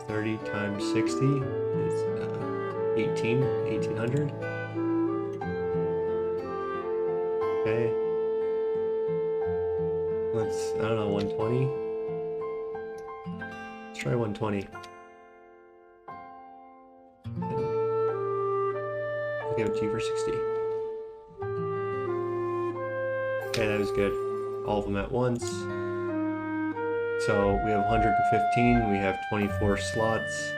30 times 60 is 1800. Okay. Let's, I don't know, 120? Let's try 120. I'll give it to you for 60. Okay, that was good. All of them at once. So we have 115, we have 24 slots.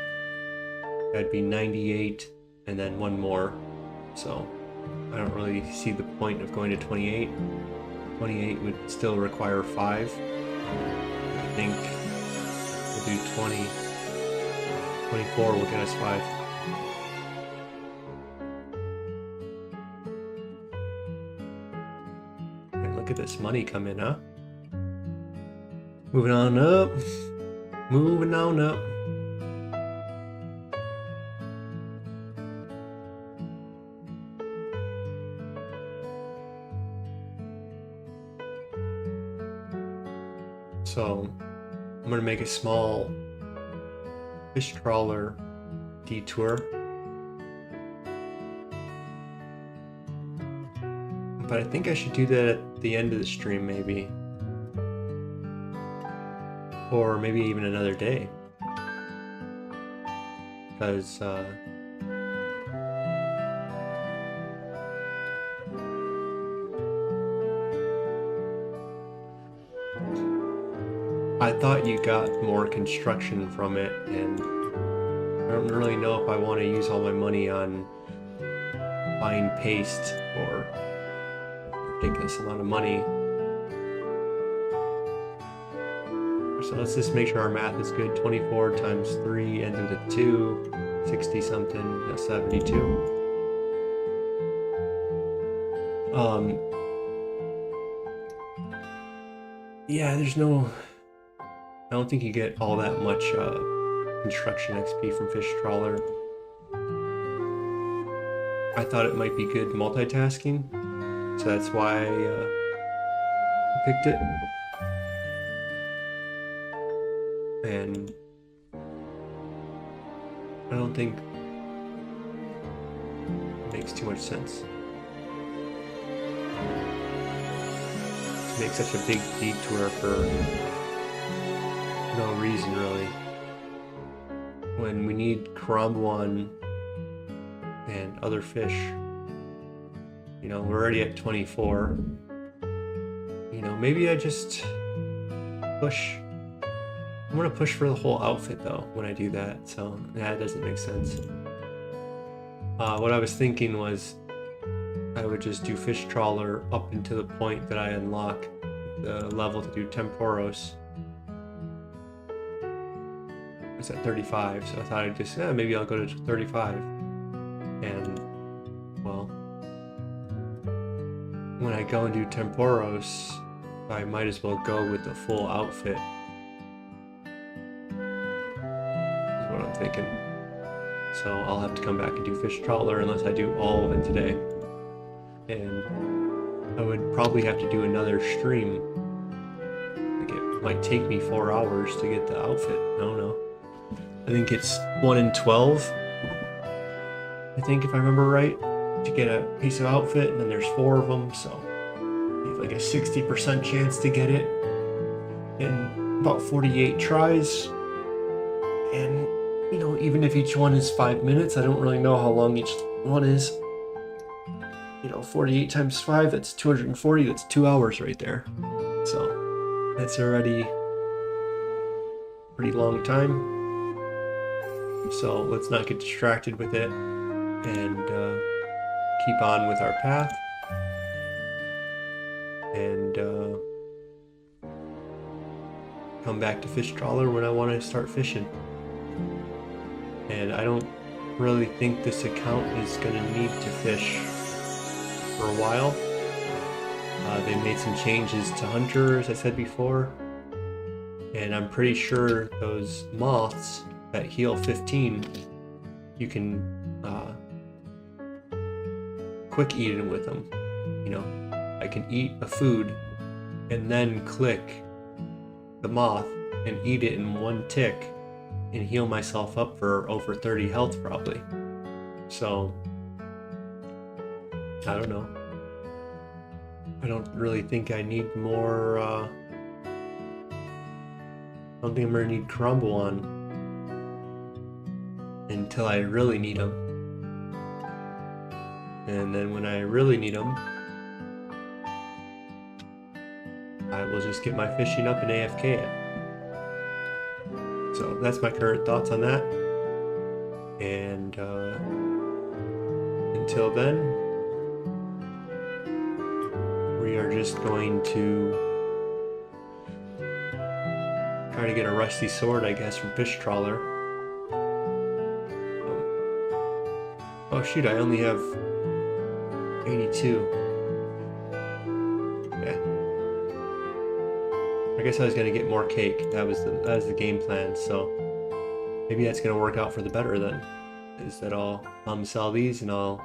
That'd be 98, and then one more. So I don't really see the point of going to 28. 28 would still require 5. I think we'll do 20. 24 will get us 5. Look at this money come in, huh? Moving on up. Moving on up. So, I'm gonna make a small fish trawler detour. But I think I should do that at the end of the stream, maybe. Or maybe even another day. Because, I thought you got more construction from it, and I don't really know if I want to use all my money on buying paste or ridiculous amount of money. So let's just make sure our math is good. 24 times 3 ends with a 2, 60 something, 72. Yeah, there's no, I don't think you get all that much construction XP from Fish Trawler. I thought it might be good multitasking, so that's why I picked it. And I don't think it makes too much sense to make such a big detour for no reason, really, when we need Karambuan and other fish. You know, we're already at 24. You know, maybe I just push. I'm gonna push for the whole outfit though when I do that, so that doesn't make sense. What I was thinking was I would just do Fish Trawler up until the point that I unlock the level to do Temporos. It's at 35, so I thought I'd just, maybe I'll go to 35. And, well, when I go and do Temporos, I might as well go with the full outfit. Is what I'm thinking. So I'll have to come back and do Fish Trawler unless I do all of it today. And I would probably have to do another stream. Like it might take me 4 hours to get the outfit. I don't know. I think it's 1 in 12. I think if I remember right, to get a piece of outfit, and then there's 4 of them, so you have like a 60% chance to get it in about 48 tries. And you know, even if each one is 5 minutes, I don't really know how long each one is. 48 times 5, that's 240, that's 2 hours right there. So that's already a pretty long time. So let's not get distracted with it and keep on with our path. And come back to fish trawler when I want to start fishing. And I don't really think this account is going to need to fish for a while. They made some changes to Hunter, as I said before, and I'm pretty sure those moths that heal 15, you can quick eat it with them. I can eat a food and then click the moth and eat it in one tick and heal myself up for over 30 health probably. So I don't know. I don't really think I need more I don't think I'm gonna need crumble on until I really need them. And then when I really need them, I will just get my fishing up and AFK it. So that's my current thoughts on that. And until then, we are just going to try to get a rusty sword, I guess, from Fish Trawler. Oh shoot, I only have 82. Yeah. I guess I was gonna get more cake. That was the game plan, so maybe that's gonna work out for the better then. Is that I'll sell these and I'll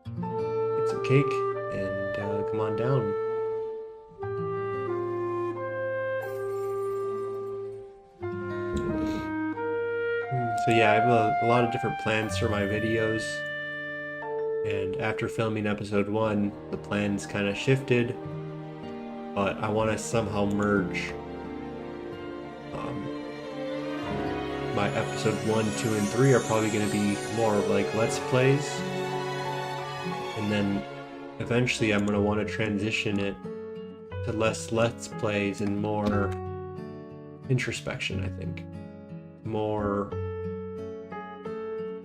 get some cake and come on down. So yeah, I have a lot of different plans for my videos, and after filming episode 1, the plans kind of shifted, but I want to somehow merge my episode 1, 2, and 3 are probably going to be more of like Let's Plays, and then eventually I'm going to want to transition it to less Let's Plays and more introspection, I think. More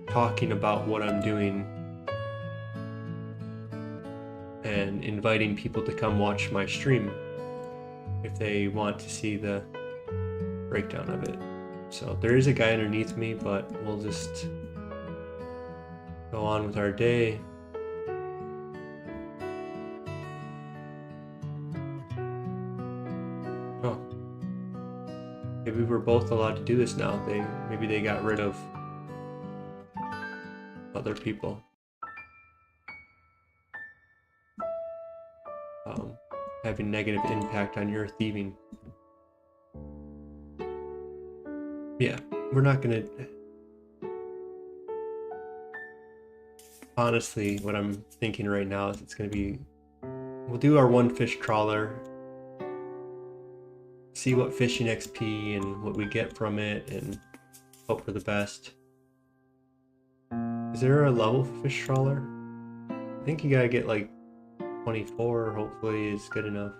talking about what I'm doing and inviting people to come watch my stream if they want to see the breakdown of it. So there is a guy underneath me, but we'll just go on with our day. Oh, maybe we're both allowed to do this now. Maybe they got rid of other people. Having negative impact on your thieving. Yeah, we're not gonna... Honestly, what I'm thinking right now is it's gonna be... We'll do our one fish trawler, see what fishing XP and what we get from it, and hope for the best. Is there a level for fish trawler? I think you gotta get like 24, hopefully is good enough.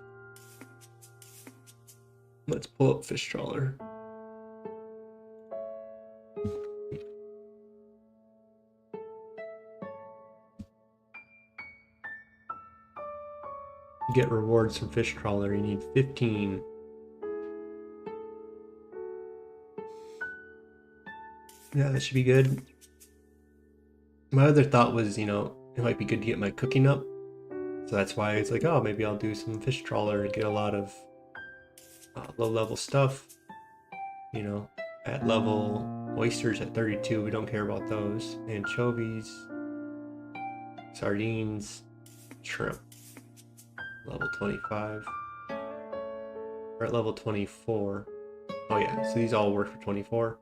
Let's pull up fish trawler. Get rewards from fish trawler, you need 15. Yeah, that should be good. My other thought was, it might be good to get my cooking up. So that's why it's like, oh, maybe I'll do some fish trawler and get a lot of low-level stuff. At level oysters at 32, we don't care about those. Anchovies, sardines, shrimp. Level 25. We're at level 24. Oh yeah, so these all work for 24.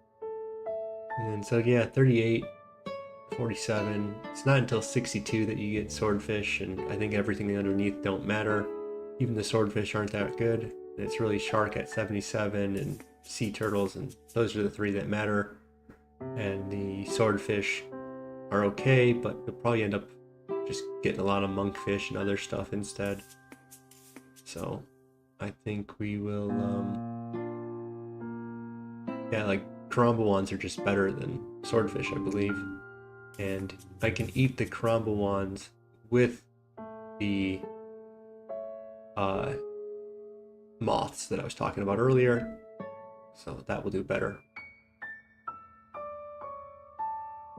And then, so yeah, 38. 47. It's not until 62 that you get swordfish, and I think everything underneath don't matter. Even the swordfish aren't that good. And it's really shark at 77 and sea turtles, and those are the 3 that matter. And the swordfish are okay, but you'll probably end up just getting a lot of monkfish and other stuff instead. So I think we will, yeah, like Karambawans are just better than swordfish, I believe. And I can eat the Karambawans with the moths that I was talking about earlier. So that will do better.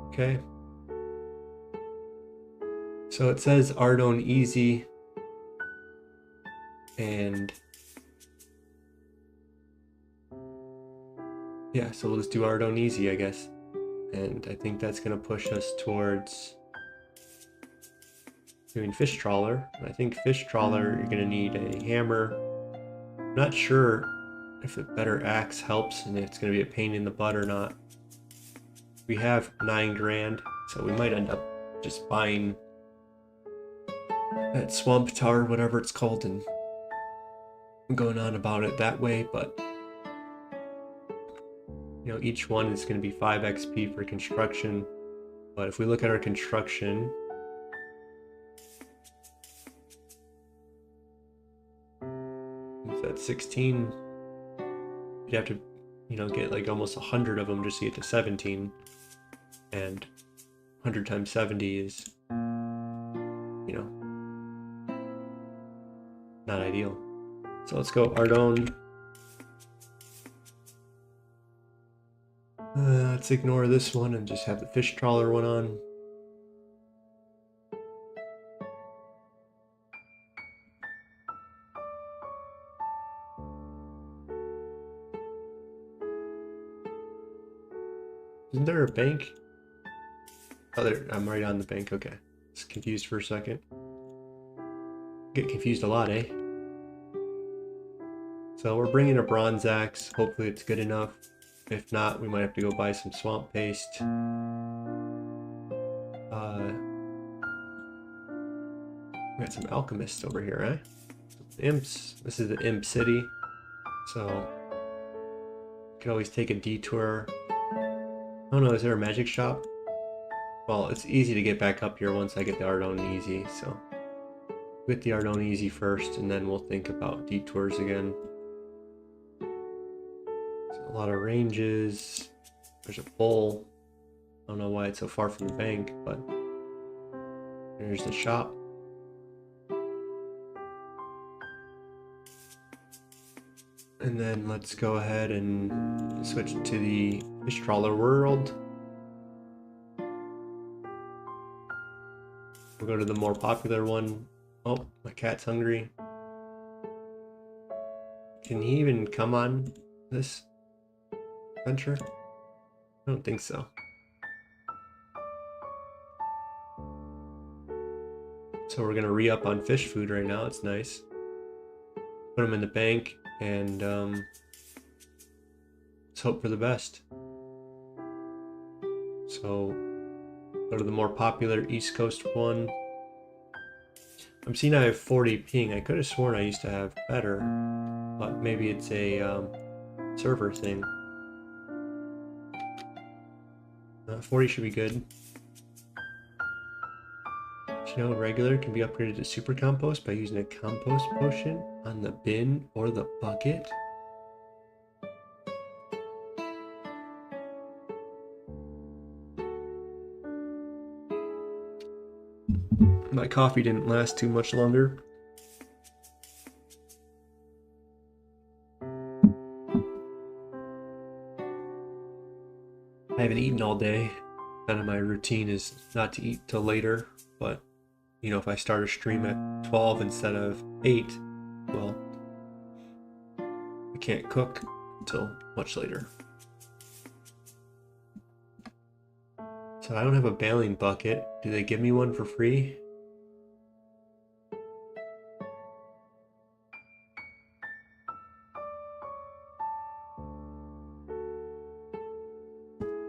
Okay. So it says Ardone Easy. And yeah, so we'll just do Ardone Easy, I guess. And I think that's going to push us towards doing fish trawler. And I think fish trawler, you're going to need a hammer. I'm not sure if a better axe helps and it's going to be a pain in the butt or not. We have 9 grand, so we might end up just buying that swamp tar, whatever it's called, and going on about it that way. But you know, each one is going to be 5 XP for construction. But if we look at our construction, it's at 16. You'd have to, you know, get like almost 100 of them just to get to 17. And 100 times 70 is, you know, not ideal. So let's go Ardone. Let's ignore this one and just have the fish trawler one on. Isn't there a bank? Oh, there, I'm right on the bank. Okay. Just confused for a second. Get confused a lot, eh? So we're bringing a bronze axe. Hopefully it's good enough. If not, we might have to go buy some swamp paste. We got some alchemists over here, eh? Imps. This is the imp city. So you can always take a detour. Oh no, is there a magic shop? Well, it's easy to get back up here once I get the Ardone Easy, so get the Ardone Easy first, and then we'll think about detours again. So a lot of ranges. There's a pole. I don't know why it's so far from the bank, but there's the shop. And then let's go ahead and switch to the fish trawler world. We'll go to the more popular one. Oh, my cat's hungry. Can he even come on this venture? I don't think so. So we're gonna re-up on fish food right now. It's nice. Put them in the bank and let's hope for the best. So go to the more popular East Coast one. I'm seeing I have 40 ping. I could have sworn I used to have better, but maybe it's a server thing. 40 should be good. Did you know regular can be upgraded to super compost by using a compost potion on the bin or the bucket? My coffee didn't last too much longer. I haven't eaten all day. Kind of my routine is not to eat till later, but you know, if I start a stream at 12 instead of 8, well, I can't cook until much later. So I don't have a bailing bucket. Do they give me one for free?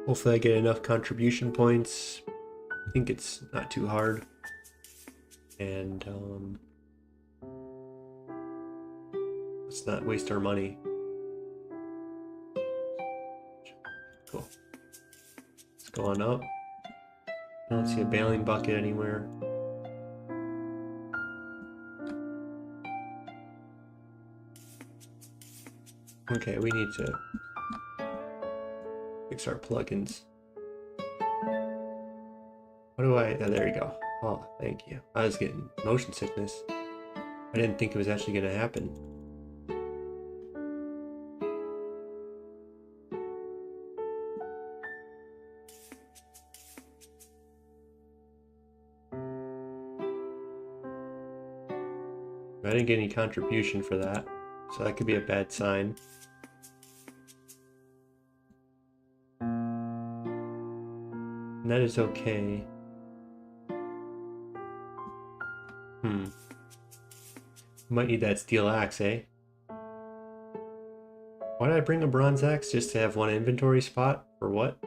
Hopefully I get enough contribution points. I think it's not too hard. And let's not waste our money. Cool. Let's go on up. I don't see a bailing bucket anywhere. Okay, we need to fix our plugins. What do I... Oh, there you go. Oh, thank you. I was getting motion sickness. I didn't think it was actually going to happen. I didn't get any contribution for that, so that could be a bad sign. And that is okay. Might need that steel axe, eh? Why did I bring a bronze axe? Just to have one inventory spot? For what?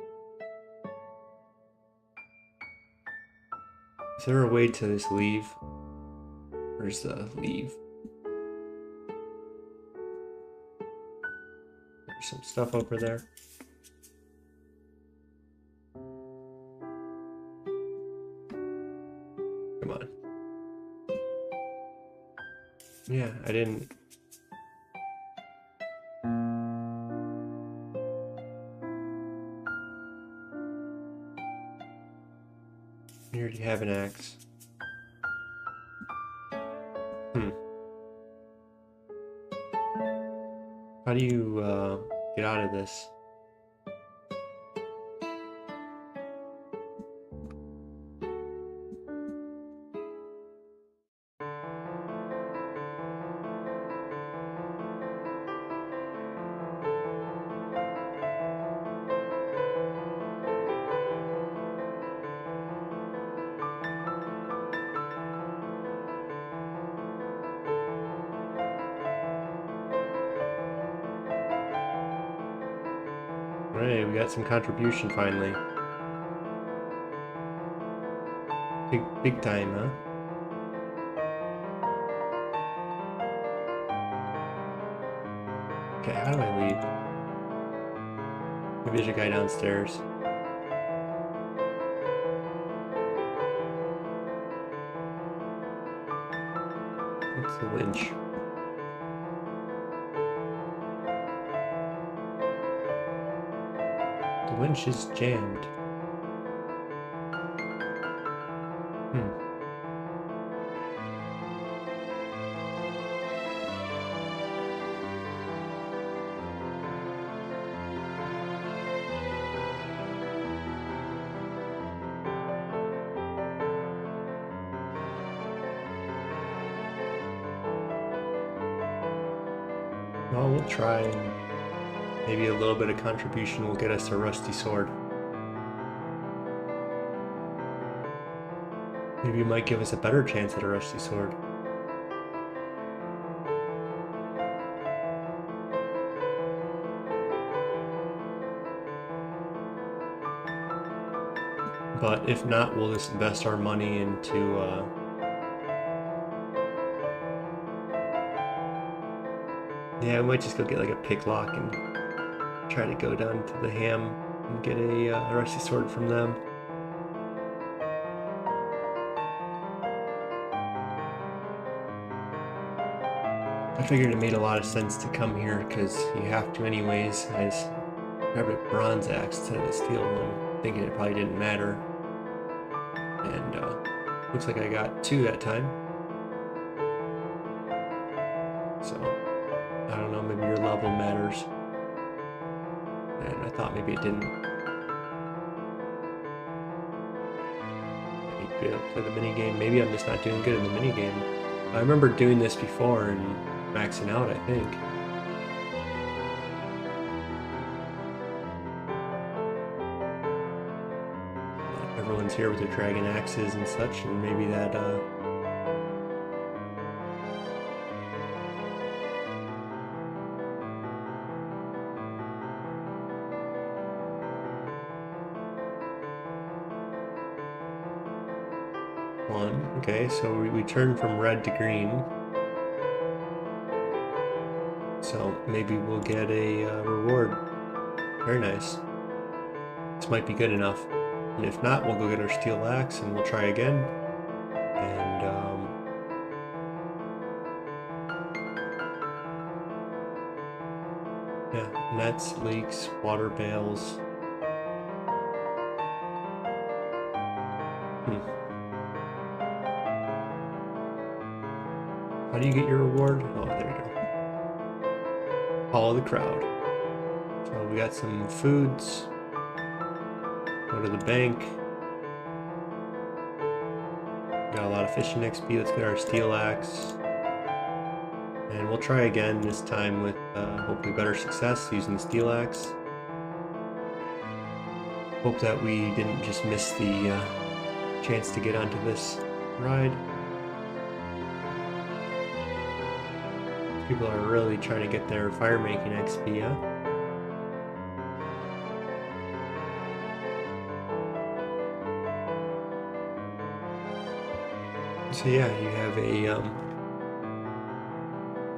Is there a way to just leave? Where's the leave? There's some stuff over there. Come on. Yeah, I didn't... You already have an axe. How do you get out of this? Hey, we got some contribution finally. Big time, huh? Okay, how do I leave? Maybe there's a guy downstairs. What's the winch? The winch is jammed. Well, we'll try, and maybe a little bit of contribution will get us a rusty sword. Maybe it might give us a better chance at a rusty sword. But if not, we'll just invest our money into yeah, we might just go get like a pick lock and try to go down to the ham and get a rusty sword from them. I figured it made a lot of sense to come here because you have to anyways. I just grabbed a bronze axe instead of a steel one, thinking it probably didn't matter. And looks like I got 2 that time. So, I don't know, maybe your level matters. And I thought maybe it didn't. Maybe be able to play the minigame. Maybe I'm just not doing good in the minigame. I remember doing this before and maxing out, I think. Everyone's here with their dragon axes and such, and maybe that one. Okay, so we turn from red to green. So maybe we'll get a reward. Very nice. This might be good enough. And if not, we'll go get our steel axe and we'll try again. And mats, leaks, water bales. How do you get your reward? Oh, there you go. Follow the crowd. So we got some foods. Go to the bank. Got a lot of fishing XP. Let's get our steel axe. And we'll try again, this time with hopefully better success using the steel axe. Hope that we didn't just miss the chance to get onto this ride. People are really trying to get their fire making XP, huh? So yeah, you have a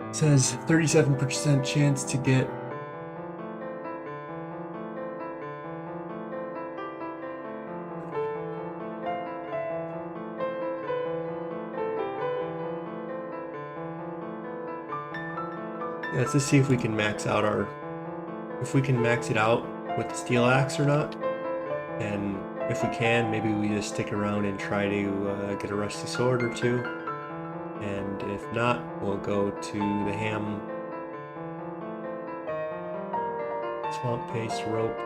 it says 37% chance to get let's just see if we can max out if we can max it out with the steel axe or not. And if we can, maybe we just stick around and try to get a rusty sword or two. And if not, we'll go to the ham, swamp paste, rope,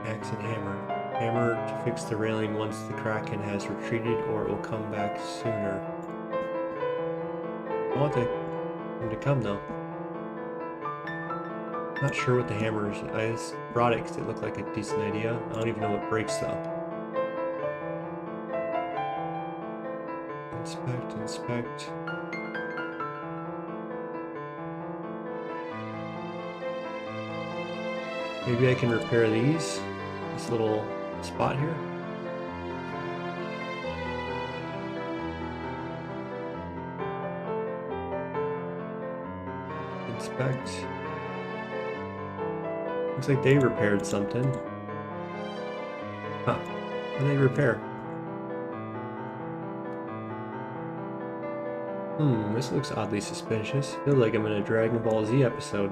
axe, and hammer. Hammer to fix the railing once the Kraken has retreated, or it will come back sooner. I want him to come though. Not sure what the hammer is. I just brought it because it looked like a decent idea. I don't even know what breaks though. Inspect, inspect. Maybe I can repair these. This little spot here. Inspect. Looks like they repaired something. Huh. What did they repair? This looks oddly suspicious. Feels like I'm in a Dragon Ball Z episode.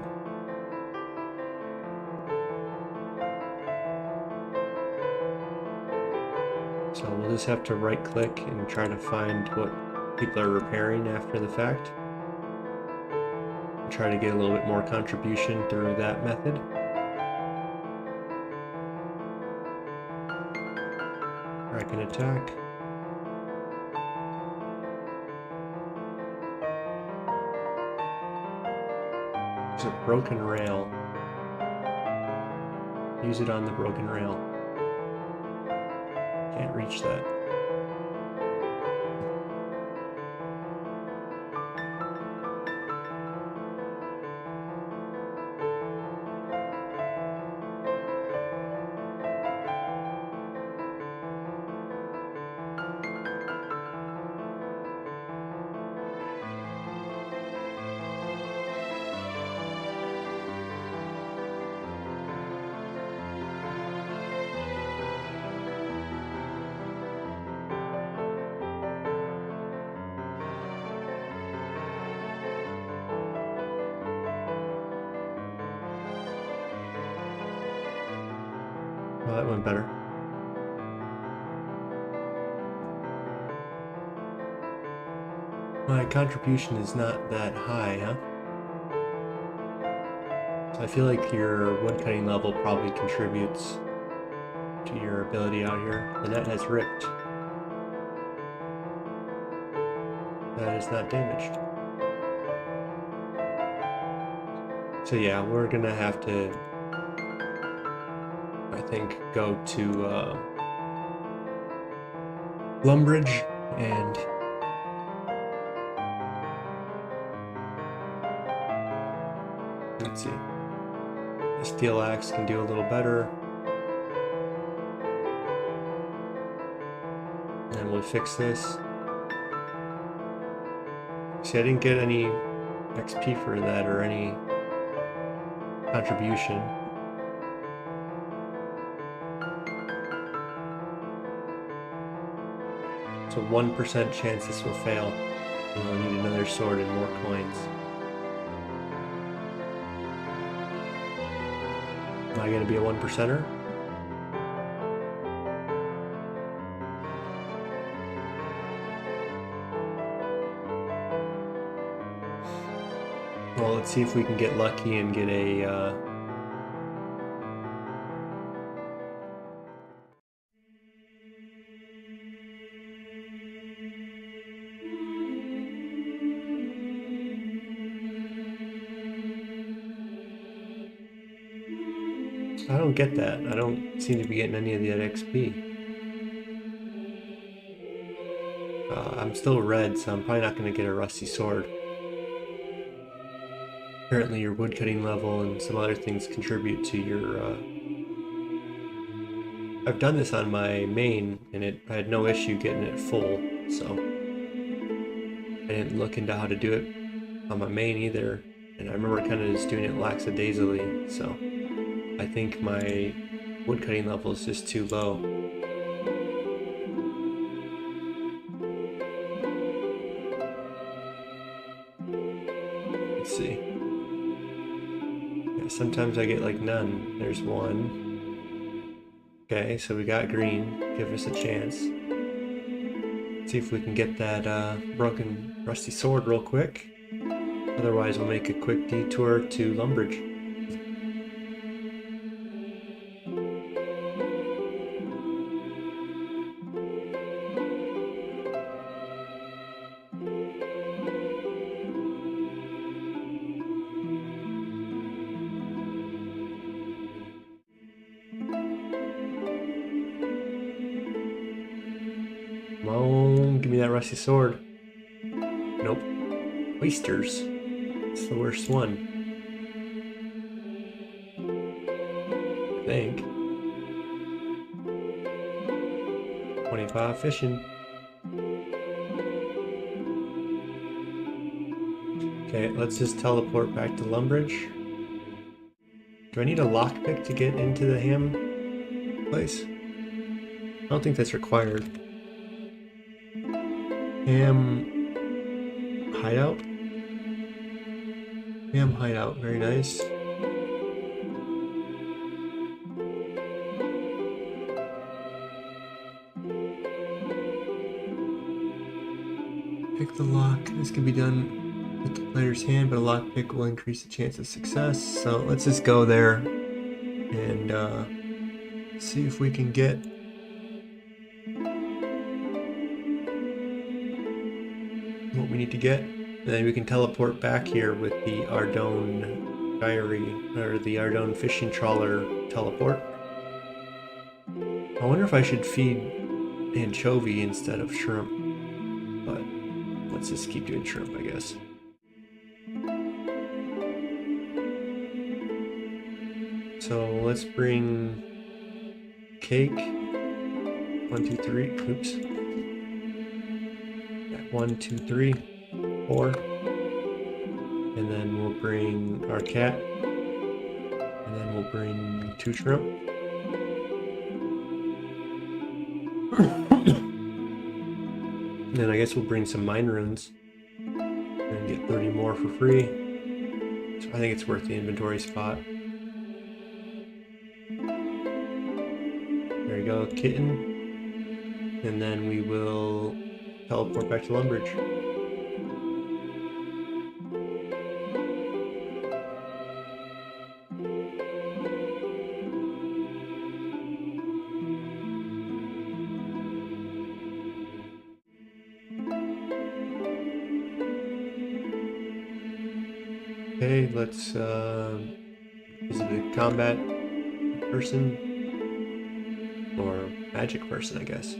So we'll just have to right click and try to find what people are repairing after the fact. Try to get a little bit more contribution through that method. Kraken attack. There's a broken rail. Use it on the broken rail. Can't reach that. Well, that went better. My contribution is not that high, huh? So I feel like your woodcutting level probably contributes to your ability out here. The net has ripped. That is not damaged. So yeah, we're gonna have to, I think, go to Lumbridge and let's see. The steel axe can do a little better. And then we'll fix this. See, I didn't get any XP for that or any contribution. So 1% chance this will fail. You'll need another sword and more coins. I gonna be a 1%er? Well, let's see if we can get lucky and get a I don't get that. I don't seem to be getting any of that XP. I'm still red, so I'm probably not going to get a rusty sword. Apparently your woodcutting level and some other things contribute to your... I've done this on my main, and I had no issue getting it full, so... I didn't look into how to do it on my main either, and I remember kind of just doing it lackadaisically, so... I think my woodcutting level is just too low. Let's see. Yeah, sometimes I get like none. There's one. Okay, so we got green. Give us a chance. See if we can get that broken rusty sword real quick. Otherwise, we'll make a quick detour to Lumbridge. Come on, give me that rusty sword. Nope. Oysters. It's the worst one. I think. 25 fishing. Okay, let's just teleport back to Lumbridge. Do I need a lockpick to get into the ham place? I don't think that's required. Ham hideout? Ham hideout, very nice. Pick the lock. This can be done with the player's hand, but a lockpick will increase the chance of success. So let's just go there and see if we can get what we need to get. And then we can teleport back here with the Ardone diary, or the Ardone fishing trawler teleport. I wonder if I should feed anchovy instead of shrimp, but let's just keep doing shrimp, I guess. So let's bring cake. 1, 2, 3. Oops. 1, 2, 3, 4. And then we'll bring our cat. And then we'll bring 2 shrimp. And then I guess we'll bring some mine runes. And get 30 more for free. So I think it's worth the inventory spot. There we go, kitten. And then we will teleport back to Lumbridge. Okay, let's is it a combat person? Or magic person, I guess.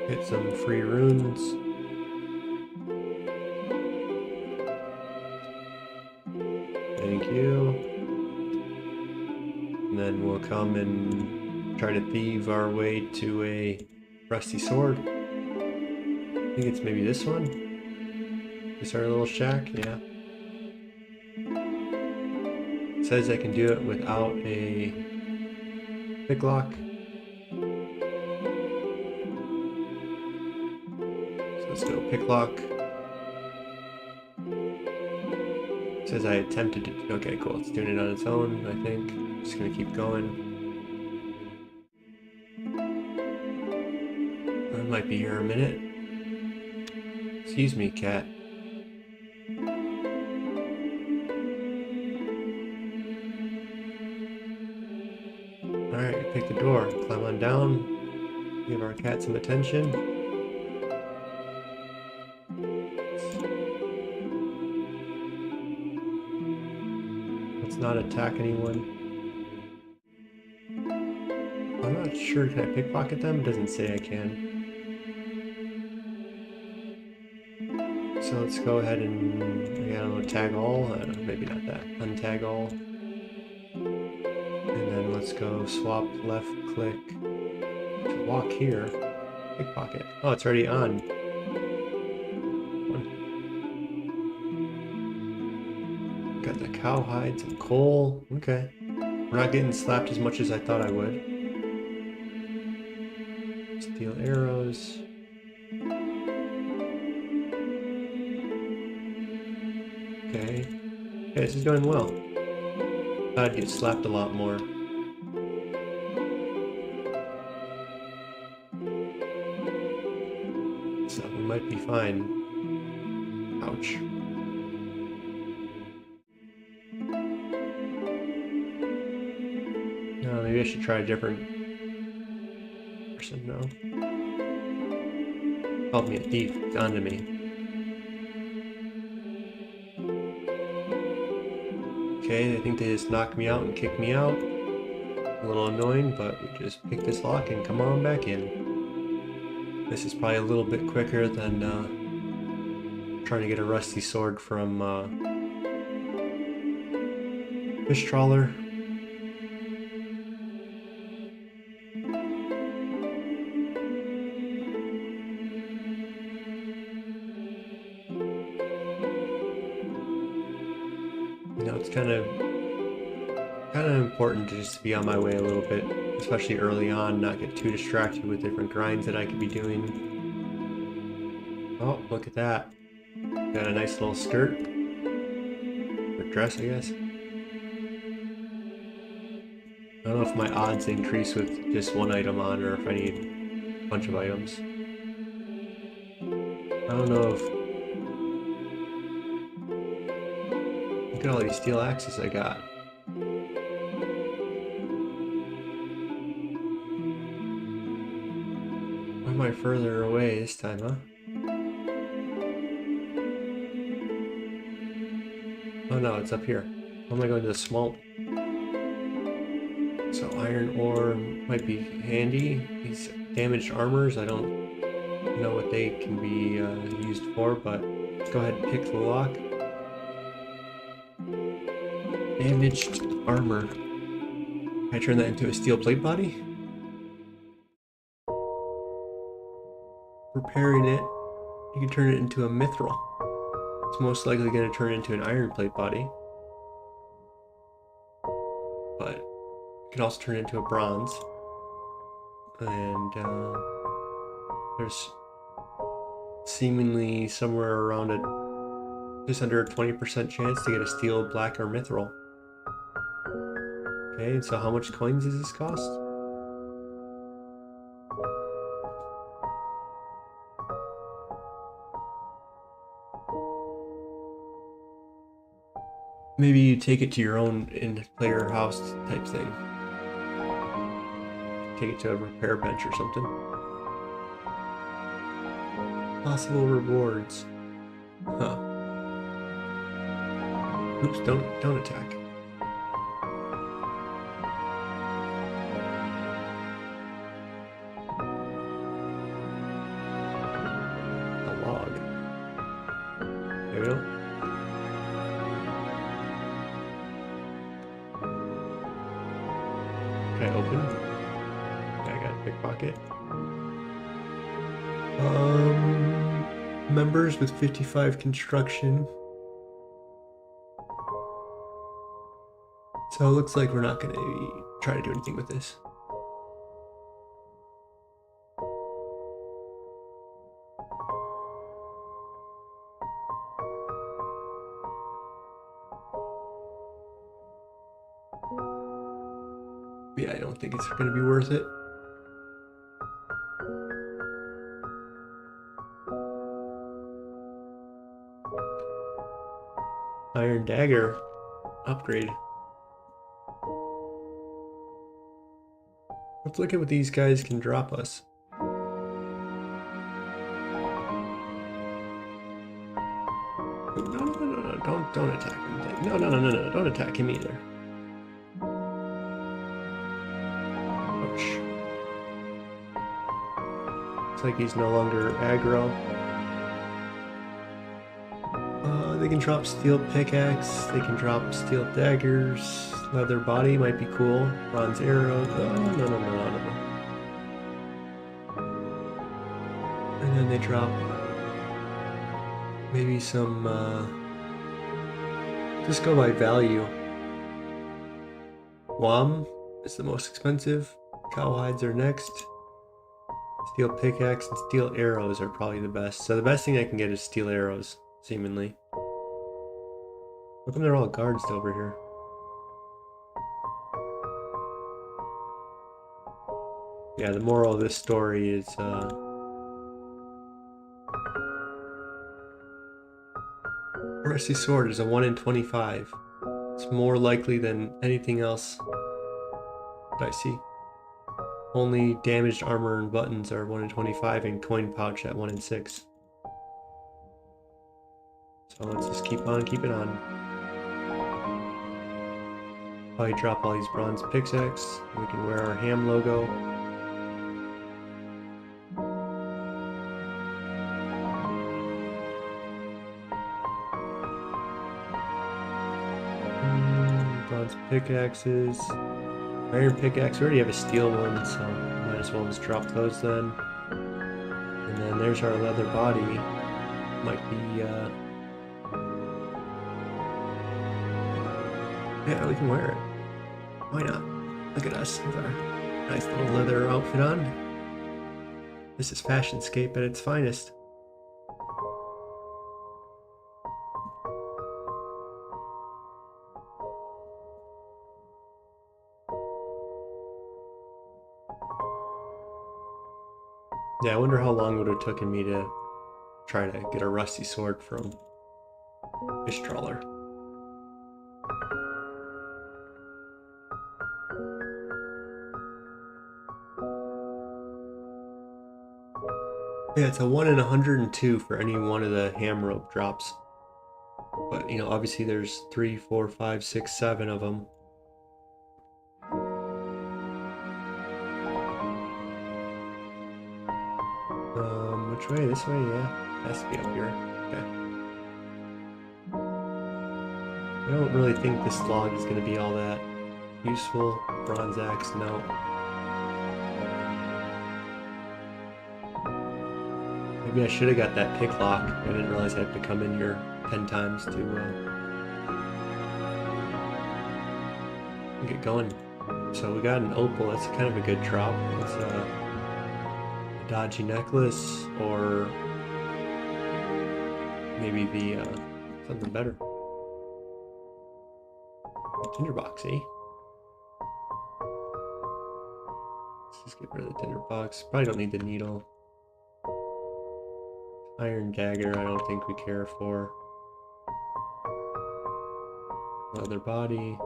Get some free runes. Thank you. And then we'll come and try to thieve our way to a rusty sword. I think it's maybe this one. This our little shack, yeah. It says I can do it without a picklock. Let's go picklock. It says I attempted to. Okay, cool. It's doing it on its own, I think. Just gonna keep going. I might be here a minute. Excuse me, cat. Alright, pick the door. Climb on down. Give our cat some attention. Let's not attack anyone. I'm not sure. Can I pickpocket them? It doesn't say I can. So let's go ahead and, I don't know, tag all? I don't know, maybe not that. Untag all. And then let's go swap left click to walk here. Pickpocket. Oh, it's already on. Got the cowhides and coal. Okay. We're not getting slapped as much as I thought I would. Steel arrows. Okay. Okay, this is going well. I'd get slapped a lot more. So we might be fine. Ouch. No, maybe I should try a different person. No. Called me a thief. It's onto me. Okay, I think they just knocked me out and kicked me out. A little annoying, but we just pick this lock and come on back in. This is probably a little bit quicker than trying to get a rusty sword from fish trawler. You know, it's kind of important to just be on my way a little bit, especially early on, not get too distracted with different grinds that I could be doing. Oh, look at that. Got a nice little skirt. Or dress, I guess. I don't know if my odds increase with just one item on or if I need a bunch of items. I don't know if... Look at all these steel axes I got. Why am I further away this time, huh? Oh no, it's up here. How am I going to the small... So iron ore might be handy. These damaged armors, I don't know what they can be used for, but let's go ahead and pick the lock. Damaged armor. Can I turn that into a steel plate body? Repairing it, you can turn it into a mithril. It's most likely going to turn into an iron plate body. But you can also turn it into a bronze. And there's seemingly somewhere around just under a 20% chance to get a steel, black, or mithril. Okay, so how much coins does this cost? Maybe you take it to your own in-player house type thing. Take it to a repair bench or something. Possible rewards. Huh. Oops, don't attack. A log. There we go. Can I open? Yeah, I got a pickpocket. Members with 55 construction. So it looks like we're not gonna try to do anything with this. Yeah, I don't think it's going to be worth it. Iron Dagger upgrade. Let's look at what these guys can drop us. No, don't attack him. No, don't attack him either. Ouch. Looks like he's no longer aggro. They can drop steel pickaxe, they can drop steel daggers, leather body might be cool, bronze arrow, no. And then they drop maybe some, just go by value. Wam is the most expensive, cowhides are next, steel pickaxe and steel arrows are probably the best. So the best thing I can get is steel arrows, seemingly. How come they're all guards over here? Yeah, the moral of this story is, Rusty Sword is a 1 in 25. It's more likely than anything else that I see. Only damaged armor and buttons are 1 in 25 and coin pouch at 1 in 6. So let's just keep on keeping on. Probably drop all these bronze pickaxe. We can wear our ham logo. Bronze pickaxes. Iron pickaxe. We already have a steel one, so might as well just drop those then. And then there's our leather body. Might be, yeah, we can wear it. Why not? Look at us with our nice little leather outfit on. This is Fashionscape at its finest. Yeah, I wonder how long it would have taken me to try to get a rusty sword from Fish Trawler. Yeah, it's a 1 in 102 for any one of the ham rope drops. But, you know, obviously there's 3, 4, 5, 6, 7 of them. Which way? This way? Yeah. Has to be up here. Okay. I don't really think this log is going to be all that useful. Bronze axe, no. Maybe I should have got that pick lock. I didn't realize I had to come in here 10 times to get going. So we got an opal. That's kind of a good drop. It's a dodgy necklace, or maybe the something better. Tinderbox, eh? Let's just get rid of the tinderbox. Probably don't need the needle. Iron dagger, I don't think we care for. Leather body.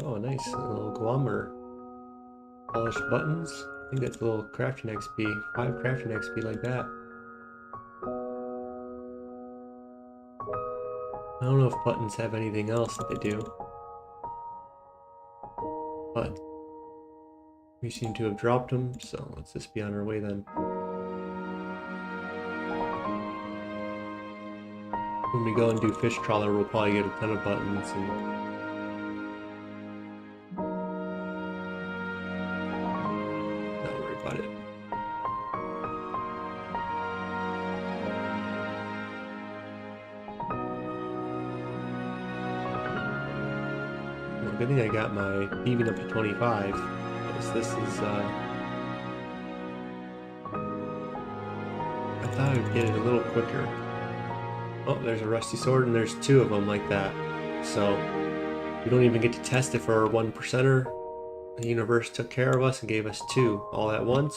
Oh, nice. A little guamer. Polished buttons. I think that's a little crafting XP. 5 crafting XP like that. I don't know if buttons have anything else that they do. But we seem to have dropped them, so let's just be on our way then. When we go and do Fish Trawler, we'll probably get a ton of buttons and not worry about it. Well, good thing I got my even up to 25, because this is I thought I'd get it a little quicker. Oh, there's a rusty sword, and there's 2 of them like that. So, we don't even get to test it for our 1%er. the universe took care of us and gave us 2 all at once.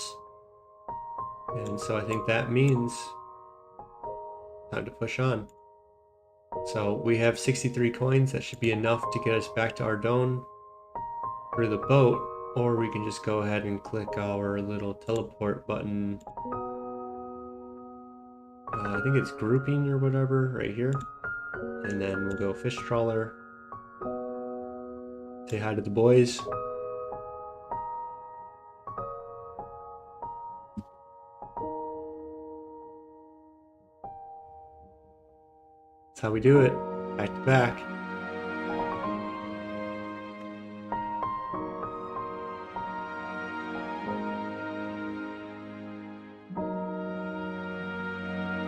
And so I think that means time to push on. So we have 63 coins. That should be enough to get us back to Ardone through the boat, or we can just go ahead and click our little teleport button. I think it's grouping or whatever right here. And then we'll go fish trawler. Say hi to the boys. That's how we do it, back to back.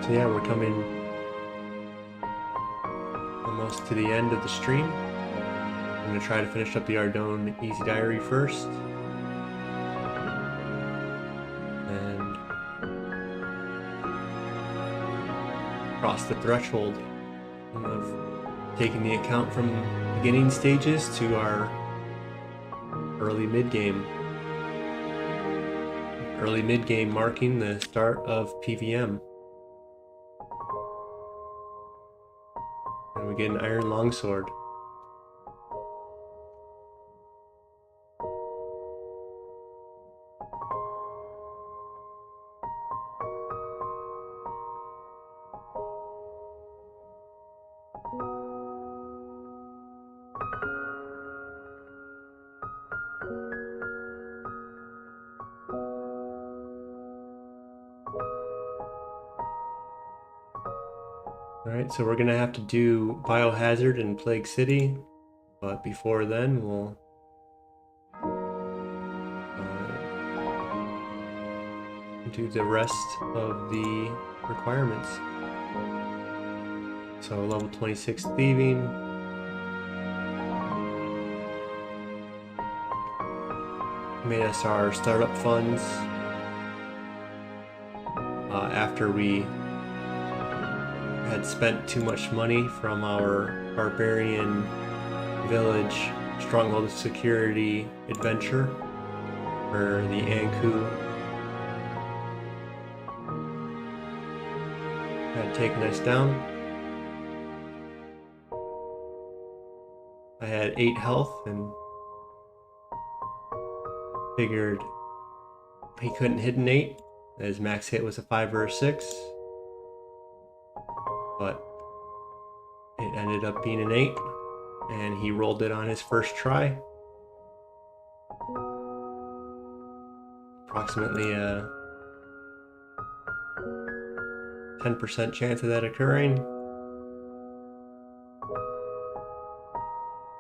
So yeah, we're coming almost to the end of the stream. I'm going to try to finish up the Ardone Easy Diary first. And cross the threshold of taking the account from beginning stages to our early mid-game. Early mid-game marking the start of PVM. And we get an iron longsword. Alright, so we're gonna have to do Biohazard in Plague City, but before then we'll do the rest of the requirements. So level 26 thieving. Made us our startup funds after we had spent too much money from our barbarian village stronghold of security adventure for the Anku had taken us down. I had 8 health and figured he couldn't hit an 8. His max hit was a 5 or a 6. But it ended up being an 8, and he rolled it on his first try. Approximately a 10% chance of that occurring.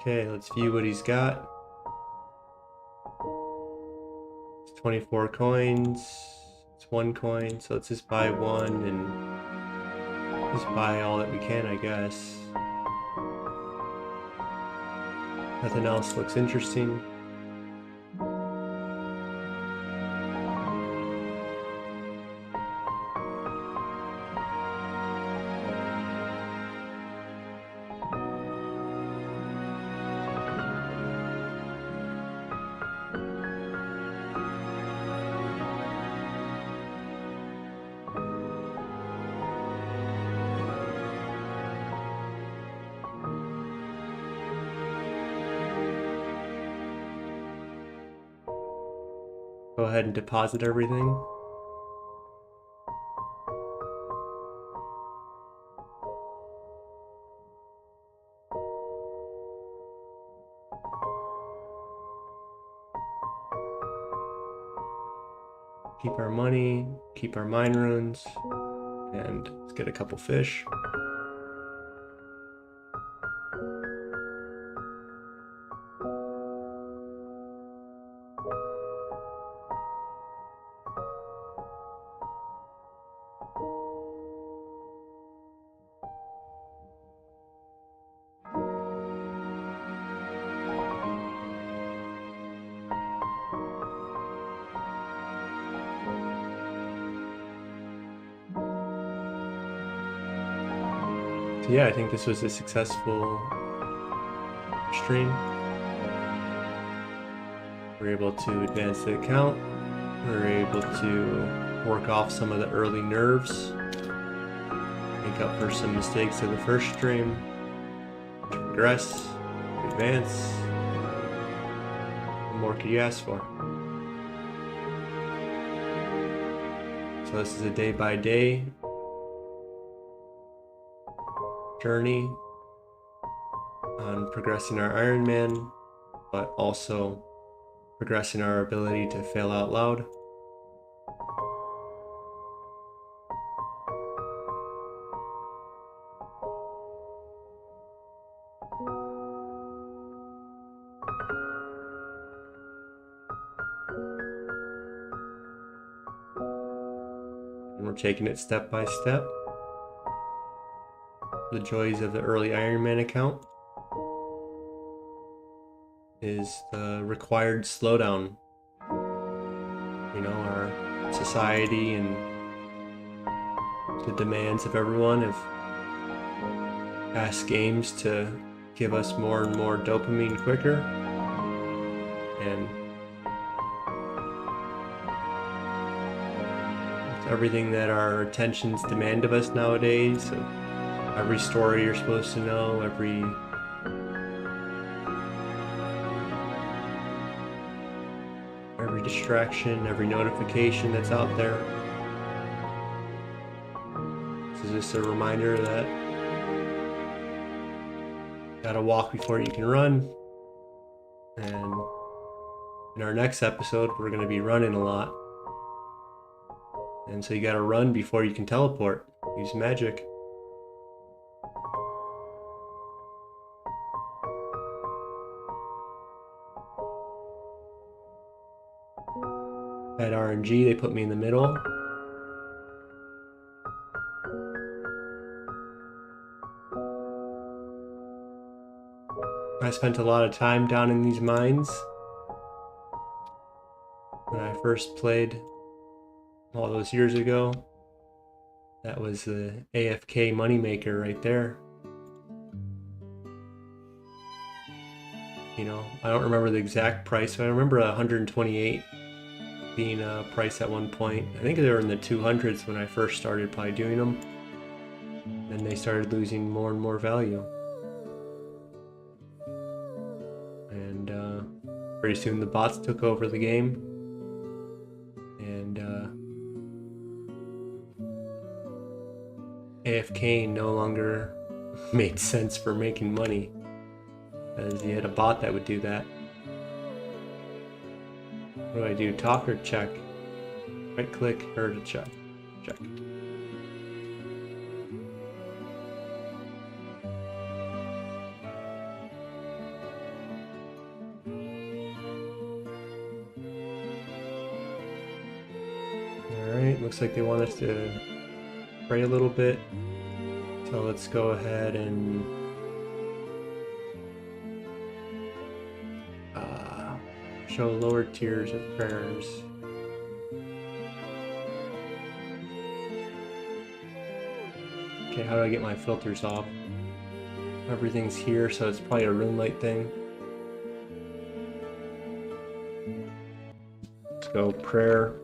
Okay, let's view what he's got. It's 24 coins. It's 1 coin, so let's just buy 1 and just buy all that we can, I guess. Nothing else looks interesting. Go ahead and deposit everything. Keep our money, keep our mine runes, and let's get a couple fish. Yeah, I think this was a successful stream. We're able to advance the account. We're able to work off some of the early nerves, make up for some mistakes of the first stream, progress, advance. What more could you ask for? So this is a day-by-day journey on progressing our Ironman, but also progressing our ability to fail out loud. And we're taking it step by step. The joys of the early Ironman account is the required slowdown. You know, our society and the demands of everyone have asked games to give us more and more dopamine quicker. And it's everything that our attentions demand of us nowadays. So every story you're supposed to know, every distraction, every notification that's out there. This is just a reminder that you gotta walk before you can run. And in our next episode, we're gonna be running a lot. And so you gotta run before you can teleport. Use magic. At RNG, they put me in the middle. I spent a lot of time down in these mines. When I first played all those years ago, that was the AFK moneymaker right there. You know, I don't remember the exact price, but I remember 128 being a price at one point. I think they were in the 200s when I first started probably doing them. Then they started losing more and more value. And pretty soon the bots took over the game. And AFK no longer made sense for making money, as you had a bot that would do that. What do I do? Talk or check? Right click or to check? Check. Alright, looks like they want us to pray a little bit. So let's go ahead and show lower tiers of prayers. Okay, how do I get my filters off? Everything's here, so it's probably a room light thing. Let's go prayer.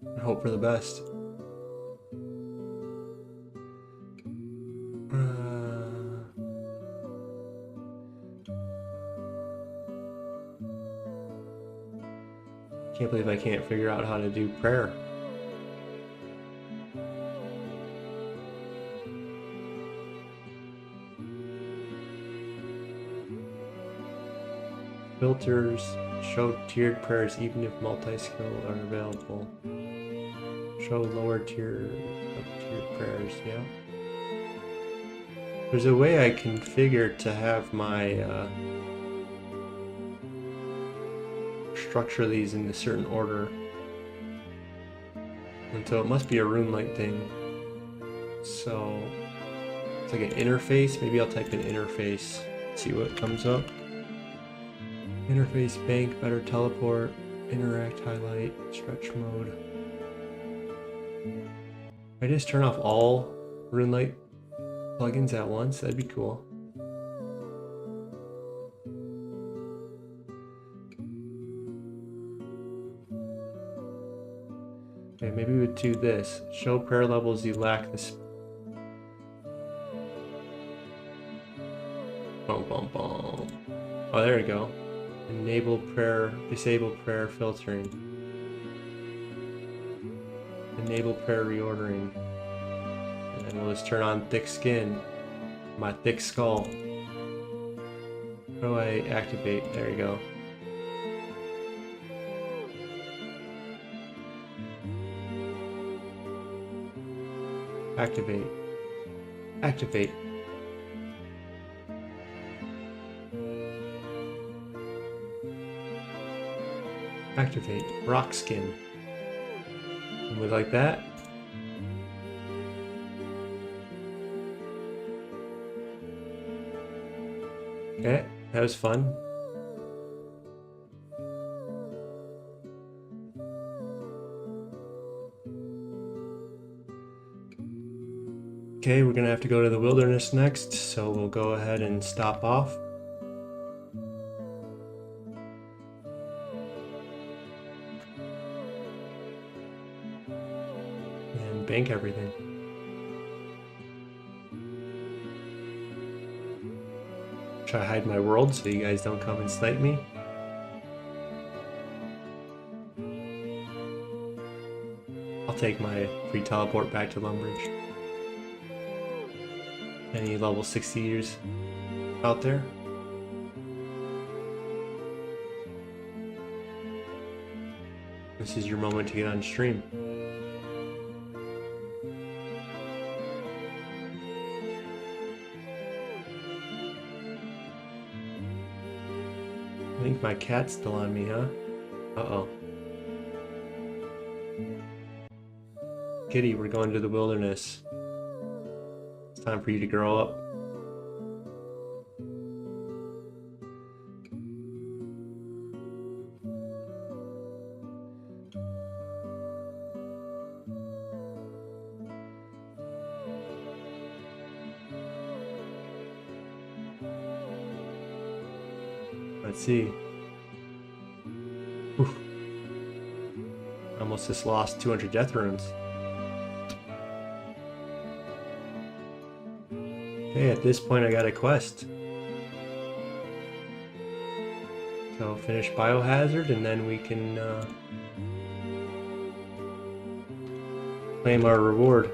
And hope for the best. Can't believe I can't figure out how to do prayer. Filters show tiered prayers even if multi-skill are available. Show lower tier tiered prayers, yeah. There's a way I configure to have my structure these in a certain order. And so it must be a room light thing. So it's like an interface. Maybe I'll type in interface, see what comes up. Interface, bank, better teleport, interact, highlight, stretch mode. I just turn off all room light plugins at once. That'd be cool. Okay, maybe we would do this. Show prayer levels you lack this. Boom, boom, boom. Oh, there we go. Enable prayer, disable prayer filtering. Enable prayer reordering. And then we'll just turn on thick skin. My thick skull. How do I activate? There you go. Activate. Activate. Activate. Rock skin. And we like that. Okay, that was fun. Okay, we're gonna have to go to the wilderness next, so we'll go ahead and stop off. And bank everything. Try to hide my world so you guys don't come and snipe me. I'll take my free teleport back to Lumbridge. Any level 60ers out there? This is your moment to get on stream. I think my cat's still on me, huh? Uh-oh. Kitty, we're going to the wilderness. It's time for you to grow up. Let's see. Oof. Almost just lost 200 death runes. Okay, at this point I got a quest. So finish Biohazard and then we can claim our reward.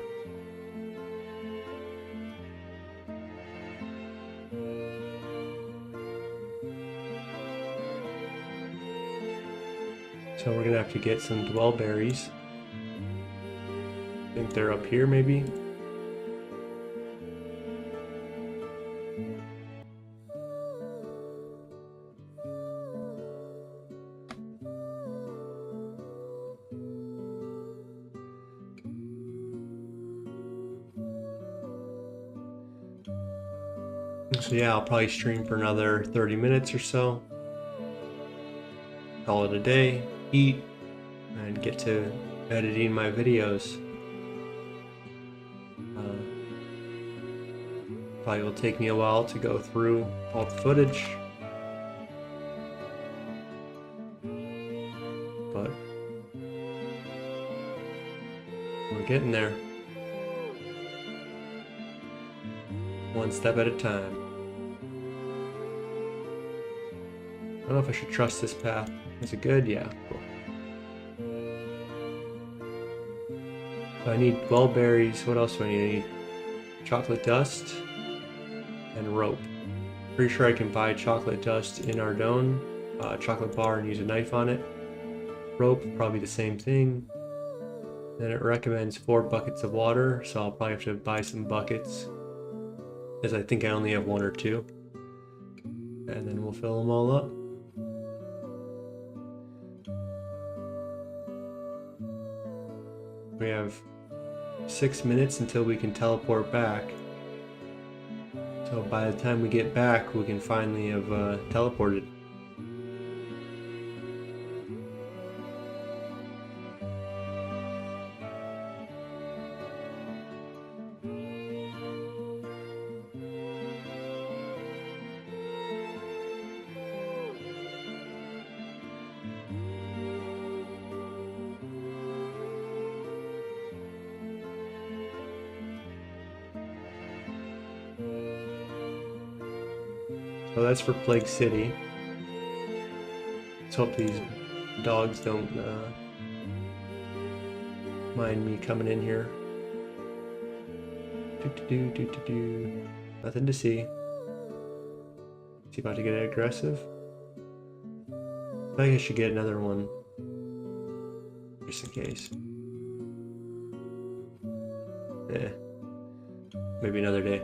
So we're gonna have to get some dwell berries. I think they're up here maybe. So yeah, I'll probably stream for another 30 minutes or so. Call it a day, eat, and get to editing my videos. Probably will take me a while to go through all the footage. But we're getting there. One step at a time. I don't know if I should trust this path. Is it good? Yeah, cool. So I need dwell berries. What else do I need? I need chocolate dust and rope. Pretty sure I can buy chocolate dust in Ardone, chocolate bar, and use a knife on it. Rope, probably the same thing. Then it recommends 4 buckets of water, so I'll probably have to buy some buckets, as I think I only have 1 or 2. And then we'll fill them all up. We have 6 minutes until we can teleport back. So by the time we get back, we can finally have teleported. So that's for Plague City. Let's hope these dogs don't mind me coming in here. Nothing to see. Is he about to get aggressive? I think I should get another one. Just in case. Maybe another day.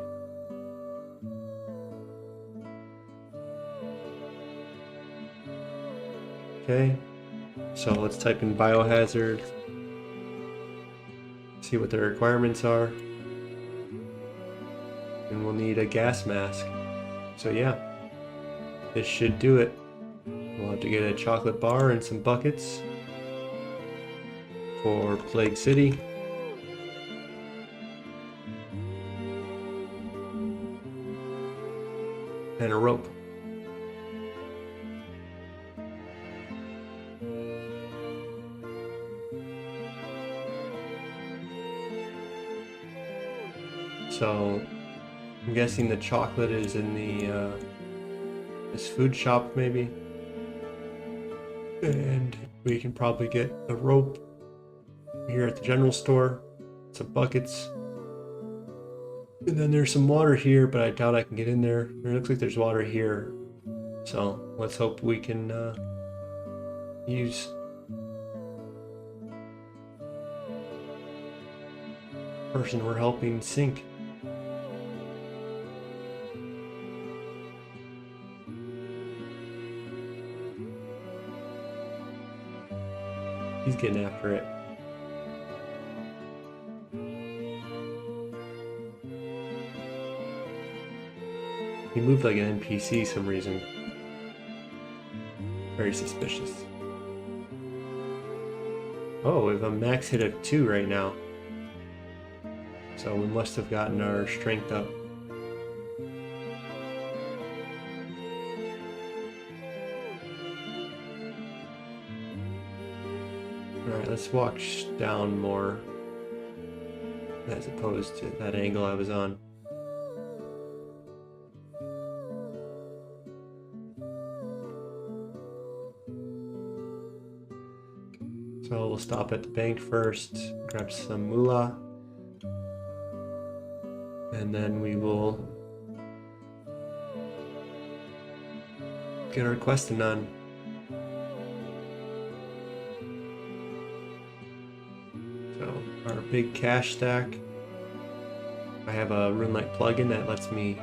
Okay, so let's type in biohazard, see what the requirements are, and we'll need a gas mask. So yeah, this should do it. We'll have to get a chocolate bar and some buckets for Plague City. And a rope. So I'm guessing the chocolate is in the this food shop maybe, and we can probably get a rope here at the general store, some buckets, and then there's some water here, but I doubt I can get in there. It looks like there's water here, so let's hope we can use the person we're helping sink. He's getting after it. He moved like an NPC some reason. Very suspicious. Oh, we have a max hit of 2 right now. So we must have gotten our strength up. Alright, let's walk down more as opposed to that angle I was on. So we'll stop at the bank first, grab some moolah, and then we will get our questing on. So our big cash stack. I have a RuneLite plugin that lets me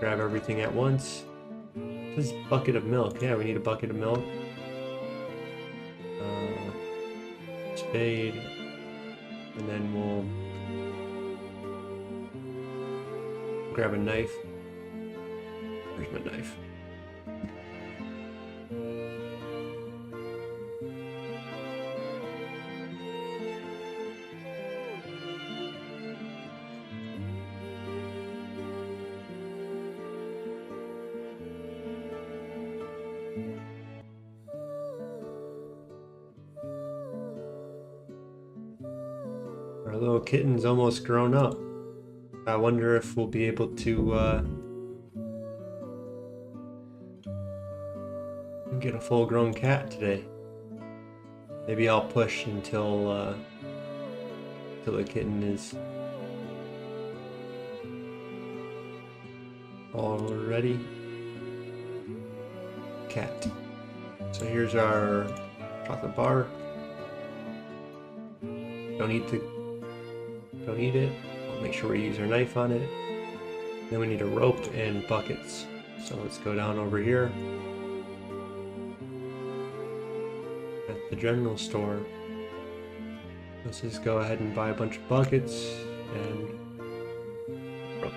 grab everything at once. This is bucket of milk. Yeah, we need a bucket of milk. Spade, and then we'll grab a knife. Where's my knife? Our little kitten's almost grown up. I wonder if we'll be able to get a full-grown cat today. Maybe I'll push until the kitten is all ready. Cat. So here's our chocolate bar. Don't eat it. We'll make sure we use our knife on it. Then we need a rope and buckets. So let's go down over here at the general store. Let's just go ahead and buy a bunch of buckets and rope.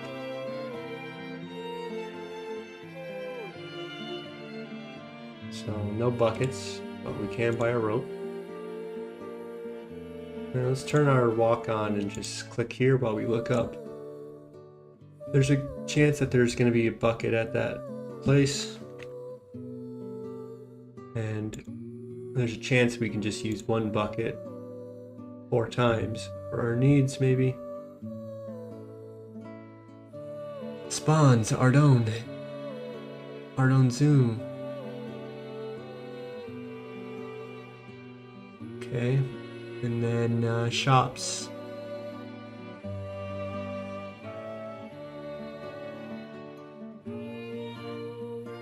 So no buckets, but we can buy a rope. Now let's turn our walk on and just click here while we look up. There's a chance that there's going to be a bucket at that place. And there's a chance we can just use one bucket 4 times for our needs, maybe. Spawns, Ardone. Art on Zoom. Okay. And then shops.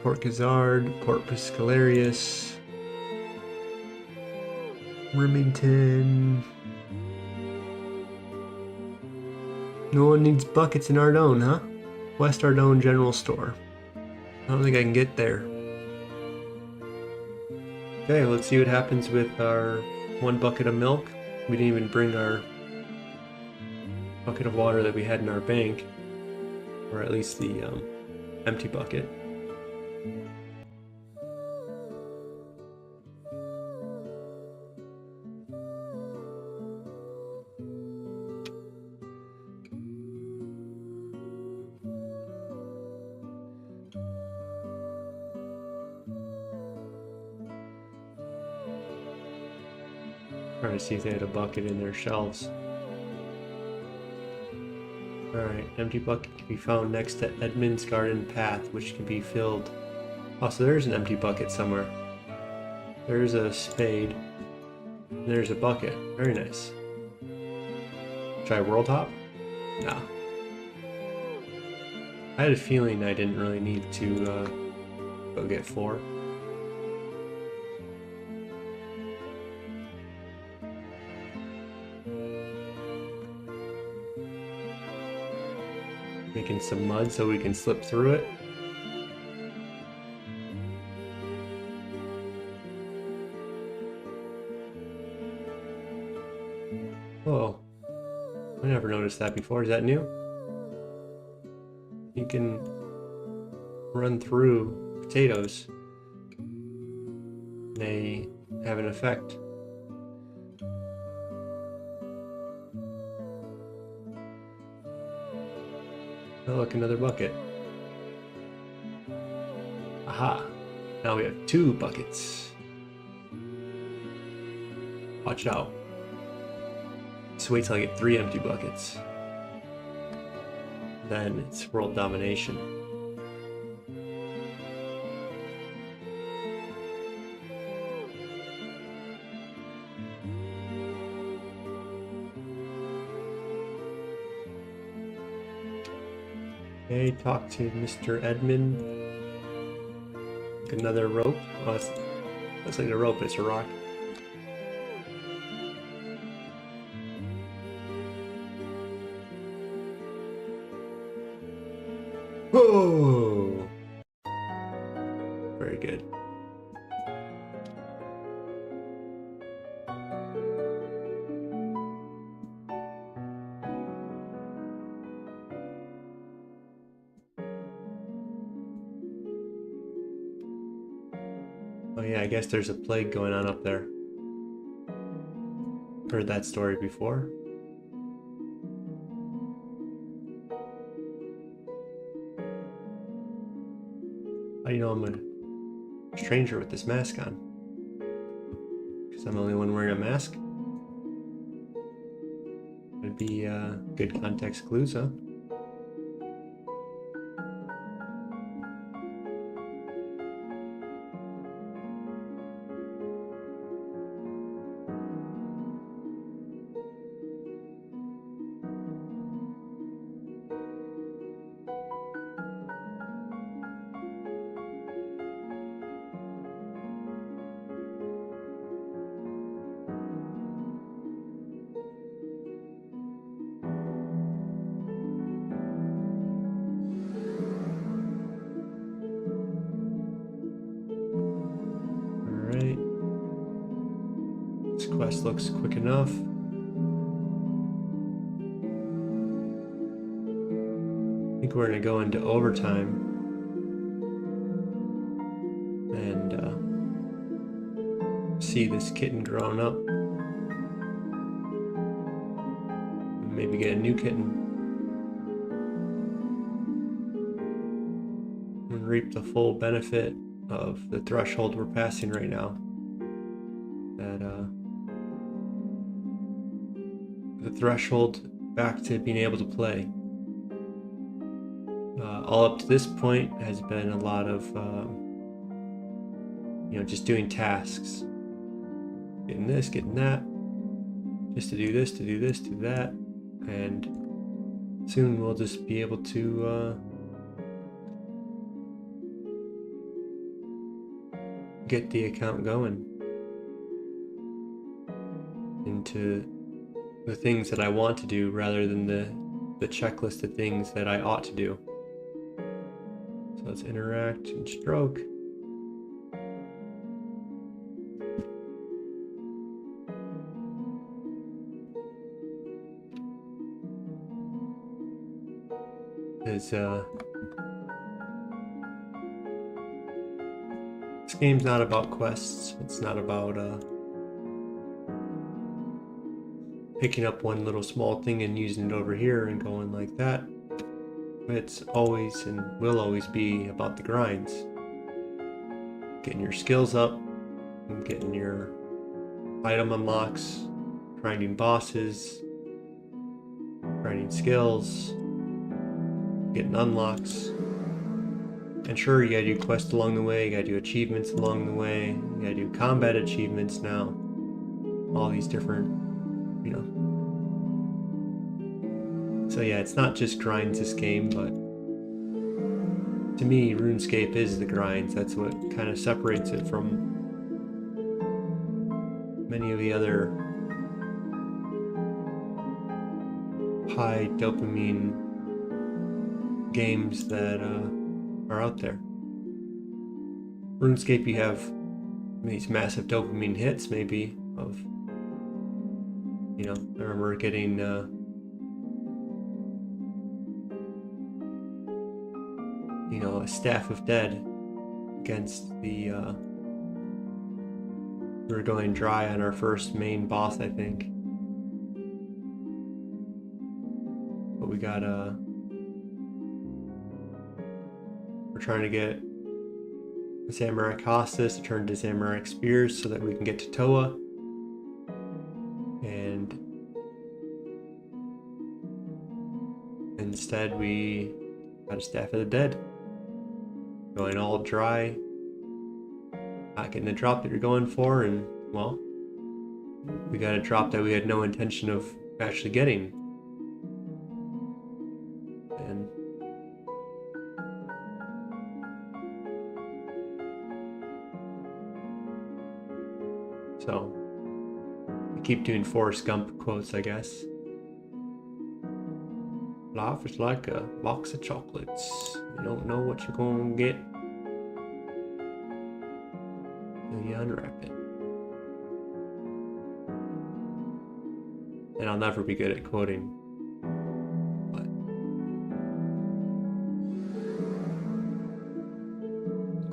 Port Gizzard, Port Piscalarius, Remington. No one needs buckets in Ardone, huh? West Ardone General Store. I don't think I can get there. Okay, let's see what happens with our 1 bucket of milk. We didn't even bring our bucket of water that we had in our bank, or at least the empty bucket. Trying to see if they had a bucket in their shelves. Alright, empty bucket can be found next to Edmund's Garden Path, which can be filled. Oh, so there's an empty bucket somewhere. There's a spade. And there's a bucket. Very nice. Try World Hop? No. I had a feeling I didn't really need to go get 4. Making some mud so we can slip through it. Whoa. I never noticed that before. Is that new? You can run through potatoes. They have an effect. Oh, look, another bucket. Aha! Now we have 2 buckets. Watch out. Just wait till I get 3 empty buckets. Then it's world domination. Okay, talk to Mr. Edmund. Another rope. Oh, it's looks like a rope, but it's a rock. Whoa! Very good. Oh yeah, I guess there's a plague going on up there. Heard that story before. How do you know I'm a stranger with this mask on? Because I'm the only one wearing a mask? Would be good context clues, huh? Alright. This quest looks quick enough. I think we're gonna go into overtime and see this kitten growing up. Maybe get a new kitten and reap the full benefit of the threshold we're passing right now. That the threshold back to being able to play. all up to this point has been a lot of just doing tasks, getting this, getting that, just to do this, to do this, to do that, and soon we'll just be able to get the account going into the things that I want to do rather than the checklist of things that I ought to do. So let's interact and stroke. This game's not about quests. It's not about picking up one little small thing and using it over here and going like that. It's always and will always be about the grinds. Getting your skills up, and getting your item unlocks, grinding bosses, grinding skills, getting unlocks. And sure, you gotta do quests along the way, you gotta do achievements along the way, you gotta do combat achievements now. All these different, So yeah, it's not just grinds this game, but to me, RuneScape is the grinds. That's what kind of separates it from many of the other high dopamine games that are out there. RuneScape, you have these massive dopamine hits, maybe, of, I remember getting a staff of dead against the we were going dry on our first main boss, I think, but we got we're trying to get the Samurai Costas to turn to Samurai Spears so that we can get to Toa, and instead we got a Staff of the Dead. Going all dry, not getting the drop that you're going for, and, well, we got a drop that we had no intention of actually getting. And so, I keep doing Forrest Gump quotes, I guess. Life is like a box of chocolates. You don't know what you're gonna get until you unwrap it. And I'll never be good at quoting, but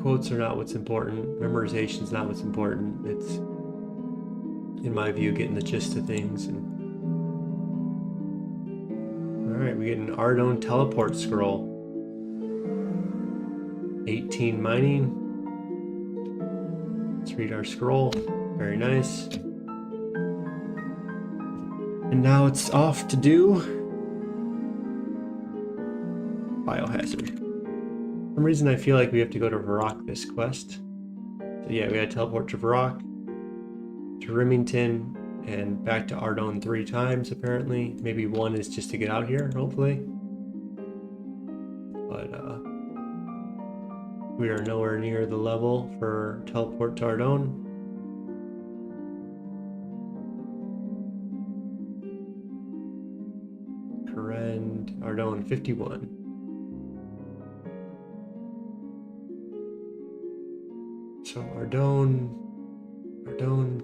quotes are not what's important. Memorization's not what's important. It's, in my view, getting the gist of things. And alright, we get an Ardone teleport scroll. 18 mining. Let's read our scroll. Very nice. And now it's off to do Biohazard. For some reason I feel like we have to go to Varrock this quest. So yeah, we gotta teleport to Varrock, to Remington, and back to Ardone 3 times apparently. Maybe one is just to get out here, hopefully. But we are nowhere near the level for teleport to Ardone. Corrend, Ardone 51. So Ardone,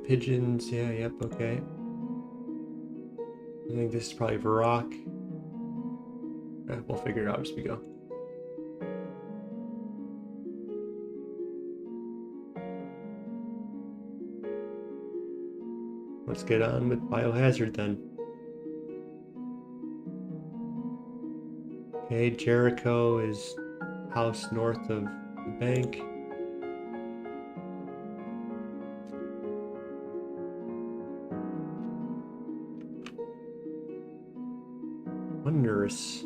pigeons, yeah, yep, okay. I think this is probably Varrock. We'll figure it out as we go. Let's get on with Biohazard then. Okay, Jericho is house north of the bank. Wondrous.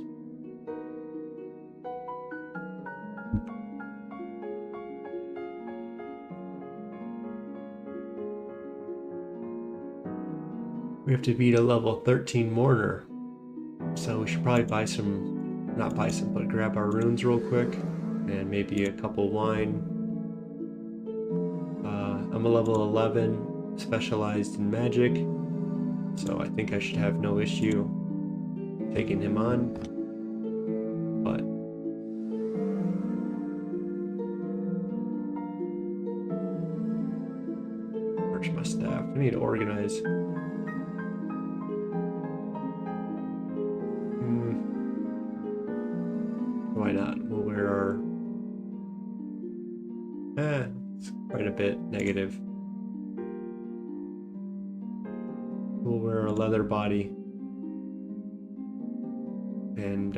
We have to beat a level 13 mourner. So we should probably buy some, not buy some, but grab our runes real quick. And maybe a couple wine. I'm a level 11, specialized in magic. So I think I should have no issue taking him on. But where's my staff? I need to organize. Why not? We'll wear our... it's quite a bit negative. We'll wear a leather body. And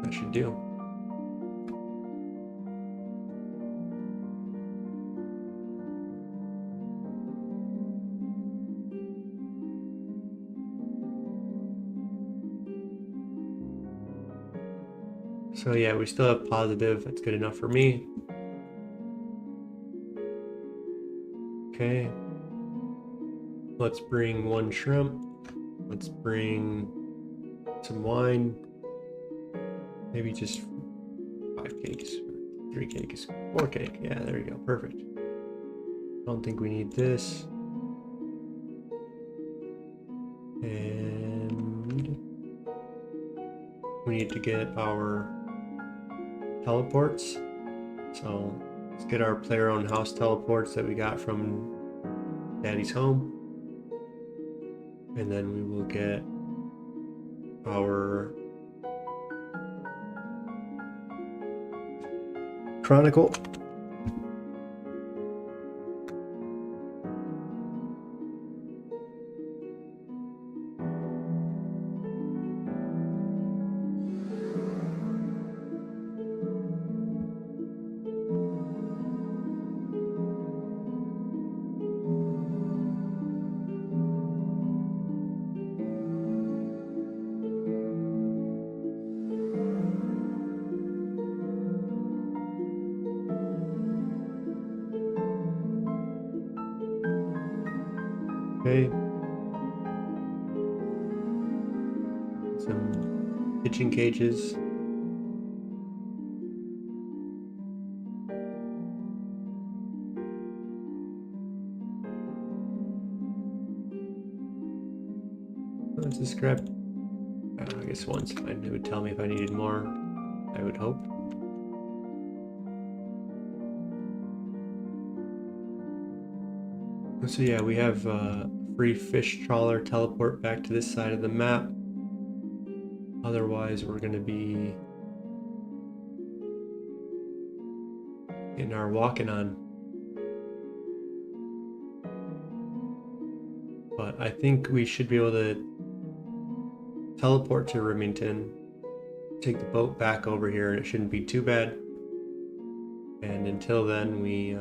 that should do. So yeah, we still have positive. That's good enough for me. Okay. Let's bring one shrimp. Let's bring some wine. Maybe just 5 cakes, 3 cakes, 4 cake. Yeah, there you go. Perfect. Don't think we need this. And we need to get our teleports. So let's get our player-owned house teleports that we got from Daddy's home. And then we will get our Chronicle. Okay. Some pitching cages. Let's just grab, I guess one's fine. It would tell me if I needed more, I would hope. So yeah, we have free fish trawler teleport back to this side of the map. Otherwise, we're going to be getting our walking on. But I think we should be able to teleport to Remington, take the boat back over here, and it shouldn't be too bad. And until then, we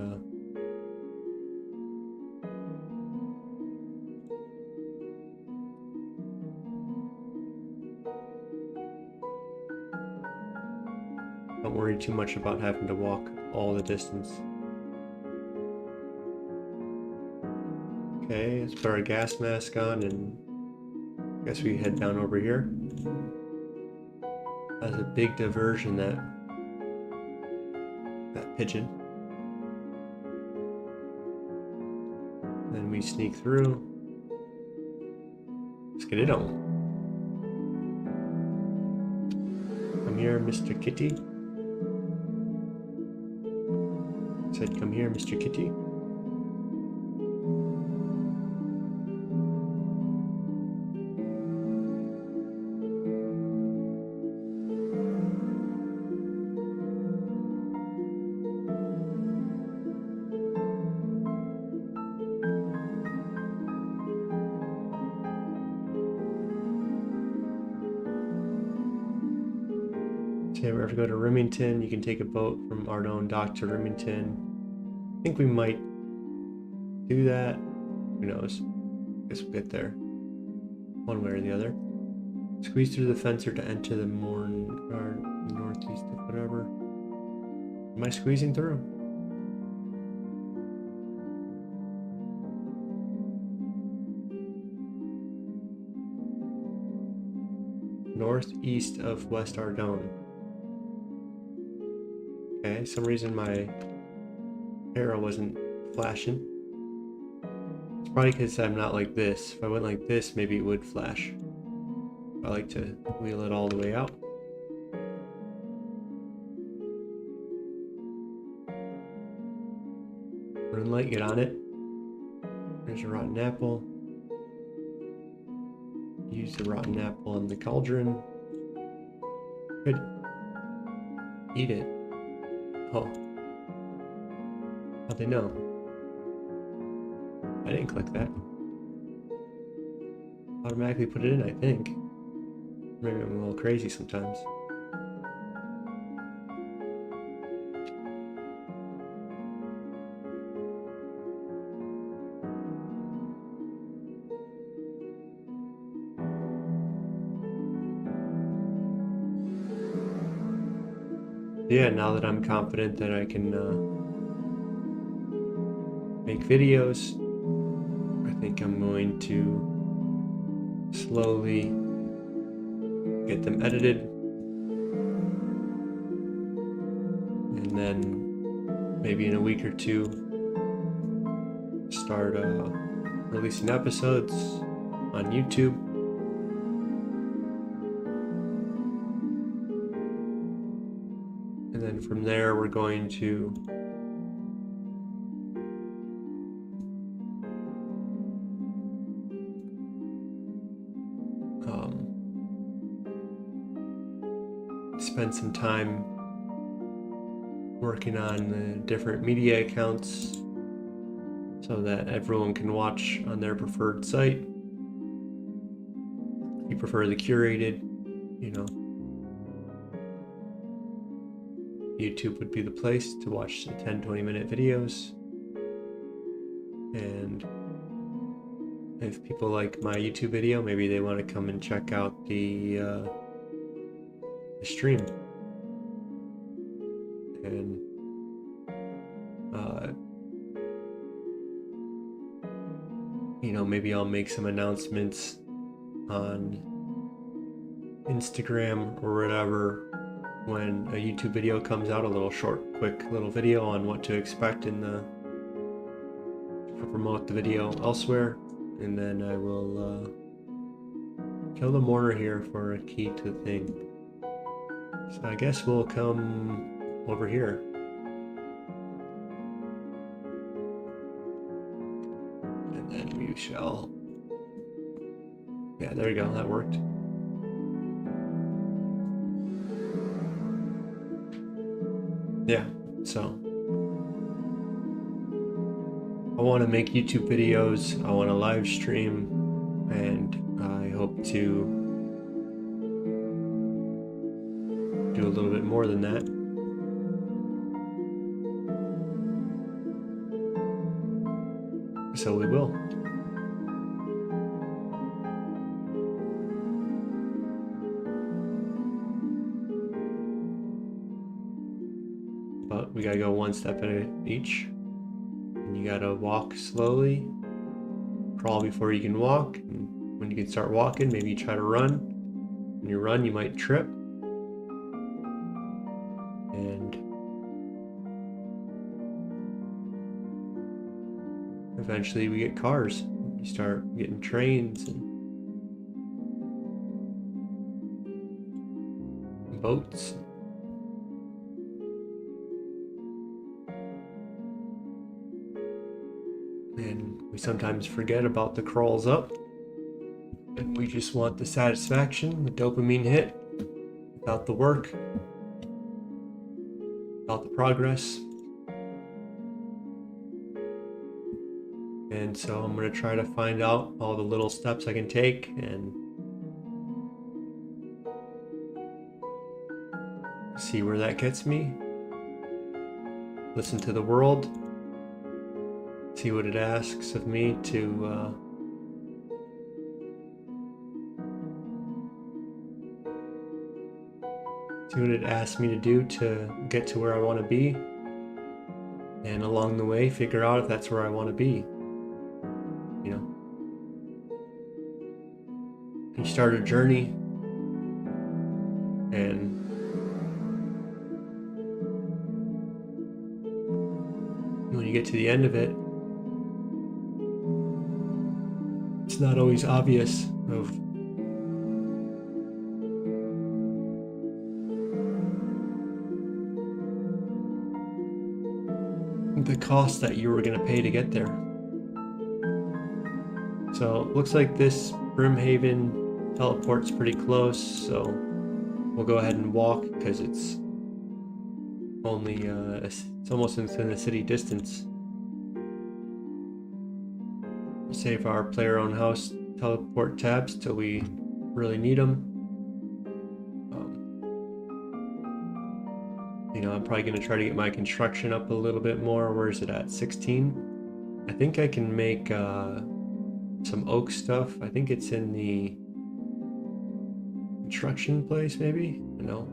don't worry too much about having to walk all the distance. Okay, let's put our gas mask on and I guess we head down over here. That's a big diversion, that pigeon. Then we sneak through. Let's get it on. Come here, Mr. Kitty. Said, come here, Mr. Kitty. So if we have to go to Remington, you can take a boat from Ardone Dock to Remington. I think we might do that. Who knows? Guess we'll get there. One way or the other. Squeeze through the fencer to enter the northeast of whatever. Am I squeezing through? northeast of West Ardone. Okay, some reason my arrow wasn't flashing. It's probably because I'm not like this. If I went like this, maybe it would flash. I like to wheel it all the way out. Run light, get on it. There's a rotten apple. Use the rotten apple in the cauldron. Good. Eat it. Oh. How'd they know? I didn't click that. Automatically put it in, I think. Maybe I'm a little crazy sometimes. Yeah, now that I'm confident that I can make videos, I think I'm going to slowly get them edited, and then maybe in a week or two start releasing episodes on YouTube. And then from there we're going to spend some time working on the different media accounts so that everyone can watch on their preferred site. If you prefer the curated, YouTube would be the place to watch the 10-20 minute videos. And if people like my YouTube video, maybe they want to come and check out the stream. And maybe I'll make some announcements on Instagram or whatever when a YouTube video comes out, a little short, quick little video on what to expect in to promote the video elsewhere. And then I will kill the mourner here for a key to the thing. So I guess we'll come over here. And then we shall... Yeah, there you go, that worked. Yeah, so I want to make YouTube videos, I want to live stream, and I hope to do a little bit more than that. So we will. But we gotta go one step at each. And you gotta walk slowly, crawl before you can walk. And when you can start walking, maybe you try to run. When you run, you might trip. And eventually we get cars. You start getting trains and boats. And we sometimes forget about the crawls up, and we just want the satisfaction, the dopamine hit, without the work, without the progress. And so I'm going to try to find out all the little steps I can take and see where that gets me. Listen to the world. See what it asks of me to see what it asks me to do to get to where I want to be, and along the way figure out if that's where I want to be. You start a journey And when you get to the end of it, it's not always obvious of the cost that you were going to pay to get there. So it looks like this Brimhaven teleport's pretty close, so we'll go ahead and walk because it's only it's almost within the city distance. We'll save our player-owned house teleport tabs till we really need them. You know, I'm probably going to try to get my construction up a little bit more. Where is it at? 16? I think I can make some oak stuff. I think it's in the construction place, maybe? No.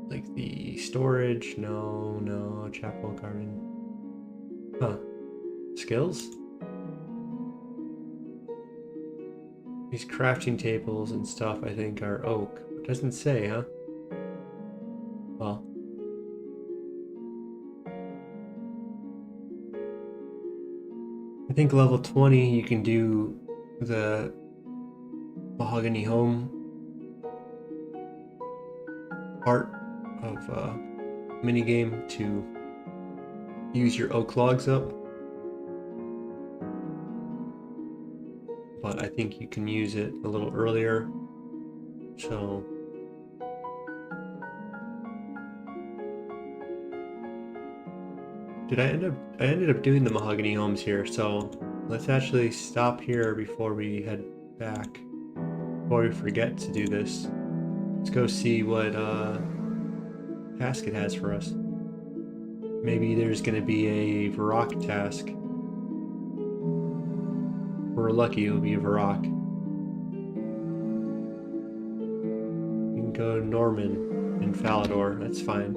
Like the storage? No. Chapel garden. Huh. Skills? These crafting tables and stuff, I think, are oak. It doesn't say, huh? Well. I think level 20 you can do the mahogany home part of minigame to use your oak logs up. But I think you can use it a little earlier. So I ended up doing the mahogany homes here, so let's actually stop here before we head back. Before we forget to do this. Let's go see what task it has for us. Maybe there's gonna be a Varrock task. If we're lucky, it'll be a Varrock. We can go to Norman and Falador, that's fine.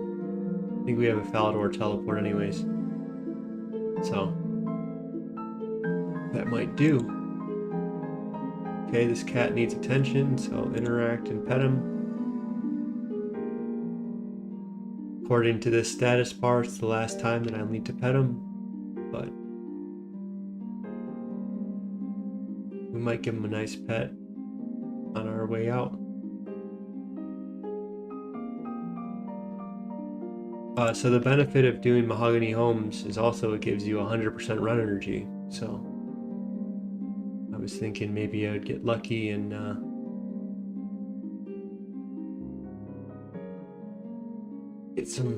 I think we have a Falador teleport anyways. So, that might do. Okay, this cat needs attention, so interact and pet him. According to this status bar, it's the last time that I'll need to pet him, but we might give him a nice pet on our way out. So the benefit of doing mahogany homes is also it gives you 100% run energy. So I was thinking maybe I would get lucky and get some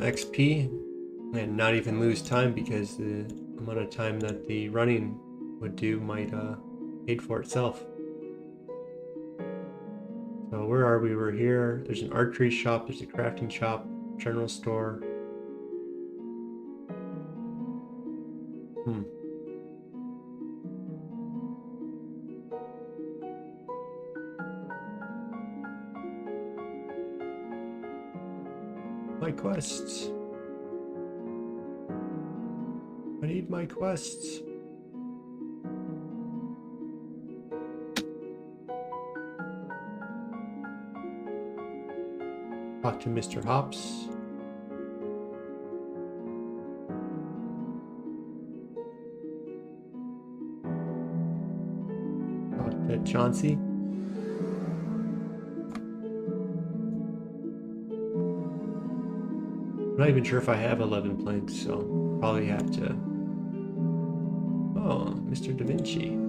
XP and not even lose time, because the amount of time that the running would do might pay for itself. So where are we? We're here. There's an archery shop, there's a crafting shop, general store. My quests. I need my quests. Talk to Mr. Hops. Talk to Chauncey. I'm not even sure if I have 11 planks, so probably have to. Oh, Mr. Da Vinci.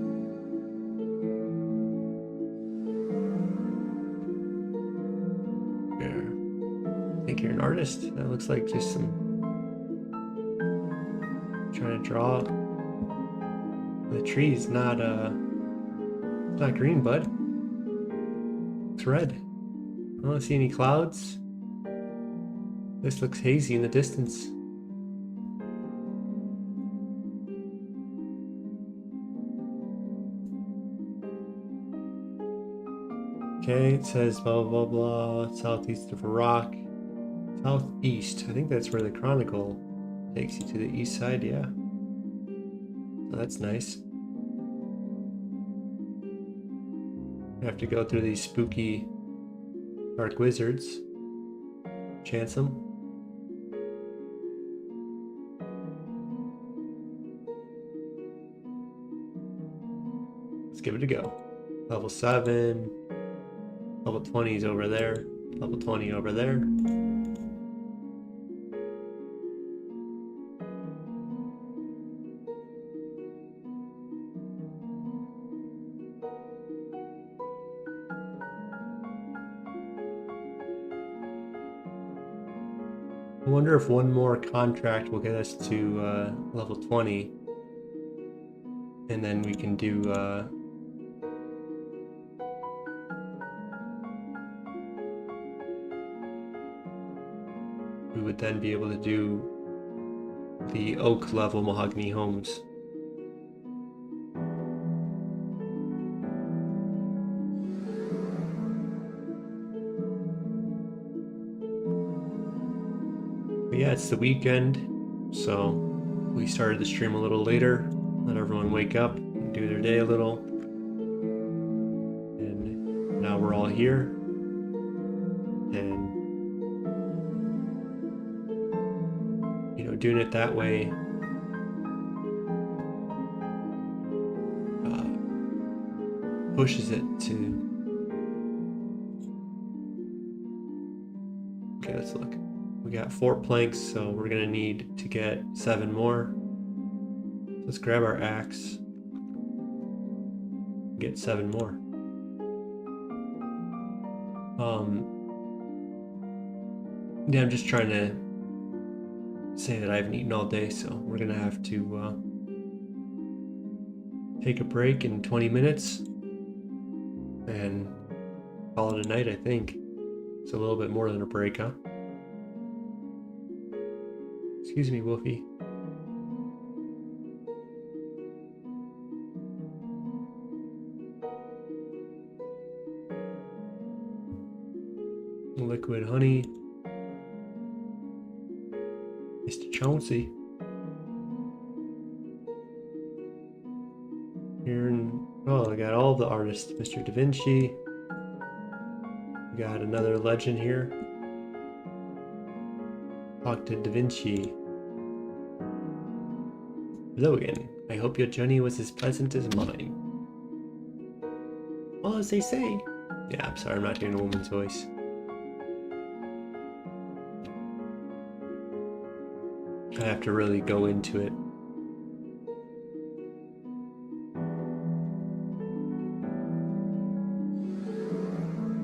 Think you're an artist? That looks like just some trying to draw the tree's not it's not green, bud. It's red. I don't see any clouds. This looks hazy in the distance. Okay, it says blah blah blah, southeast of a rock. Southeast, I think that's where the Chronicle takes you to the east side, yeah. So that's nice. I have to go through these spooky dark wizards. Chance them. Let's give it a go. Level 7. Level 20 is over there. Level 20 over there. I wonder if one more contract will get us to level 20. And then we can do we would then be able to do the oak level mahogany homes. But yeah, it's the weekend, so we started the stream a little later, let everyone wake up and do their day a little. And now we're all here. And you know, doing it that way pushes it to... Okay, let's look. We got 4 planks, so we're gonna need to get 7 more. Let's grab our axe. Get 7 more. Yeah, I'm just trying to say that I haven't eaten all day, so we're gonna have to take a break in 20 minutes and call it a night, I think. It's a little bit more than a break, huh? Excuse me, Wolfie. Liquid honey. Mr. Chauncey. Here and oh, I got all the artists. Mr. Da Vinci. We got another legend here. Talk to Da Vinci. Hello again. I hope your journey was as pleasant as mine. Well, as they say. Yeah, I'm sorry, I'm not doing a woman's voice. I have to really go into it.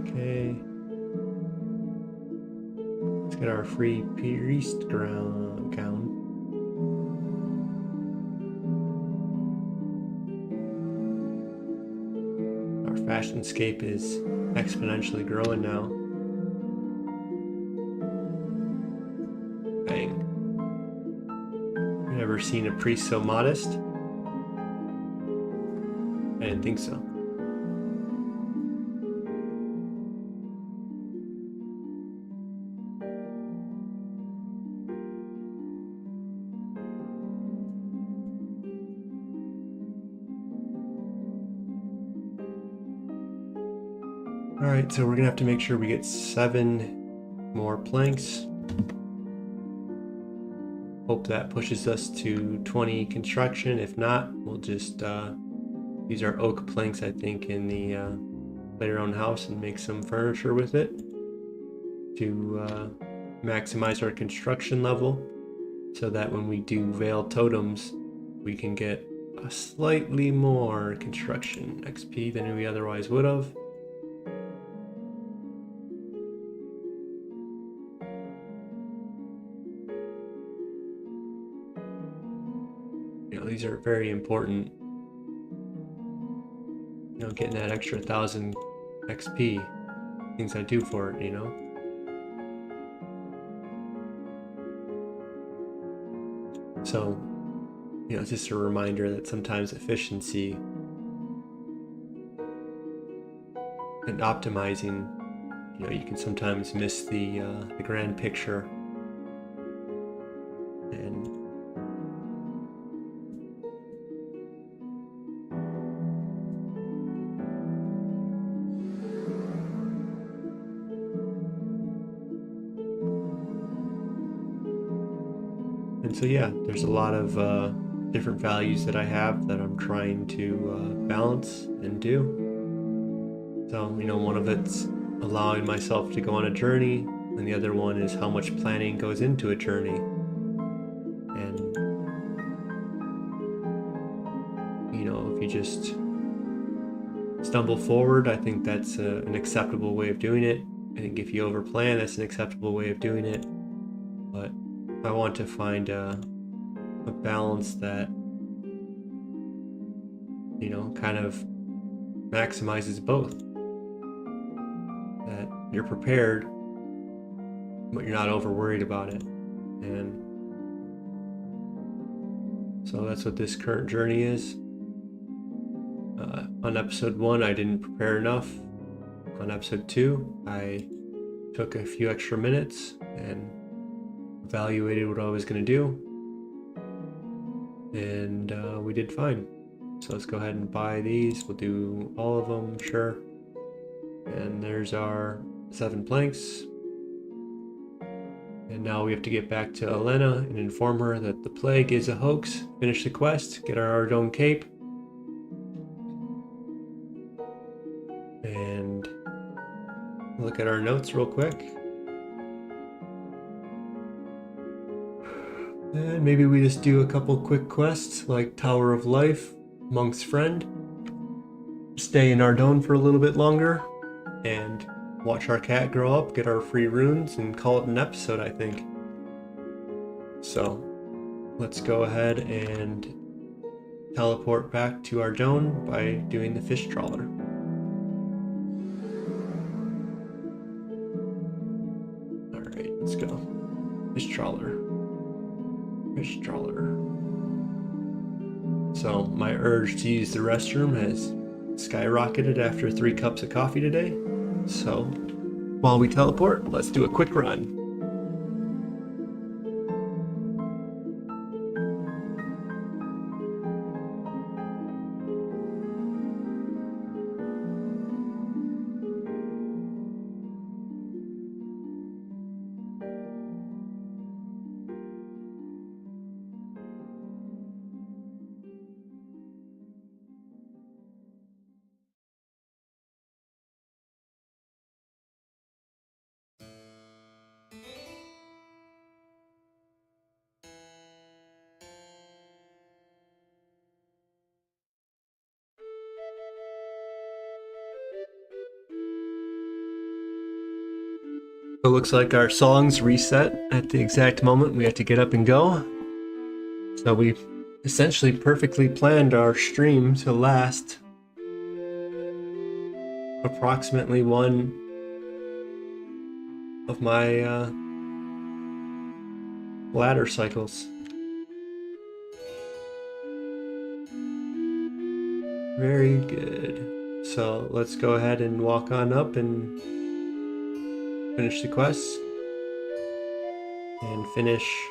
Okay. Let's get our free priest gown. Our fashionscape is exponentially growing now. Bang. Never seen a priest so modest? I didn't think so. Alright, so we're gonna have to make sure we get 7 more planks. Hope that pushes us to 20 construction. If not, we'll just use our oak planks, I think, in the later on house and make some furniture with it to maximize our construction level so that when we do veil totems, we can get a slightly more construction XP than we otherwise would have. These are very important. You know, getting that extra 1,000 XP, things I do for it, you know. So, you know, it's just a reminder that sometimes efficiency and optimizing, you know, you can sometimes miss the grand picture. And And so yeah, there's a lot of different values that I have that I'm trying to balance and do. So, one of it's allowing myself to go on a journey, and the other one is how much planning goes into a journey. And, if you just stumble forward, I think that's an acceptable way of doing it. I think if you overplan, that's an acceptable way of doing it. But I want to find a balance that, kind of maximizes both. That you're prepared, but you're not over worried about it. And so that's what this current journey is. On episode 1, I didn't prepare enough. On episode 2, I took a few extra minutes and evaluated what I was going to do. And we did fine. So let's go ahead and buy these. We'll do all of them, sure. And there's our 7 planks. And now we have to get back to Elena and inform her that the plague is a hoax, finish the quest, get our Ardone cape, and look at our notes real quick. And maybe we just do a couple quick quests like Tower of Life, Monk's Friend, stay in Ardone for a little bit longer, and watch our cat grow up, get our free runes, and call it an episode, I think. So let's go ahead and teleport back to Ardone by doing the fish trawler. Alright, let's go. Fish trawler. Fish trawler. So my urge to use the restroom has skyrocketed after 3 cups of coffee today. So while we teleport, let's do a quick run. It looks like our songs reset at the exact moment we have to get up and go. So we essentially perfectly planned our stream to last approximately one of my ladder cycles. Very good. So let's go ahead and walk on up and finish the quest and finish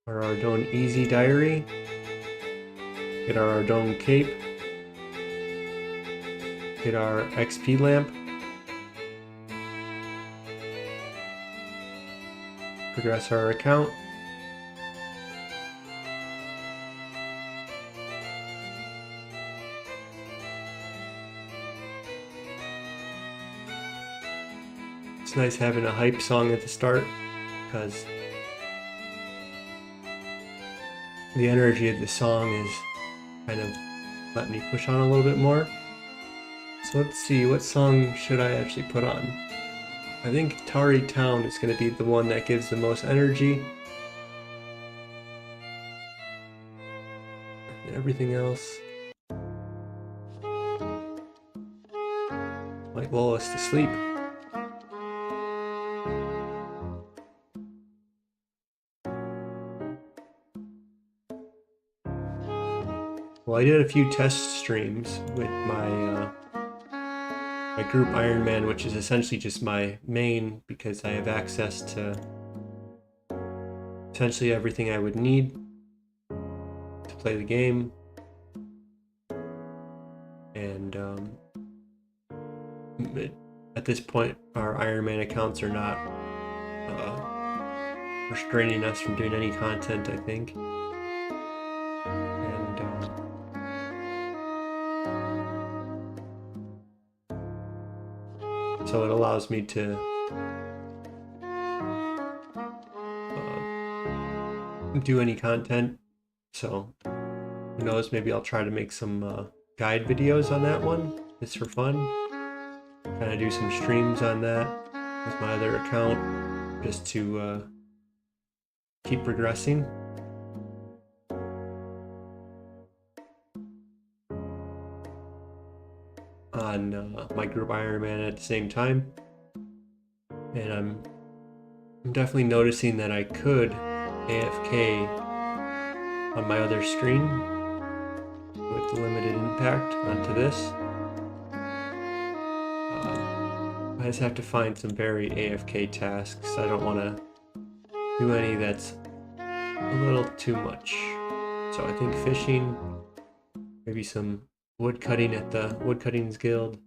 our Ardone Easy Diary, get our Ardone Cape, get our XP lamp, progress our account, it's nice having a hype song at the start because the energy of the song is kind of letting me push on a little bit more. So let's see, what song should I actually put on? I think Tari Town is going to be the one that gives the most energy. And everything else might lull us to sleep. Well, I did a few test streams with my group Ironman, which is essentially just my main because I have access to essentially everything I would need to play the game. And at this point, our Ironman accounts are not restraining us from doing any content, I think. And so it allows me to do any content. So who knows, maybe I'll try to make some guide videos on that one, just for fun. Kind of do some streams on that with my other account, just to keep progressing. On my group Ironman at the same time. And I'm definitely noticing that I could AFK on my other screen with limited impact onto this. I just have to find some very AFK tasks. I don't want to do any that's a little too much. So I think fishing, maybe some wood cutting at the Woodcuttings Guild.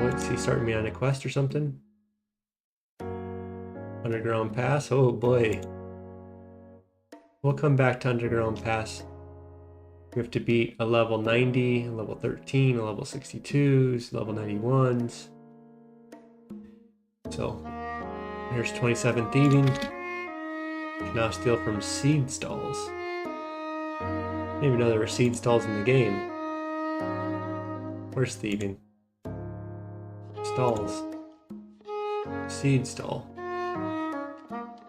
What's he starting me on a quest or something? Underground Pass? Oh boy. We'll come back to Underground Pass. We have to beat a level 90, a level 13, a level 62s, level 91s. So, here's 27 thieving. You can now steal from seed stalls. I didn't even know there were seed stalls in the game. Where's thieving? Stalls. Seed stall.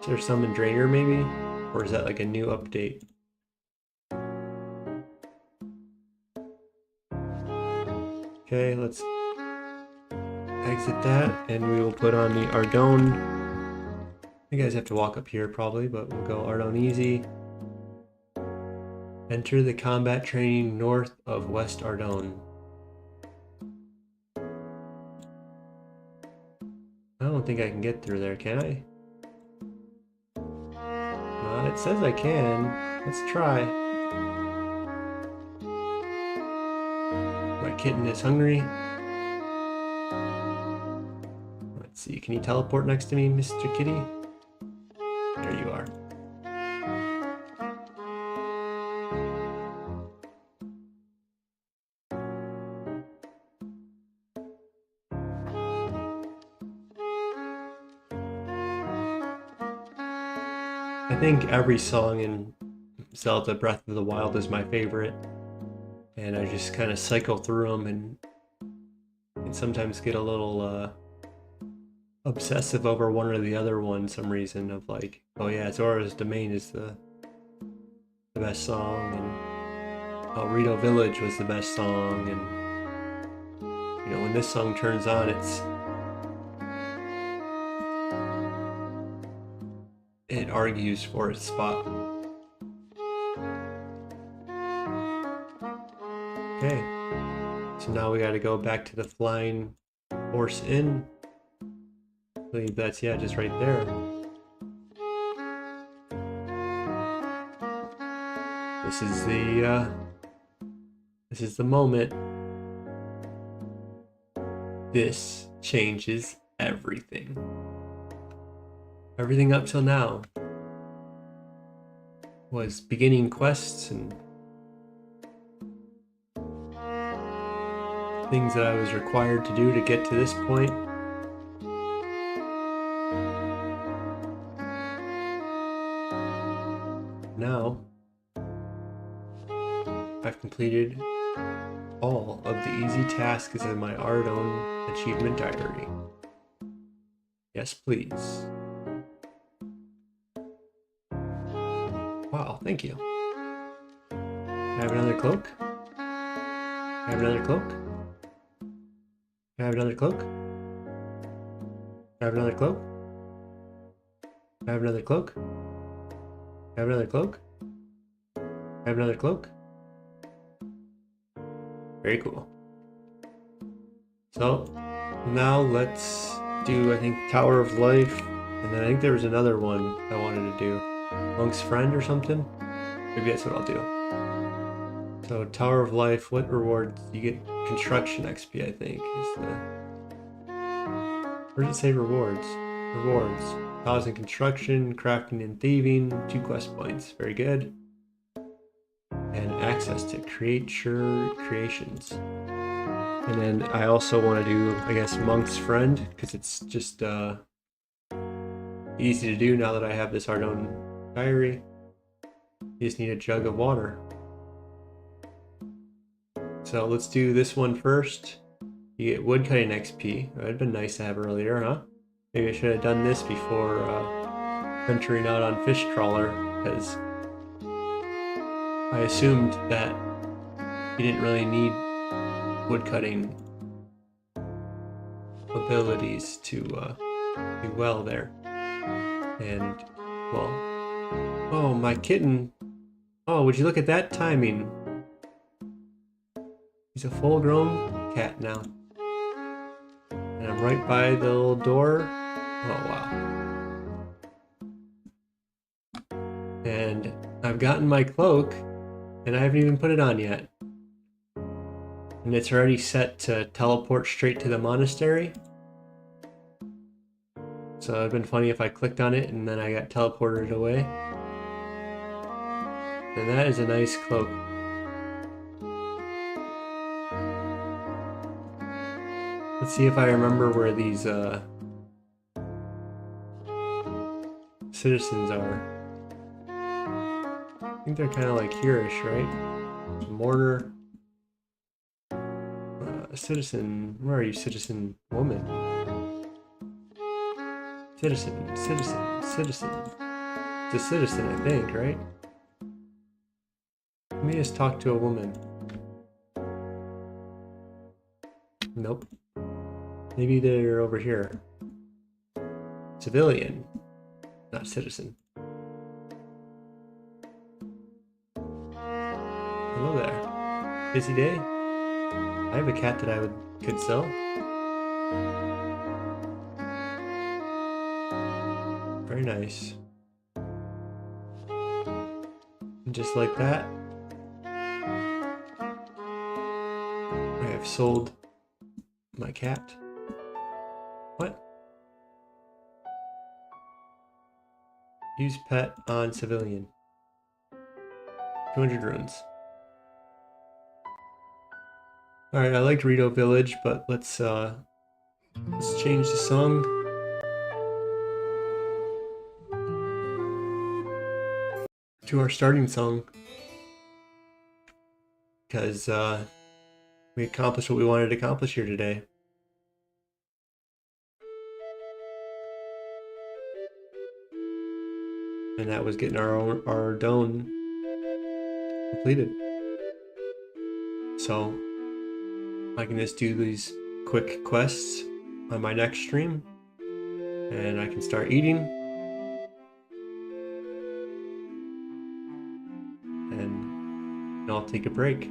Is there some in Drainer maybe? Or is that like a new update? Okay, let's exit that and we will put on the Ardone. You guys have to walk up here probably, but we'll go Ardone easy. Enter the combat training north of West Ardone. I don't think I can get through there, can I? It says I can. Let's try. My kitten is hungry. Let's see, can you teleport next to me, Mr. Kitty? There you are. I think every song in Zelda Breath of the Wild is my favorite, and I just kind of cycle through them and sometimes get a little obsessive over one or the other one some reason, of like, oh yeah, Zora's Domain is the best song, and oh, Rito Village was the best song, and you know, when this song turns on, it argues for its spot. Okay, so now we gotta go back to the Flying Horse Inn. I believe that's, yeah, just right there. This is the moment. This changes everything. Everything up till now was beginning quests and things that I was required to do to get to this point. Now, I've completed all of the easy tasks in my Ardone achievement diary. Yes, please. Wow, thank you. Can I have another cloak? Can I have another cloak? Can I have another cloak? Can I have another cloak? Can I have another cloak? Can I have another cloak? Can I have another cloak? Very cool. So, now let's do, I think, Tower of Life, and then I think there was another one I wanted to do. Monk's Friend or something? Maybe that's what I'll do. So Tower of Life, what rewards? You get construction XP, I think. Where does it say rewards? Rewards. Causing construction, crafting and thieving, 2 quest points. Very good. And access to creature creations. And then I also want to do, I guess, Monk's Friend, because it's just easy to do now that I have this Ardone diary. You just need a jug of water. So let's do this one first. You get woodcutting XP. That'd been nice to have earlier, huh? Maybe I should have done this before venturing out on Fish Trawler, because I assumed that you didn't really need woodcutting abilities to do well there. And, well, oh, my kitten. Oh, would you look at that timing? He's a full-grown cat now. And I'm right by the little door. Oh, wow. And I've gotten my cloak, and I haven't even put it on yet. And it's already set to teleport straight to the monastery. So it'd been funny if I clicked on it and then I got teleported away. And that is a nice cloak. Let's see if I remember where these citizens are. I think they're kind of like here-ish, right? Mourner. Citizen. Where are you, citizen woman? Citizen. It's a citizen, I think, right? Let me just talk to a woman. Nope. Maybe they're over here. Civilian, not citizen. Hello there. Busy day? I have a cat that I could sell. Very nice. And just like that, I have sold my cat. What? Use pet on civilian. 200 runes. Alright, I liked Rito Village, but let's change the song. To our starting song. Because we accomplished what we wanted to accomplish here today. And that was getting our Ardone completed. So I can just do these quick quests on my next stream, and I can start eating, and I'll take a break.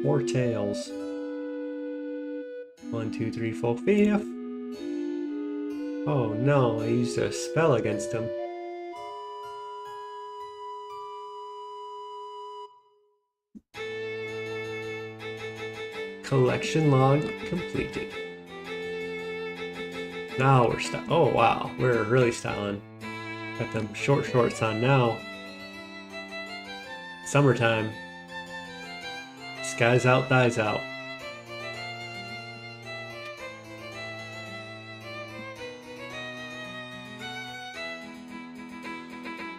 Four tails. 1, 2, 3, 4, 5. Oh no, I used a spell against him. Collection log completed. Now we're oh wow, we're really styling. Got them short shorts on now. Summertime. Skies out, thighs out.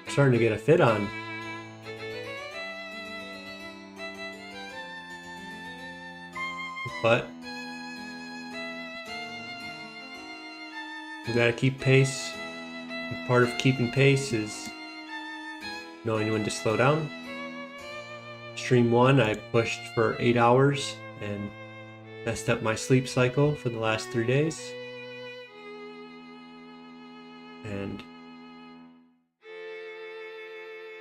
Starting to get a fit on. But we gotta keep pace. And part of keeping pace is knowing when to slow down. Stream 1, I pushed for 8 hours and messed up my sleep cycle for the last 3 days. And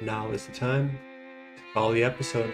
now is the time to follow the episode.